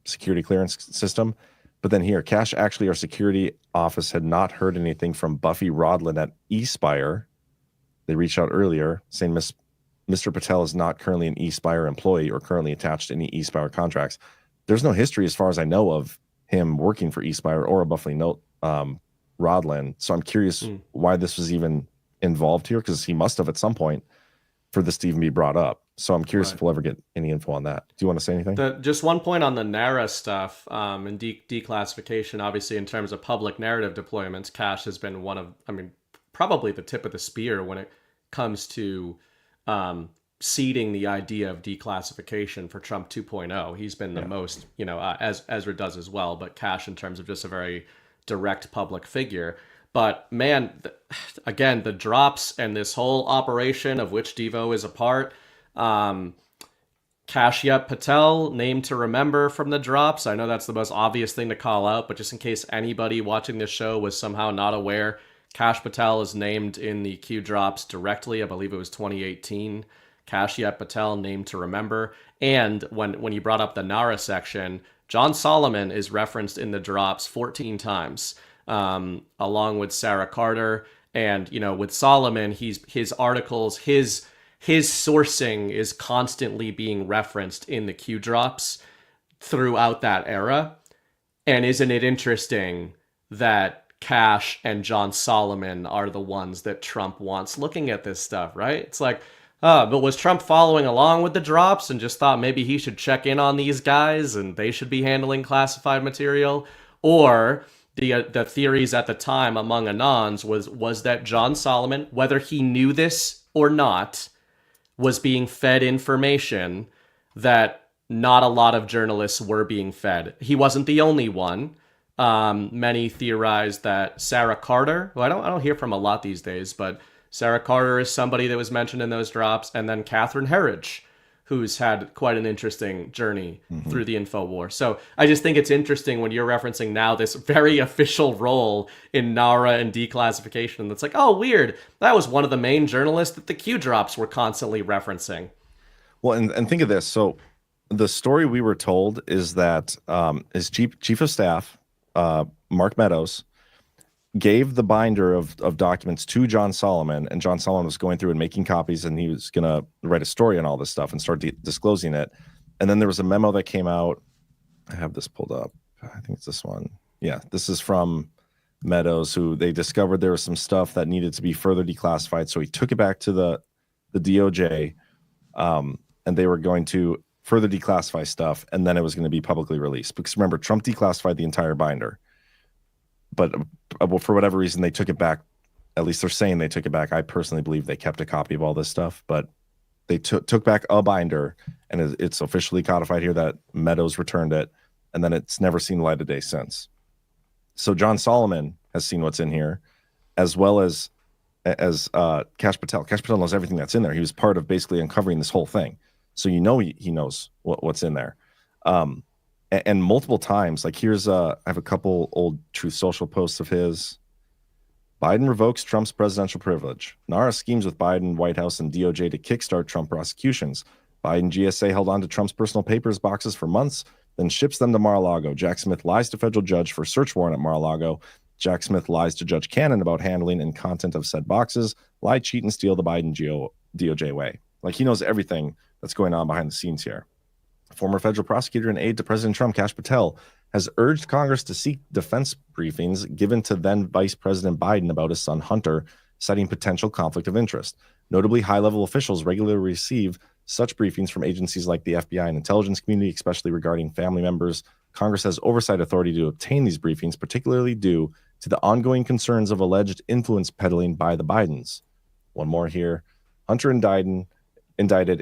Speaker 7: security clearance system. But then here, Kash, actually, our security office had not heard anything from Buffy Rodlin at eSpire. They reached out earlier saying Mr. Patel is not currently an eSpire employee or currently attached to any eSpire contracts. There's no history, as far as I know, of him working for eSpire or a Buffy Rodlin. So I'm curious why this was even involved here, because he must have at some point for this to even be brought up. So I'm curious if we'll ever get any info on that. Do you want to say anything?
Speaker 11: Just one point on the NARA stuff and declassification. Obviously, in terms of public narrative deployments, Kash has been one of, probably the tip of the spear when it comes to seeding the idea of declassification for Trump 2.0. He's been the most, as Ezra does as well, but Kash in terms of just a very direct public figure. But man, again, the drops and this whole operation of which Devo is a part. Kash Patel, name to remember from the drops. I know that's the most obvious thing to call out, but just in case anybody watching this show was somehow not aware, Kash Patel is named in the Q drops directly. I believe it was 2018. Kash Patel, name to remember. And when you brought up the NARA section, John Solomon is referenced in the drops 14 times. Along with Sarah Carter. And, with Solomon, his articles, his sourcing is constantly being referenced in the Q drops throughout that era. And isn't it interesting that Kash and John Solomon are the ones that Trump wants looking at this stuff, right? It's like, but was Trump following along with the drops and just thought maybe he should check in on these guys and they should be handling classified material? Or the theories at the time among Anons was that John Solomon, whether he knew this or not, was being fed information that not a lot of journalists were being fed. He wasn't the only one. Many theorized that Sarah Carter, who I don't hear from a lot these days, but Sarah Carter is somebody that was mentioned in those drops, and then Catherine Herridge, who's had quite an interesting journey through the info war. So I just think it's interesting when you're referencing now this very official role in NARA and declassification. That's like, oh, weird. That was one of the main journalists that the Q drops were constantly referencing.
Speaker 7: Well, and think of this. So the story we were told is that his chief of staff, Mark Meadows, gave the binder of documents to John Solomon, and John Solomon was going through and making copies, and he was going to write a story on all this stuff and start disclosing it. And then there was a memo that came out. I have this pulled up. I think it's this one. Yeah, this is from Meadows, who they discovered there was some stuff that needed to be further declassified. So he took it back to the DOJ, and they were going to further declassify stuff, and then it was going to be publicly released. Because remember, Trump declassified the entire binder. But for whatever reason, they took it back. At least they're saying they took it back. I personally believe they kept a copy of all this stuff, but they took back a binder, and it's officially codified here that Meadows returned it, and then it's never seen the light of day since. So John Solomon has seen what's in here, as well as Kash Patel. Kash Patel knows everything that's in there. He was part of basically uncovering this whole thing. So he knows what's in there. And multiple times, like here's I have a couple old Truth Social posts of his. Biden revokes Trump's presidential privilege. NARA schemes with Biden, White House, and DOJ to kickstart Trump prosecutions. Biden GSA held on to Trump's personal papers boxes for months, then ships them to Mar-a-Lago. Jack Smith lies to federal judge for search warrant at Mar-a-Lago. Jack Smith lies to Judge Cannon about handling and content of said boxes. Lie, cheat, and steal the Biden DOJ way. Like he knows everything that's going on behind the scenes here. Former federal prosecutor and aide to President Trump, Kash Patel, has urged Congress to seek defense briefings given to then Vice President Biden about his son Hunter, citing potential conflict of interest. Notably, high-level officials regularly receive such briefings from agencies like the FBI and intelligence community, especially regarding family members. Congress has oversight authority to obtain these briefings, particularly due to the ongoing concerns of alleged influence peddling by the Bidens. One more here. Hunter indicted.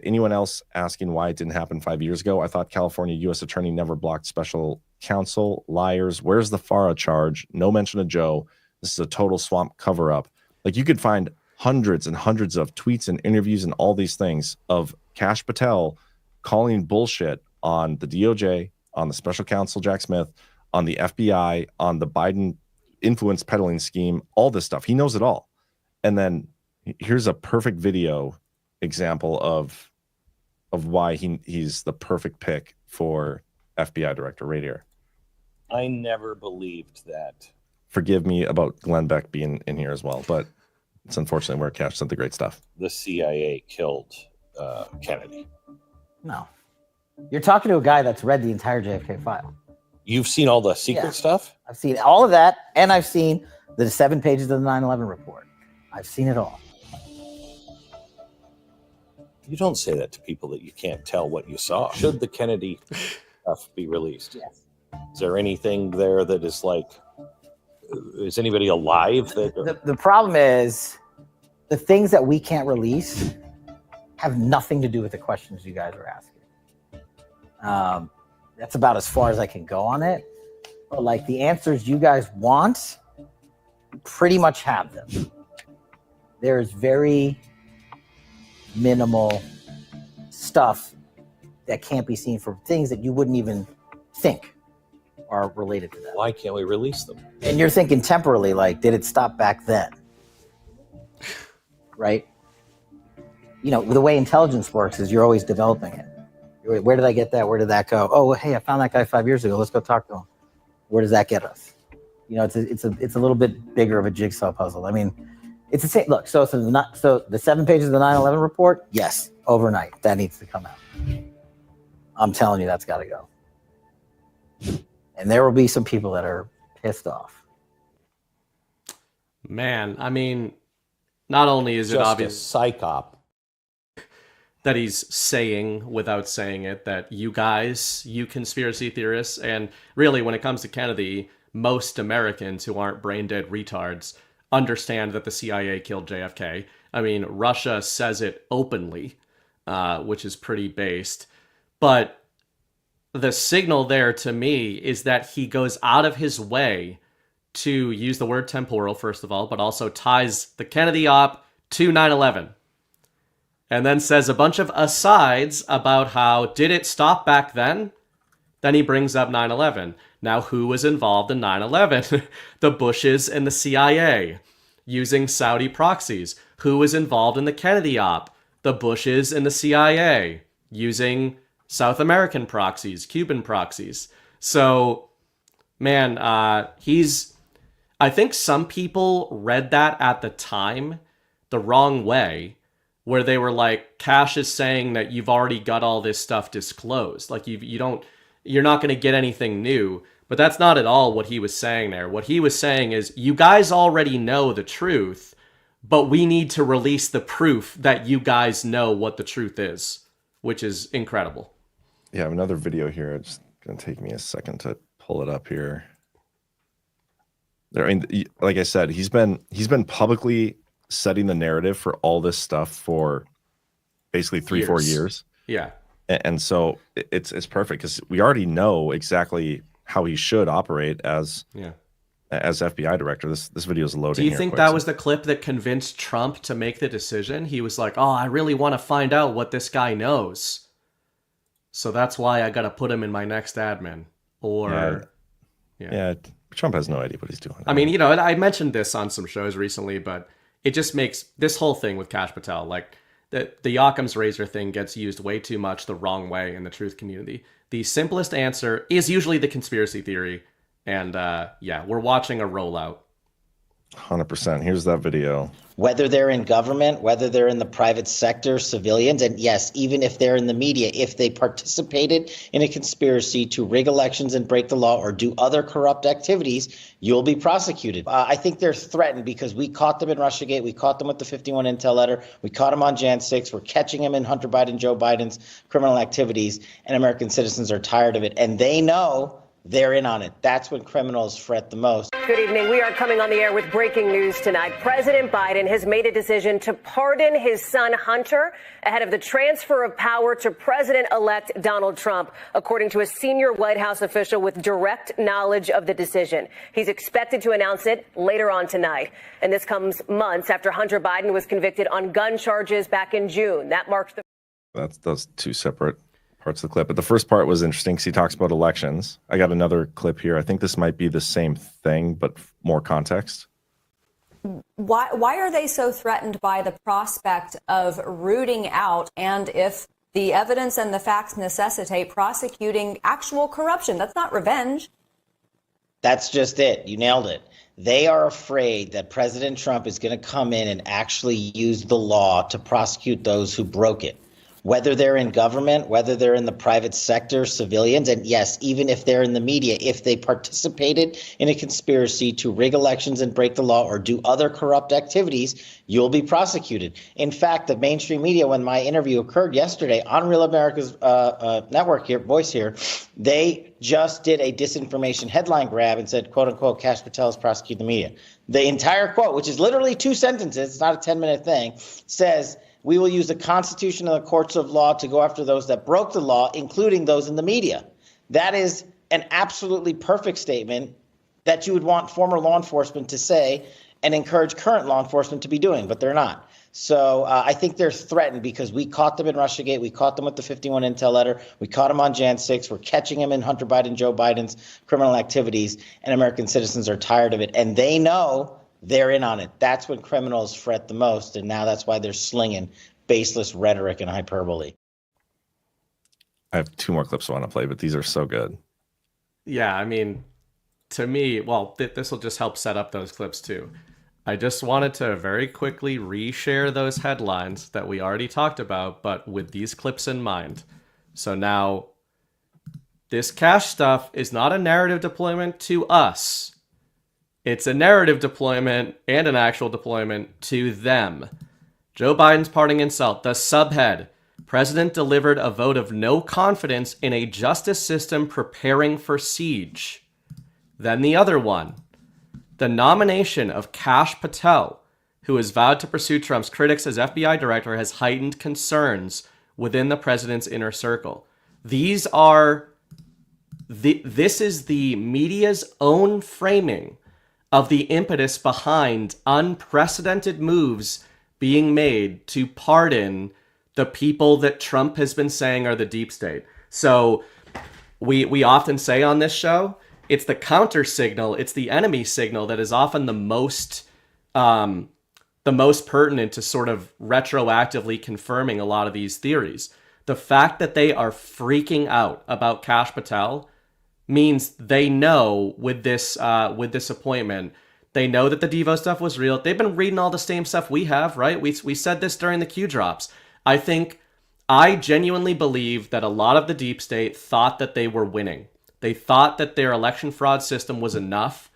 Speaker 7: Anyone else asking why it didn't happen 5 years ago? I thought California U.S. attorney never blocked special counsel. Liars. Where's the FARA charge? No mention of Joe. This is a total swamp cover-up. Like you could find hundreds and hundreds of tweets and interviews and all these things of Kash Patel calling bullshit on the DOJ, on the special counsel Jack Smith, on the FBI, on the Biden influence peddling scheme, all this stuff. He knows it all. And then here's a perfect video example of why he's the perfect pick for FBI director right here.
Speaker 18: I never believed that.
Speaker 7: Forgive me about Glenn Beck being in here as well, but it's unfortunately where Kash said the great stuff.
Speaker 18: The CIA killed Kennedy.
Speaker 19: No. You're talking to a guy that's read the entire JFK file.
Speaker 18: You've seen all the secret stuff?
Speaker 19: I've seen all of that, and I've seen the 7 pages of the 9/11 report. I've seen it all.
Speaker 18: You don't say that to people that you can't tell what you saw. Should the Kennedy stuff be released?
Speaker 19: Yes.
Speaker 18: Is there anything there that is like, is anybody alive?
Speaker 19: The problem is the things that we can't release have nothing to do with the questions you guys are asking. That's about as far as I can go on it. But like the answers you guys want, pretty much have them. There's very minimal stuff that can't be seen for things that you wouldn't even think are related to that.
Speaker 18: Why can't we release them?
Speaker 19: And you're thinking temporally, like, did it stop back then? Right? You know, the way intelligence works is you're always developing it. Where did I get that? Where did that go? Oh, hey, I found that guy 5 years ago. Let's go talk to him. Where does that get us? You know, it's a little bit bigger of a jigsaw puzzle. I mean, it's the same. Look, so the 7 pages of the 9/11 report, yes, overnight that needs to come out. I'm telling you, that's got to go. And there will be some people that are pissed off.
Speaker 11: Man, I mean, not only is it obvious
Speaker 18: a psychop
Speaker 11: that he's saying without saying it that you guys, you conspiracy theorists, and really when it comes to Kennedy, most Americans who aren't brain dead retards understand that the CIA killed JFK. I mean, Russia says it openly, which is pretty based. But the signal there to me is that he goes out of his way to use the word temporal, first of all, but also ties the Kennedy op to 9/11. And then says a bunch of asides about how, did it stop back then? Then he brings up 9/11. Now, who was involved in 9/11? The Bushes and the CIA, using Saudi proxies. Who was involved in the Kennedy op? The Bushes and the CIA, using South American proxies, Cuban proxies. So, man, I think some people read that at the time the wrong way, where they were like, Kash is saying that you've already got all this stuff disclosed. Like you're not going to get anything new. But that's not at all what he was saying there. What he was saying is, you guys already know the truth, but we need to release the proof that you guys know what the truth is, which is incredible.
Speaker 7: Yeah, I have another video here. It's going to take me a second to pull it up here. There, I mean, like I said, he's been publicly setting the narrative for all this stuff for basically 3-4 years.
Speaker 11: Yeah.
Speaker 7: And so it's perfect because we already know exactly how he should operate as FBI director. This video is loading.
Speaker 11: Do you think that was the clip that convinced Trump to make the decision? He was like, "Oh, I really want to find out what this guy knows, so that's why I got to put him in my next admin." Or
Speaker 7: yeah, Trump has no idea what he's doing.
Speaker 11: I mean, you know, I mentioned this on some shows recently, but it just makes this whole thing with Kash Patel, like the Occam's razor thing, gets used way too much the wrong way in the truth community. The simplest answer is usually the conspiracy theory. And yeah, we're watching a rollout.
Speaker 7: 100%. Here's that video.
Speaker 20: Whether they're in government, whether they're in the private sector, civilians, and yes, even if they're in the media, if they participated in a conspiracy to rig elections and break the law or do other corrupt activities, you'll be prosecuted. I think they're threatened because we caught them in Russiagate. We caught them with the 51 intel letter. We caught them on Jan 6. We're catching them in Hunter Biden, Joe Biden's criminal activities, and American citizens are tired of it. And they know they're in on it. That's when criminals fret the most.
Speaker 21: Good evening. We are coming on the air with breaking news tonight. President Biden has made a decision to pardon his son Hunter ahead of the transfer of power to President-elect Donald Trump, according to a senior White House official with direct knowledge of the decision. He's expected to announce it later on tonight. And this comes months after Hunter Biden was convicted on gun charges back in June. That marks the...
Speaker 7: That's those two separate parts of the clip, but the first part was interesting because he talks about elections. I got another clip here. I think this might be the same thing, but more context.
Speaker 22: Why are they so threatened by the prospect of rooting out, and if the evidence and the facts necessitate, prosecuting actual corruption? That's not revenge.
Speaker 20: That's just it. You nailed it. They are afraid that President Trump is going to come in and actually use the law to prosecute those who broke it. Whether they're in government, whether they're in the private sector, civilians, and yes, even if they're in the media, if they participated in a conspiracy to rig elections and break the law or do other corrupt activities, you'll be prosecuted. In fact, the mainstream media, when my interview occurred yesterday on Real America's network here, Voice here, they just did a disinformation headline grab and said, quote unquote, Kash Patel is prosecuting the media. The entire quote, which is literally 2 sentences, it's not a 10-minute thing, says, we will use the Constitution and the courts of law to go after those that broke the law, including those in the media. That is an absolutely perfect statement that you would want former law enforcement to say and encourage current law enforcement to be doing, but they're not. So I think they're threatened because we caught them in Russiagate. We caught them with the 51 intel letter. We caught them on Jan 6. We're catching them in Hunter Biden, Joe Biden's criminal activities, and American citizens are tired of it. And they know they're in on it. That's when criminals fret the most, and now that's why they're slinging baseless rhetoric and hyperbole.
Speaker 7: I have 2 more clips I want to play, but these are so good.
Speaker 11: Yeah, I mean, to me, well, this will just help set up those clips too. I just wanted to very quickly reshare those headlines that we already talked about, but with these clips in mind. So now, this Kash stuff is not a narrative deployment to us. It's a narrative deployment and an actual deployment to them. Joe Biden's parting insult, the subhead. President delivered a vote of no confidence in a justice system preparing for siege. Then the other one. The nomination of Kash Patel, who has vowed to pursue Trump's critics as FBI director, has heightened concerns within the president's inner circle. These are this is the media's own framing of the impetus behind unprecedented moves being made to pardon the people that Trump has been saying are the deep state. So we often say on this show, it's the counter signal, it's the enemy signal that is often the most pertinent to sort of retroactively confirming a lot of these theories. The fact that they are freaking out about Kash Patel means they know with this appointment, they know that the Devo stuff was real. They've been reading all the same stuff we have, right? We said this during the Q drops. I genuinely believe that a lot of the deep state thought that they were winning. They thought that their election fraud system was enough.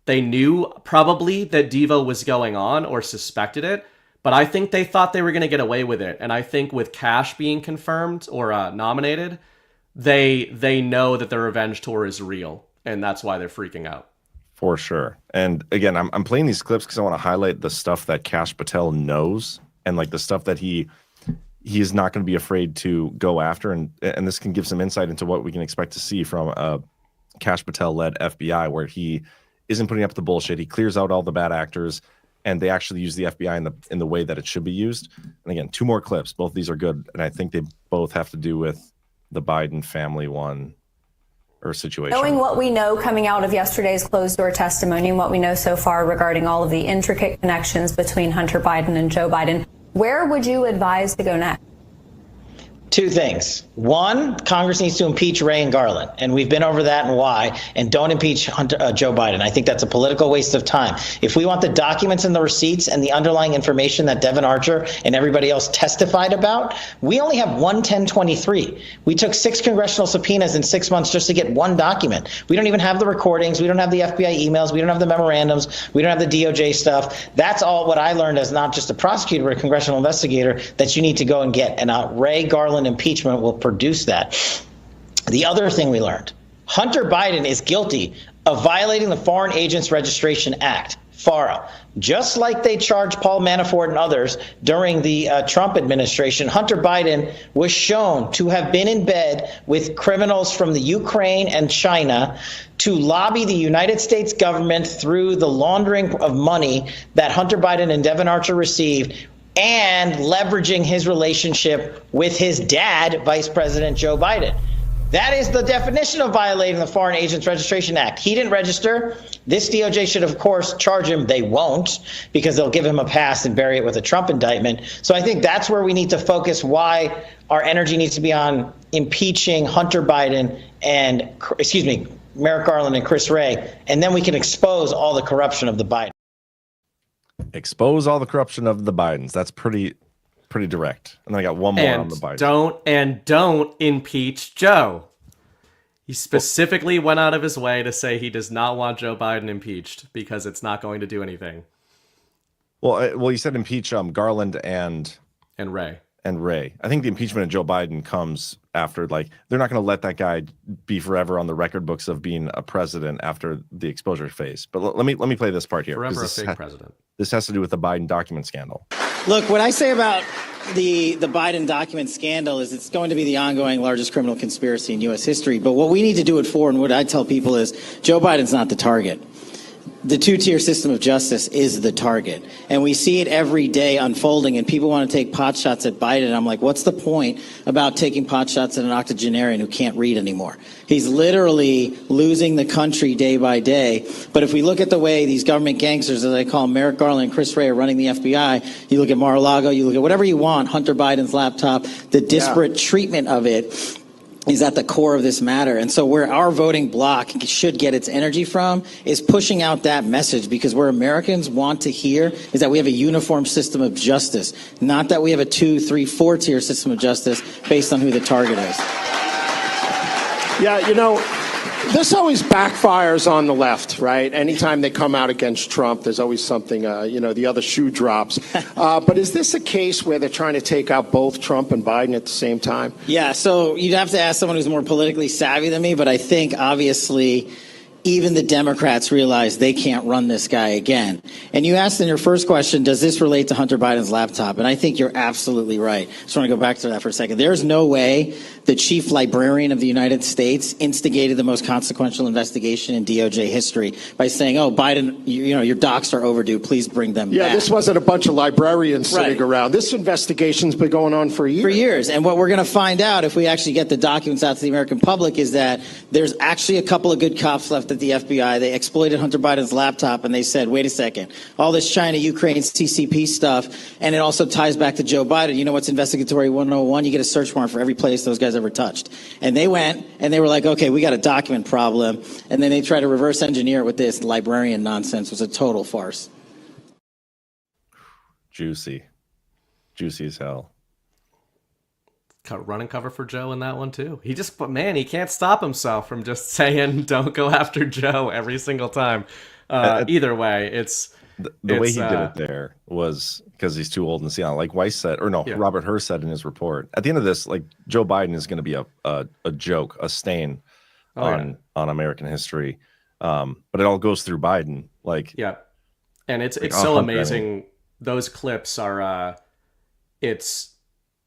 Speaker 11: They knew probably that Devo was going on or suspected it, but I think they thought they were going to get away with it. And I think with Kash being confirmed or nominated, they know that the revenge tour is real, and that's why they're freaking out.
Speaker 7: For sure. And again, I'm playing these clips because I want to highlight the stuff that Kash Patel knows and like the stuff that he is not going to be afraid to go after. And this can give some insight into what we can expect to see from a Kash Patel-led FBI, where he isn't putting up the bullshit. He clears out all the bad actors, and they actually use the FBI in the way that it should be used. And again, 2 more clips. Both of these are good, and I think they both have to do with the Biden family one or situation.
Speaker 22: Knowing what we know coming out of yesterday's closed-door testimony and what we know so far regarding all of the intricate connections between Hunter Biden and Joe Biden, where would you advise to go next?
Speaker 20: 2 things. 1, Congress needs to impeach Wray and Garland, and we've been over that and why, and don't impeach Joe Biden. I think that's a political waste of time. If we want the documents and the receipts and the underlying information that Devin Archer and everybody else testified about, we only have 11023. We took 6 congressional subpoenas in 6 months just to get 1 document. We don't even have the recordings. We don't have the FBI emails. We don't have the memorandums. We don't have the DOJ stuff. That's all what I learned as not just a prosecutor, but a congressional investigator that you need to go and get. And Wray, Garland, impeachment will produce that. The other thing we learned, Hunter Biden is guilty of violating the Foreign Agents Registration Act, FARA. Just like they charged Paul Manafort and others during the Trump administration, Hunter Biden was shown to have been in bed with criminals from the Ukraine and China to lobby the United States government through the laundering of money that Hunter Biden and Devin Archer received, and leveraging his relationship with his dad, Vice President Joe Biden. That is the definition of violating the Foreign Agents Registration Act. He didn't register. This DOJ should, of course, charge him. They won't, because they'll give him a pass and bury it with a Trump indictment. So I think that's where we need to focus, why our energy needs to be on impeaching Hunter Biden and, Merrick Garland and Chris Wray, and then we can expose all the corruption of the Biden.
Speaker 7: Expose all the corruption of the Bidens. That's pretty direct. And then I got one more on the Biden.
Speaker 11: Don't impeach Joe. He specifically went out of his way to say he does not want Joe Biden impeached because it's not going to do anything.
Speaker 7: Well, you said impeach Garland and
Speaker 11: Wray.
Speaker 7: I think the impeachment of Joe Biden comes after, like, they're not going to let that guy be forever on the record books of being a president after the exposure phase. But let me play this part here.
Speaker 11: Forever a fake president.
Speaker 7: This has to do with the Biden document scandal.
Speaker 2: Look, what I say about the Biden document scandal is it's going to be the ongoing largest criminal conspiracy in U.S. history. But what we need to do it for, and what I tell people is, Joe Biden's not the target. The 2-tier system of justice is the target. And we see it every day unfolding, and people want to take pot shots at Biden. I'm like, what's the point about taking pot shots at an octogenarian who can't read anymore? He's literally losing the country day by day. But if we look at the way these government gangsters, as I call them, Merrick Garland and Chris Wray, are running the FBI, you look at Mar-a-Lago, you look at whatever you want, Hunter Biden's laptop, the disparate treatment of it is at the core of this matter. And so where our voting bloc should get its energy from is pushing out that message, because where Americans want to hear is that we have a uniform system of justice, not that we have a 2, 3, 4-tier system of justice based on who the target is.
Speaker 3: Yeah, this always backfires on the left, right? Anytime they come out against Trump, there's always something, the other shoe drops. But is this a case where they're trying to take out both Trump and Biden at the same time?
Speaker 2: Yeah, so you'd have to ask someone who's more politically savvy than me, but I think obviously even the Democrats realize they can't run this guy again. And you asked in your first question, does this relate to Hunter Biden's laptop? And I think you're absolutely right. Just want to go back to that for a second. There's no way the chief librarian of the United States instigated the most consequential investigation in DOJ history by saying, "Oh, Biden, your docs are overdue. Please bring them back."
Speaker 3: This wasn't a bunch of librarians sitting
Speaker 2: Right.
Speaker 3: around. This investigation's been going on for years.
Speaker 2: For years. And what we're going to find out if we actually get the documents out to the American public is that there's actually a couple of good cops left at the FBI. They exploited Hunter Biden's laptop and they said, wait a second, all this China, Ukraine, CCP stuff, and it also ties back to Joe Biden. You know what's investigatory 101? You get a search warrant for every place those guys ever touched. And they went and they were like, okay, we got a document problem. And then they try to reverse engineer it with this librarian nonsense. It was a total farce.
Speaker 7: Juicy as hell.
Speaker 11: Running cover for Joe in that one too. He can't stop himself from just saying don't go after Joe every single time. Either way, it's
Speaker 7: the way he did it there was because he's too old and see like Weiss said, or no,
Speaker 11: Yeah.
Speaker 7: Robert Hur said in his report. At the end of this, like Joe Biden is going to be a joke, a stain on American history. But it all goes through Biden. Like
Speaker 11: and it's
Speaker 7: like,
Speaker 11: so amazing. Those clips are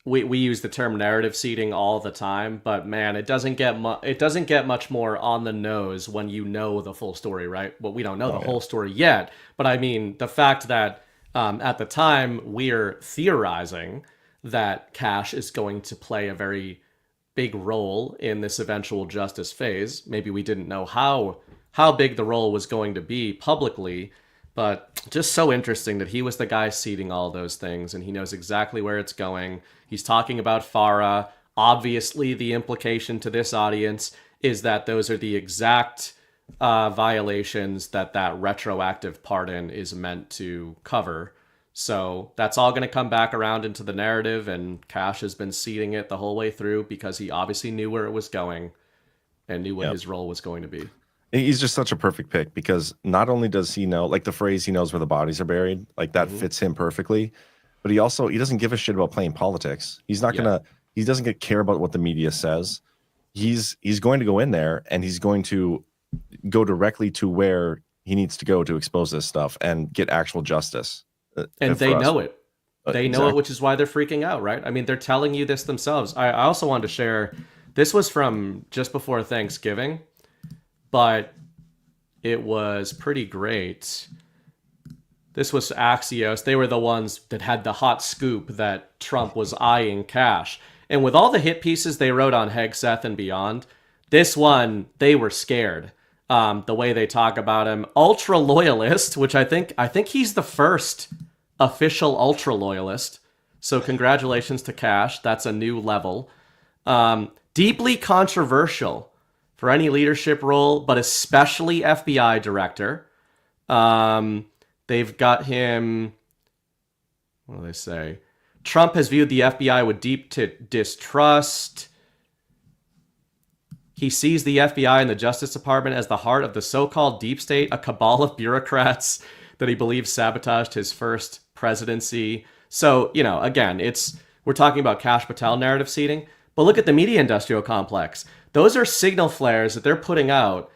Speaker 11: we use the term narrative seeding all the time, but man, it doesn't get much more on the nose when you know the full story, right? Well, we don't know the whole story yet, but I mean the fact that at the time we're theorizing that Kash is going to play a very big role in this eventual justice phase. Maybe we didn't know how big the role was going to be publicly, but just so interesting that he was the guy seeding all those things and he knows exactly where it's going. He's talking about FARA. Obviously, the implication to this audience is that those are the exact violations that retroactive pardon is meant to cover. So that's all going to come back around into the narrative, and Kash has been seeding it the whole way through because he obviously knew where it was going and knew what his role was going to be.
Speaker 7: He's just such a perfect pick because not only does he know, like the phrase, he knows where the bodies are buried, like that fits him perfectly, but he doesn't give a shit about playing politics. He's not he doesn't care about what the media says. He's going to go in there and he's going to go directly to where he needs to go to expose this stuff and get actual justice.
Speaker 11: And they know it. They know it, which is why they're freaking out, right? I mean, they're telling you this themselves. I also wanted to share, this was from just before Thanksgiving, but it was pretty great. This was Axios. They were the ones that had the hot scoop that Trump was eyeing Kash. And with all the hit pieces they wrote on Hegseth and beyond, this one, they were scared. The way they talk about him. Ultra loyalist, which I think he's the first official ultra loyalist. So congratulations to Kash. That's a new level. Deeply controversial for any leadership role, but especially FBI director. They've got him, what do they say? Trump has viewed the FBI with deep distrust. He sees the FBI and the Justice Department as the heart of the so-called deep state, a cabal of bureaucrats that he believes sabotaged his first presidency. So, again, we're talking about Kash Patel narrative seeding, but look at the media industrial complex. Those are signal flares that they're putting out.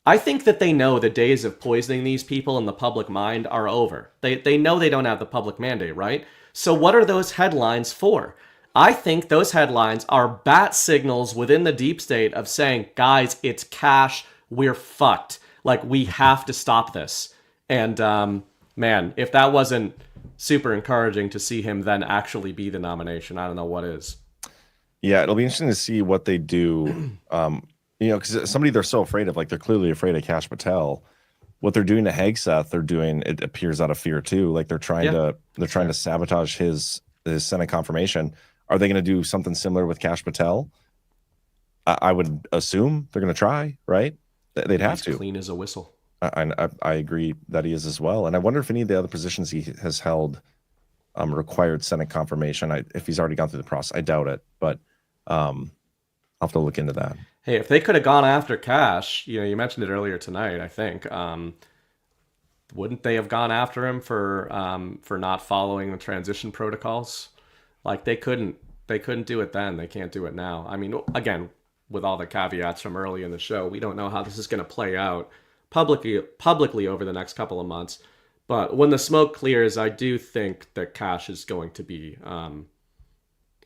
Speaker 11: I think that they know the days of poisoning these people in the public mind are over. They know they don't have the public mandate, right? So what are those headlines for? I think those headlines are bat signals within the deep state of saying, guys, it's Kash, we're fucked. Like, we have to stop this. And man, if that wasn't super encouraging to see him then actually be the nomination, I don't know what is.
Speaker 7: Yeah, it'll be interesting to see what they do. Because somebody they're so afraid of, like they're clearly afraid of Kash Patel. What they're doing to Hegseth, they're doing, it appears, out of fear too. Like they're trying to sabotage his Senate confirmation. Are they going to do something similar with Kash Patel? I would assume they're going to try, right? They'd have to.
Speaker 11: Clean as a whistle.
Speaker 7: I agree that he is as well. And I wonder if any of the other positions he has held required Senate confirmation. If he's already gone through the process, I doubt it. But I'll have to look into that.
Speaker 11: Hey, if they could have gone after Kash, you mentioned it earlier tonight, I think, wouldn't they have gone after him for not following the transition protocols? Like they couldn't do it then. They can't do it now. I mean, again, with all the caveats from early in the show, we don't know how this is going to play out publicly over the next couple of months. But when the smoke clears, I do think that Kash is going to be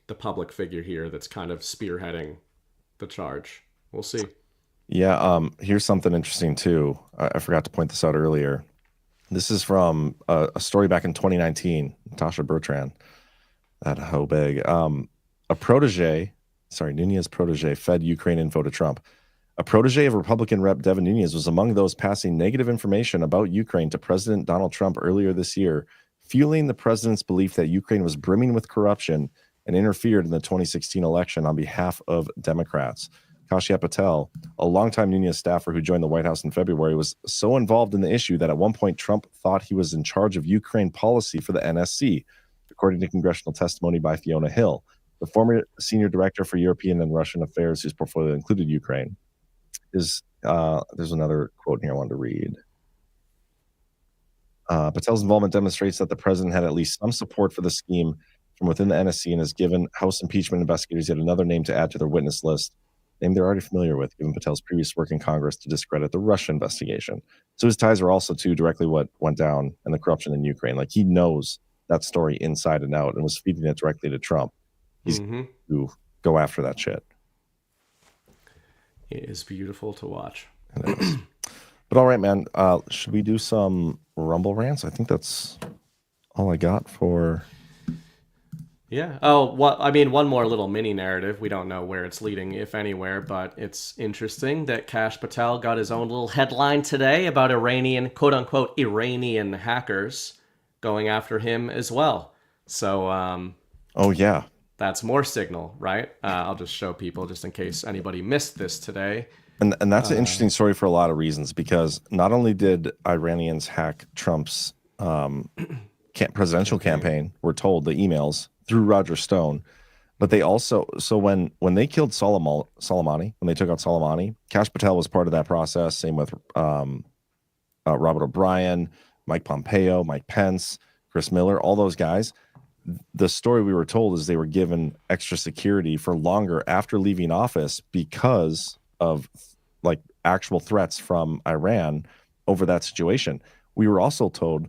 Speaker 11: the public figure here that's kind of spearheading the charge. We'll see.
Speaker 7: Yeah, here's something interesting too. I forgot to point this out earlier. This is from a story back in 2019. Natasha Bertrand, that hoe big. Nunez protege fed Ukraine info to Trump. A protege of Republican Rep. Devin Nunes was among those passing negative information about Ukraine to President Donald Trump earlier this year, fueling the president's belief that Ukraine was brimming with corruption and interfered in the 2016 election on behalf of Democrats. Kash Patel, a longtime Nunes staffer who joined the White House in February, was so involved in the issue that at one point Trump thought he was in charge of Ukraine policy for the NSC, according to congressional testimony by Fiona Hill, the former senior director for European and Russian affairs whose portfolio included Ukraine. There's another quote here I wanted to read. Patel's involvement demonstrates that the president had at least some support for the scheme from within the NSC and has given House impeachment investigators yet another name to add to their witness list, name they're already familiar with, given Patel's previous work in Congress to discredit the Russia investigation. So his ties are also to directly what went down in the corruption in Ukraine. Like, he knows that story inside and out and was feeding it directly to Trump. He's to go after that shit.
Speaker 11: It is beautiful to watch.
Speaker 7: But all right, man. Should we do some Rumble rants? I think that's all I got for.
Speaker 11: Yeah. Oh, one more little mini narrative. We don't know where it's leading, if anywhere, but it's interesting that Kash Patel got his own little headline today about Iranian, quote unquote, Iranian hackers going after him as well. So,
Speaker 7: oh yeah,
Speaker 11: that's more signal, right? I'll just show people just in case anybody missed this today.
Speaker 7: And that's an interesting story for a lot of reasons, because not only did Iranians hack Trump's presidential campaign, we're told, the emails through Roger Stone, but they also, so when they killed Soleimani, when they took out Soleimani, Kash Patel was part of that process. Same with Robert O'Brien, Mike Pompeo, Mike Pence, Chris Miller, all those guys. The story we were told is they were given extra security for longer after leaving office because of like actual threats from Iran over that situation. We were also told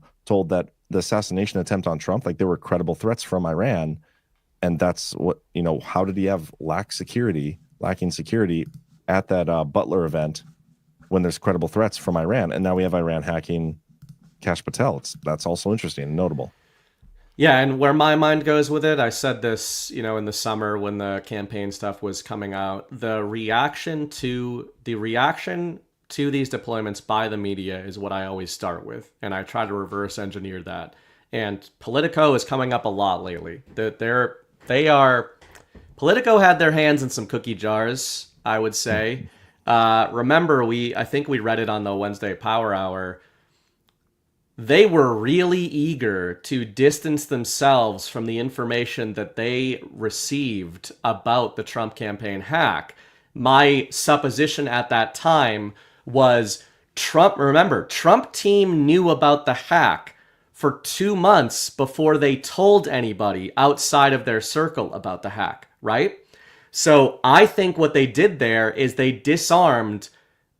Speaker 7: that the assassination attempt on Trump, like, there were credible threats from Iran, and that's what, how did he have lacking security at that Butler event when there's credible threats from Iran, and now we have Iran hacking Kash Patel. That's also interesting and notable.
Speaker 11: Yeah, and where my mind goes with it, I said this, in the summer when the campaign stuff was coming out, the reaction to these deployments by the media is what I always start with, and I try to reverse engineer that. And Politico is coming up a lot lately. Politico had their hands in some cookie jars, I would say. Remember, I think we read it on the Wednesday Power Hour. They were really eager to distance themselves from the information that they received about the Trump campaign hack. My supposition at that time was Trump team knew about the hack for 2 months before they told anybody outside of their circle about the hack, right? So I think what they did there is they disarmed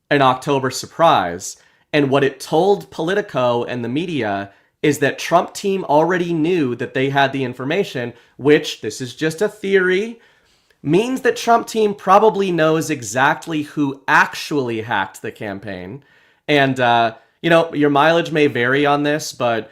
Speaker 11: an October surprise. And what it told Politico and the media is that Trump team already knew that they had the information, which, this is just a theory, means that Trump team probably knows exactly who actually hacked the campaign. And, your mileage may vary on this, but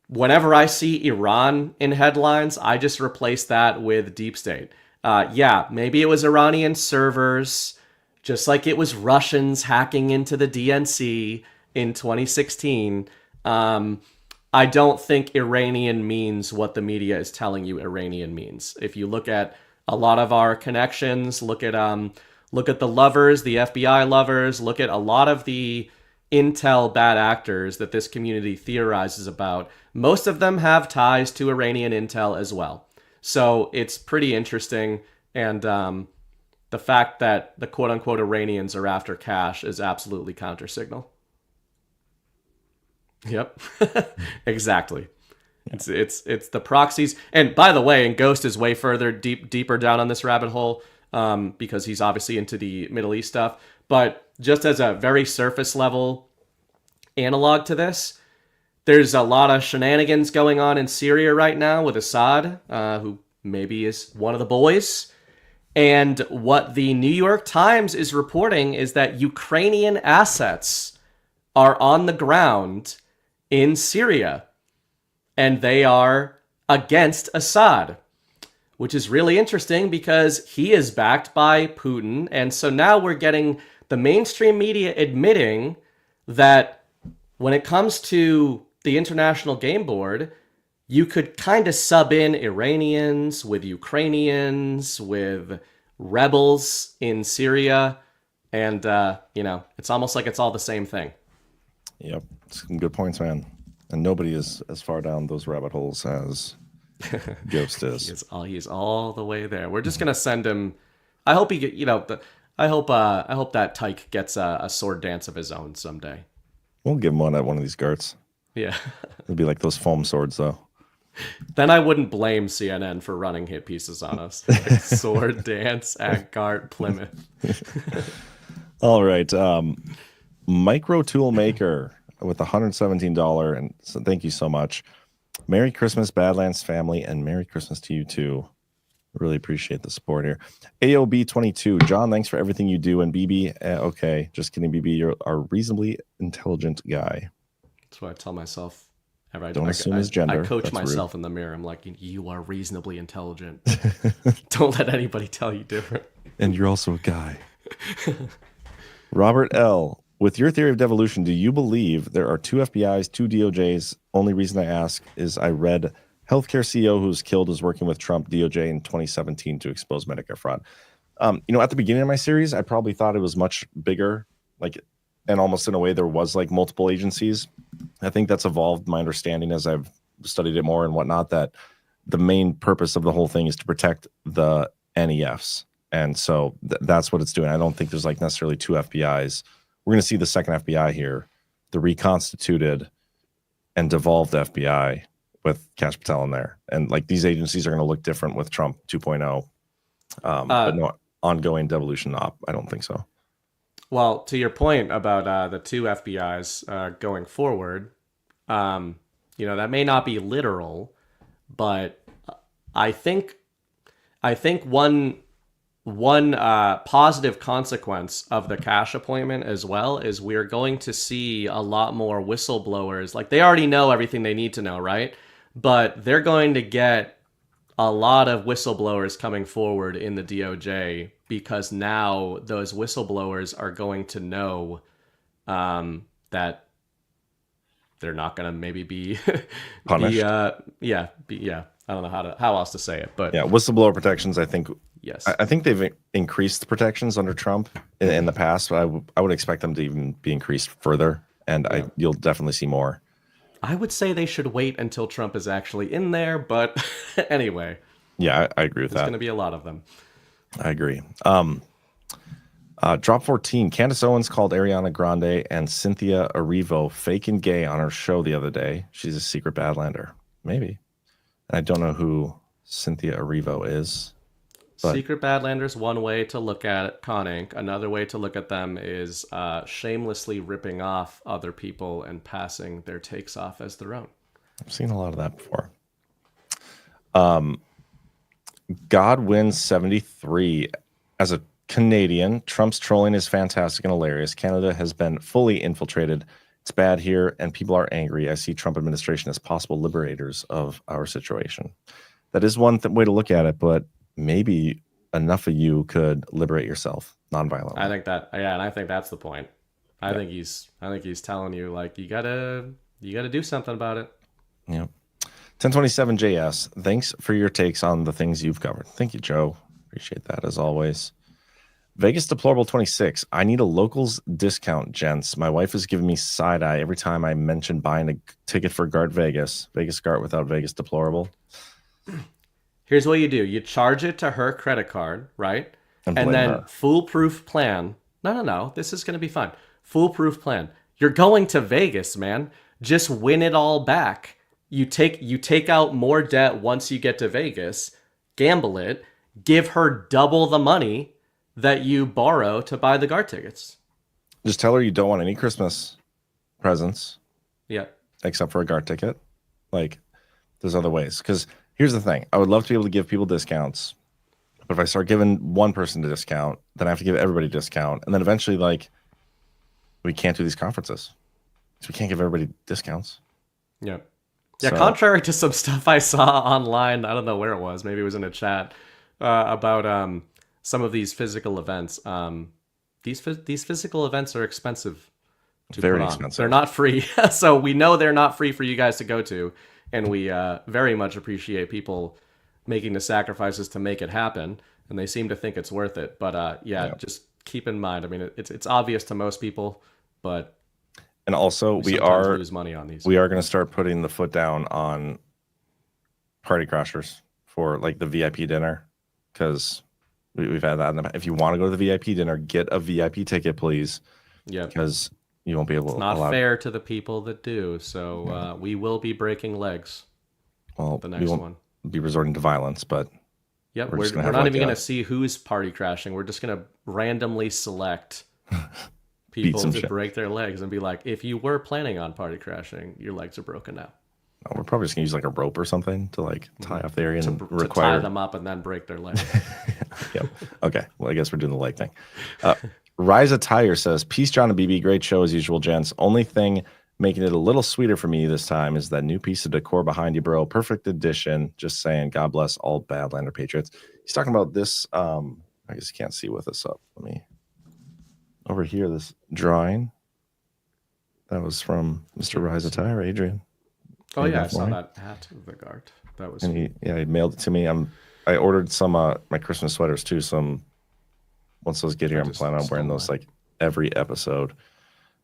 Speaker 11: whenever I see Iran in headlines, I just replace that with deep state. Maybe it was Iranian servers, just like it was Russians hacking into the DNC in 2016. I don't think Iranian means what the media is telling you Iranian means. If you look at a lot of our connections, look at the lovers, the FBI lovers, look at a lot of the intel bad actors that this community theorizes about. Most of them have ties to Iranian intel as well. So it's pretty interesting. And the fact that the quote unquote Iranians are after Kash is absolutely counter-signal. Yep, exactly. It's the proxies. And by the way, and Ghost is way further deeper down on this rabbit hole because he's obviously into the Middle East stuff. But just as a very surface level analog to this, there's a lot of shenanigans going on in Syria right now with Assad, who maybe is one of the boys. And what the New York Times is reporting is that Ukrainian assets are on the ground in Syria, and they are against Assad, which is really interesting because he is backed by Putin. And so now we're getting the mainstream media admitting that when it comes to the International Game Board, you could kind of sub in Iranians with Ukrainians, with rebels in Syria. And, it's almost like it's all the same thing.
Speaker 7: Yep. Some good points, man. And nobody is as far down those rabbit holes as Ghost is.
Speaker 11: He is all the way there. We're just going to send him. I hope he get, I hope that Tyke gets a sword dance of his own someday.
Speaker 7: We'll give him one at one of these Garts.
Speaker 11: Yeah.
Speaker 7: It'll be like those foam swords, though.
Speaker 11: Then I wouldn't blame CNN for running hit pieces on us. Sword dance at Gart Plymouth.
Speaker 7: All right. Micro Tool Maker with $117. And so thank you so much. Merry Christmas, Badlands family, and Merry Christmas to you too. Really appreciate the support here. AOB22. John, thanks for everything you do. And BB, okay, just kidding, BB. You're a reasonably intelligent guy.
Speaker 11: That's what I tell myself.
Speaker 7: Don't assume his gender.
Speaker 11: I coach
Speaker 7: That's
Speaker 11: myself
Speaker 7: rude.
Speaker 11: in the mirror. I'm like, you are reasonably intelligent. Don't let anybody tell you different.
Speaker 7: And you're also a guy. Robert L. With your theory of devolution, do you believe there are 2 FBIs, 2 DOJs? Only reason I ask is I read healthcare CEO who was killed was working with Trump DOJ in 2017 to expose Medicare fraud. At the beginning of my series, I probably thought it was much bigger, and almost in a way there was multiple agencies. I think that's evolved my understanding as I've studied it more and whatnot, that the main purpose of the whole thing is to protect the NEFs. And so that's what it's doing. I don't think there's necessarily 2 FBIs. We're going to see the second FBI here, the reconstituted and devolved FBI with Kash Patel in there. And these agencies are going to look different with Trump 2.0. But no ongoing devolution op, I don't think so.
Speaker 11: Well, to your point about the 2 FBIs going forward, that may not be literal, but I think one positive consequence of the Kash appointment as well is we're going to see a lot more whistleblowers. They already know everything they need to know, right? But they're going to get a lot of whistleblowers coming forward in the DOJ because now those whistleblowers are going to know that they're not going to maybe be
Speaker 7: punished.
Speaker 11: I don't know how else to say it, but
Speaker 7: whistleblower protections. I think
Speaker 11: yes.
Speaker 7: I think they've increased the protections under Trump in the past. But I would expect them to even be increased further, and you'll definitely see more.
Speaker 11: I would say they should wait until Trump is actually in there, but anyway.
Speaker 7: Yeah, I agree with that.
Speaker 11: There's going to be a lot of them.
Speaker 7: I agree. Drop 14. Candace Owens called Ariana Grande and Cynthia Erivo fake and gay on her show the other day. She's a secret Badlander. Maybe. I don't know who Cynthia Erivo is. But
Speaker 11: Secret Badlanders, one way to look at Con Inc. Another way to look at them is shamelessly ripping off other people and passing their takes off as their own.
Speaker 7: I've seen a lot of that before. Godwin73. As a Canadian, Trump's trolling is fantastic and hilarious. Canada has been fully infiltrated. It's bad here, and people are angry. I see Trump administration as possible liberators of our situation. That is one way to look at it, but maybe enough of you could liberate yourself nonviolently.
Speaker 11: I think that, and I think that's the point. I think he's telling you you gotta do something about it.
Speaker 7: Yeah. 1027 JS. Thanks for your takes on the things you've covered. Thank you, Joe. Appreciate that as always. Vegas Deplorable 26. I need a locals discount, gents. My wife is giving me side eye every time I mention buying a ticket for Gart Vegas. Vegas Gart without Vegas Deplorable.
Speaker 11: Here's what you do. You charge it to her credit card, right? And then
Speaker 7: her.
Speaker 11: Foolproof plan. No. This is going to be fun. Foolproof plan. You're going to Vegas, man. Just win it all back. You take out more debt once you get to Vegas. Gamble it. Give her double the money that you borrow to buy the Gart tickets.
Speaker 7: Just tell her you don't want any Christmas presents.
Speaker 11: Yeah.
Speaker 7: Except for a Gart ticket. There's other ways. Because Here's the thing. I would love to be able to give people discounts, but if I start giving one person a discount, then I have to give everybody a discount, and then eventually, like, we can't do these conferences. So we can't give everybody discounts.
Speaker 11: Yeah. Yeah,
Speaker 7: So-
Speaker 11: contrary to some stuff I saw online, I don't know where it was, maybe it was in a chat, about some of these physical events. These physical events are expensive to
Speaker 7: Very
Speaker 11: put on.
Speaker 7: expensive.
Speaker 11: They're not free. So we know they're not free for you guys to go to, and we very much appreciate people making the sacrifices to make it happen, and they seem to think it's worth it. But yeah, just keep in mind, I mean, it's obvious to most people, but
Speaker 7: And also, we
Speaker 11: sometimes
Speaker 7: are
Speaker 11: lose money on these.
Speaker 7: We are going to start putting the foot down on party crashers for like the VIP dinner, because we've had that. If you want to go to the VIP dinner, get a VIP ticket, please.
Speaker 11: Yeah,
Speaker 7: because you won't be able.
Speaker 11: It's not fair to the people that do. So we will be breaking legs.
Speaker 7: Well,
Speaker 11: the
Speaker 7: we
Speaker 11: next
Speaker 7: won't
Speaker 11: one.
Speaker 7: be resorting to violence, but
Speaker 11: Yep,
Speaker 7: just
Speaker 11: we're
Speaker 7: gonna have
Speaker 11: not
Speaker 7: like
Speaker 11: even
Speaker 7: a-
Speaker 11: going to see who's party crashing. We're just going to randomly select
Speaker 7: Beat
Speaker 11: people
Speaker 7: some
Speaker 11: to
Speaker 7: shit.
Speaker 11: break their legs and be like, if you were planning on party crashing, your legs are broken now.
Speaker 7: We're probably just gonna use like a rope or something to like tie off the area and
Speaker 11: To
Speaker 7: require
Speaker 11: tie them up and then break their legs.
Speaker 7: Yep. Okay. Well, I guess we're doing the leg thing. Rise Attire says, "Peace, John and BB. Great show as usual, gents. Only thing making it a little sweeter for me this time is that new piece of decor behind you, bro. Perfect addition. Just saying. God bless all Badlander Patriots." He's talking about this. I guess you can't see with us up. Let me over here. This drawing that was from Mr. Rise Attire, Adrian.
Speaker 11: Oh
Speaker 7: Made
Speaker 11: yeah, I
Speaker 7: that
Speaker 11: saw
Speaker 7: for me.
Speaker 11: that hat of the guard. That was
Speaker 7: And he mailed it to me. I ordered some my Christmas sweaters too. Some once those get here, I'm planning on wearing those like every episode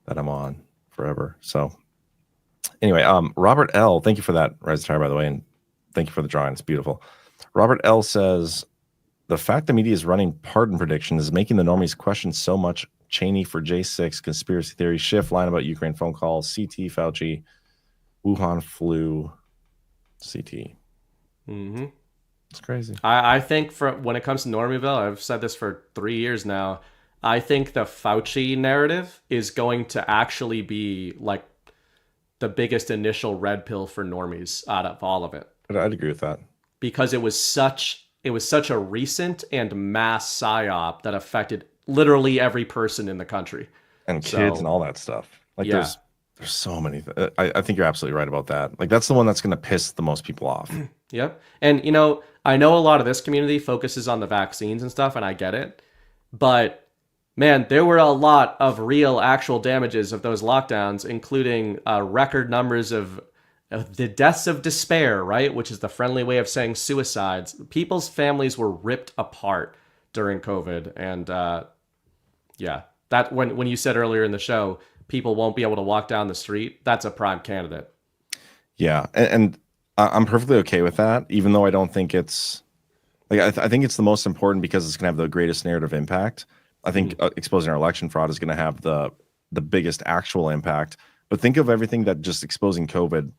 Speaker 7: that I'm on forever. So anyway, Robert L, thank you for that Rise Attire, by the way, and thank you for the drawing. It's beautiful. Robert L says, "The fact the media is running pardon predictions is making the normies question so much. Cheney for J6, conspiracy theory, Schiff, line about Ukraine phone calls, CT, Fauci, Wuhan flu, CT."
Speaker 11: Mm-hmm.
Speaker 7: It's crazy.
Speaker 11: I think when it comes to Normieville, I've said this for 3 years now. I think the Fauci narrative is going to actually be like the biggest initial red pill for normies out of all of it.
Speaker 7: I'd agree with that.
Speaker 11: Because it was such a recent and mass psyop that affected literally every person in the country.
Speaker 7: And kids and all that stuff. Like
Speaker 11: Yeah.
Speaker 7: there's so many. I think you're absolutely right about that. Like that's the one that's going to piss the most people off.
Speaker 11: Yep. And, I know a lot of this community focuses on the vaccines and stuff, and I get it. But, man, there were a lot of real, actual damages of those lockdowns, including record numbers of the deaths of despair, right? Which is the friendly way of saying suicides. People's families were ripped apart during COVID. And, yeah, that when you said earlier in the show, people won't be able to walk down the street, that's a prime candidate.
Speaker 7: Yeah, and I'm perfectly okay with that, even though I don't think it's like I think it's the most important because it's going to have the greatest narrative impact. I think exposing our election fraud is going to have the biggest actual impact. But think of everything that just exposing COVID,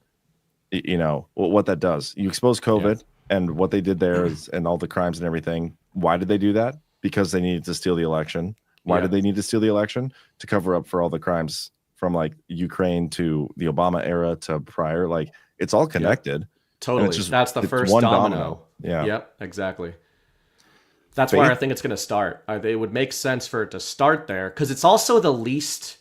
Speaker 7: what that does. You expose COVID and what they did there is, and all the crimes and everything. Why did they do that? Because they needed to steal the election. Why did they need to steal the election? To cover up for all the crimes from like Ukraine to the Obama era to prior. Like it's all connected. And
Speaker 11: Totally.
Speaker 7: it's just-
Speaker 11: That's the
Speaker 7: it's
Speaker 11: first
Speaker 7: one
Speaker 11: domino.
Speaker 7: Yeah.
Speaker 11: Yep, exactly. That's where I think it's going to start. It would make sense for it to start there because it's also the least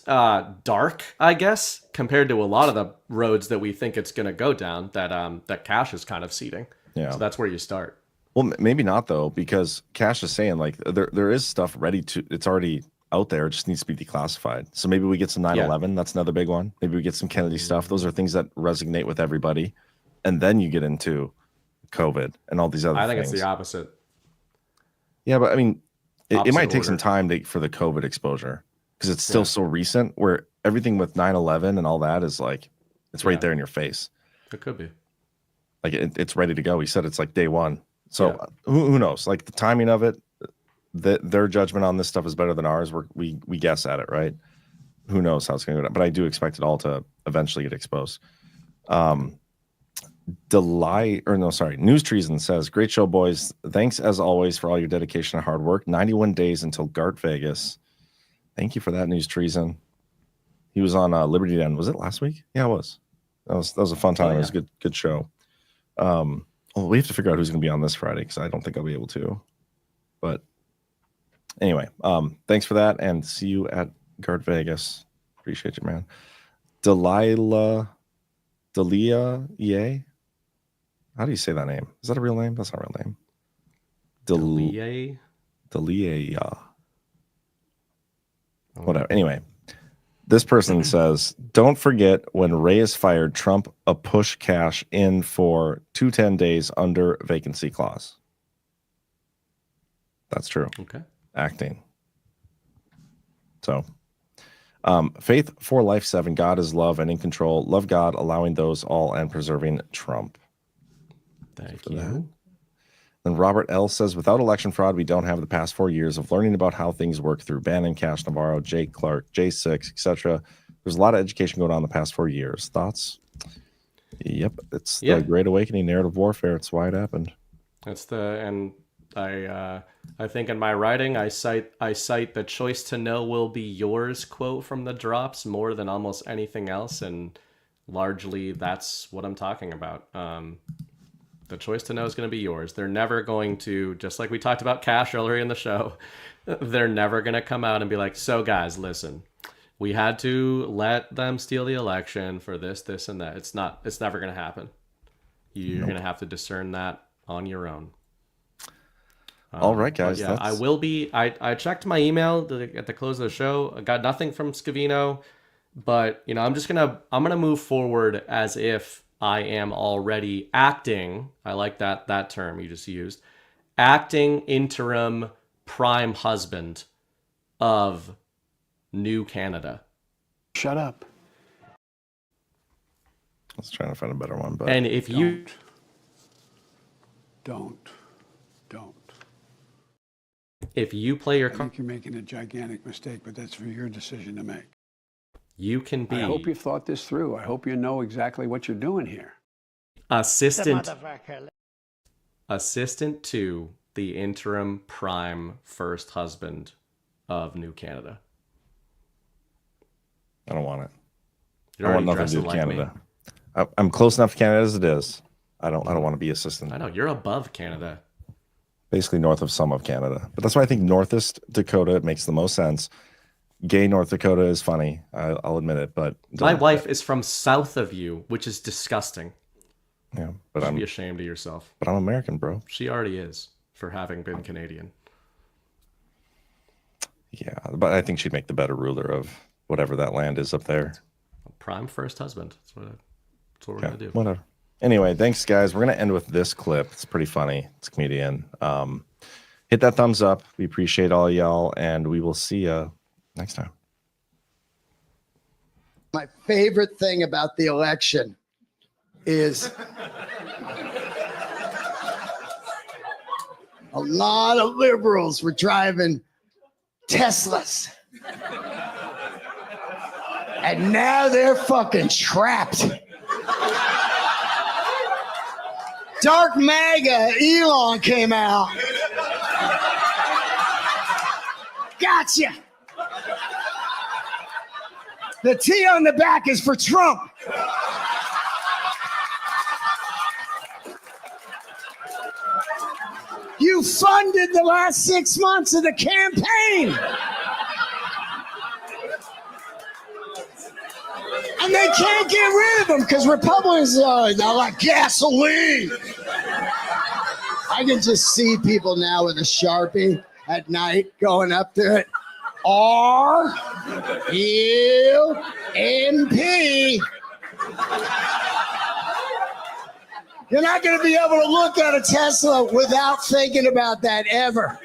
Speaker 11: dark, I guess, compared to a lot of the roads that we think it's going to go down that Kash is kind of seeding.
Speaker 7: Yeah.
Speaker 11: So that's where you start.
Speaker 7: Well, maybe not though, because Kash is saying like there is stuff it's already out there. It just needs to be declassified. So maybe we get some 9/11. That's another big one. Maybe we get some Kennedy stuff. Those are things that resonate with everybody. And then you get into COVID and all these other things.
Speaker 11: I think it's the opposite.
Speaker 7: Yeah, but I mean, it
Speaker 11: Opposite
Speaker 7: might take
Speaker 11: order.
Speaker 7: some time for the COVID exposure because it's still so recent where everything with 9/11 and all that is like, it's right there in your face.
Speaker 11: It could be.
Speaker 7: Like it's ready to go. He said it's like day one. So who knows? Like the timing of it, their judgment on this stuff is better than ours. We guess at it, right? Who knows how it's going to go down? But I do expect it all to eventually get exposed. News Treason says, "Great show, boys. Thanks as always for all your dedication and hard work. 91 days until Gart Vegas. Thank you for that, News Treason. He was on Liberty Den. Was it last week? Yeah, it was. That was a fun time. It was a good show. Well, we have to figure out who's going to be on this Friday because I don't think I'll be able to. But anyway, thanks for that, and see you at Guard Vegas. Appreciate you, man. Delia Ye. How do you say that name? Is that a real name? That's not a real name. Delia. Whatever. Anyway, this person says, don't forget when Ray is fired, Trump a push Kash in for 210 days under vacancy clause. That's true.
Speaker 11: Okay.
Speaker 7: Acting. So, Faith for Life 7, God is love and in control. Love God, allowing those all and preserving Trump.
Speaker 11: Thank you.
Speaker 7: Then Robert L. says, without election fraud, we don't have the past 4 years of learning about how things work through Bannon, Kash, Navarro, Jake Clark, J6, etc. There's a lot of education going on the past 4 years. Thoughts? Yep. It's the Great Awakening, narrative warfare. It's why it happened.
Speaker 11: That's I think in my writing, I cite the choice to know will be yours quote from the drops more than almost anything else. And largely that's what I'm talking about. The choice to know is going to be yours. They're never going to, just like we talked about Kash earlier in the show, they're never going to come out and be like, so guys, listen, we had to let them steal the election for this, this, and that. It's never going to happen. You're going to have to discern that on your own.
Speaker 7: All right, guys.
Speaker 11: Yeah, I will be. I checked my email at the close of the show. I got nothing from Scavino, but I'm gonna move forward as if I am already acting. I like that term you just used. Acting interim prime husband of New Canada.
Speaker 4: Shut up.
Speaker 7: I was trying to find a better one, but
Speaker 11: and if you
Speaker 4: don't.
Speaker 14: If you play your
Speaker 4: I think you're making a gigantic mistake, but that's for your decision to make.
Speaker 11: You can be.
Speaker 4: I hope you've thought this through. I hope you know exactly what you're doing here.
Speaker 11: Assistant to the interim prime first husband of New Canada.
Speaker 7: I don't want it.
Speaker 11: You're
Speaker 7: I want nothing to do with Canada. I'm close enough to Canada as it is. I don't want to be assistant.
Speaker 11: I know you're above Canada.
Speaker 7: Basically north of some of Canada. But that's why I think Northeast Dakota makes the most sense. Gay North Dakota is funny. I'll admit it. But
Speaker 11: my wife is from south of you, which is disgusting.
Speaker 7: Yeah, but
Speaker 11: you should be ashamed of yourself.
Speaker 7: But I'm American, bro.
Speaker 11: She already is for having been Canadian.
Speaker 7: Yeah, but I think she'd make the better ruler of whatever that land is up there.
Speaker 11: Prime first husband. That's what we're going to do.
Speaker 7: Whatever. Anyway, thanks, guys. We're going to end with this clip. It's pretty funny. It's a comedian. Hit that thumbs up. We appreciate all y'all, and we will see you next time.
Speaker 6: My favorite thing about the election is a lot of liberals were driving Teslas. And now they're fucking trapped. Dark MAGA Elon came out. Gotcha. The T on the back is for Trump. You funded the last 6 months of the campaign. And they can't get rid of them because Republicans are like gasoline. I can just see people now with a Sharpie at night going up to it. R-U-M-P. You're not going to be able to look at a Tesla without thinking about that ever.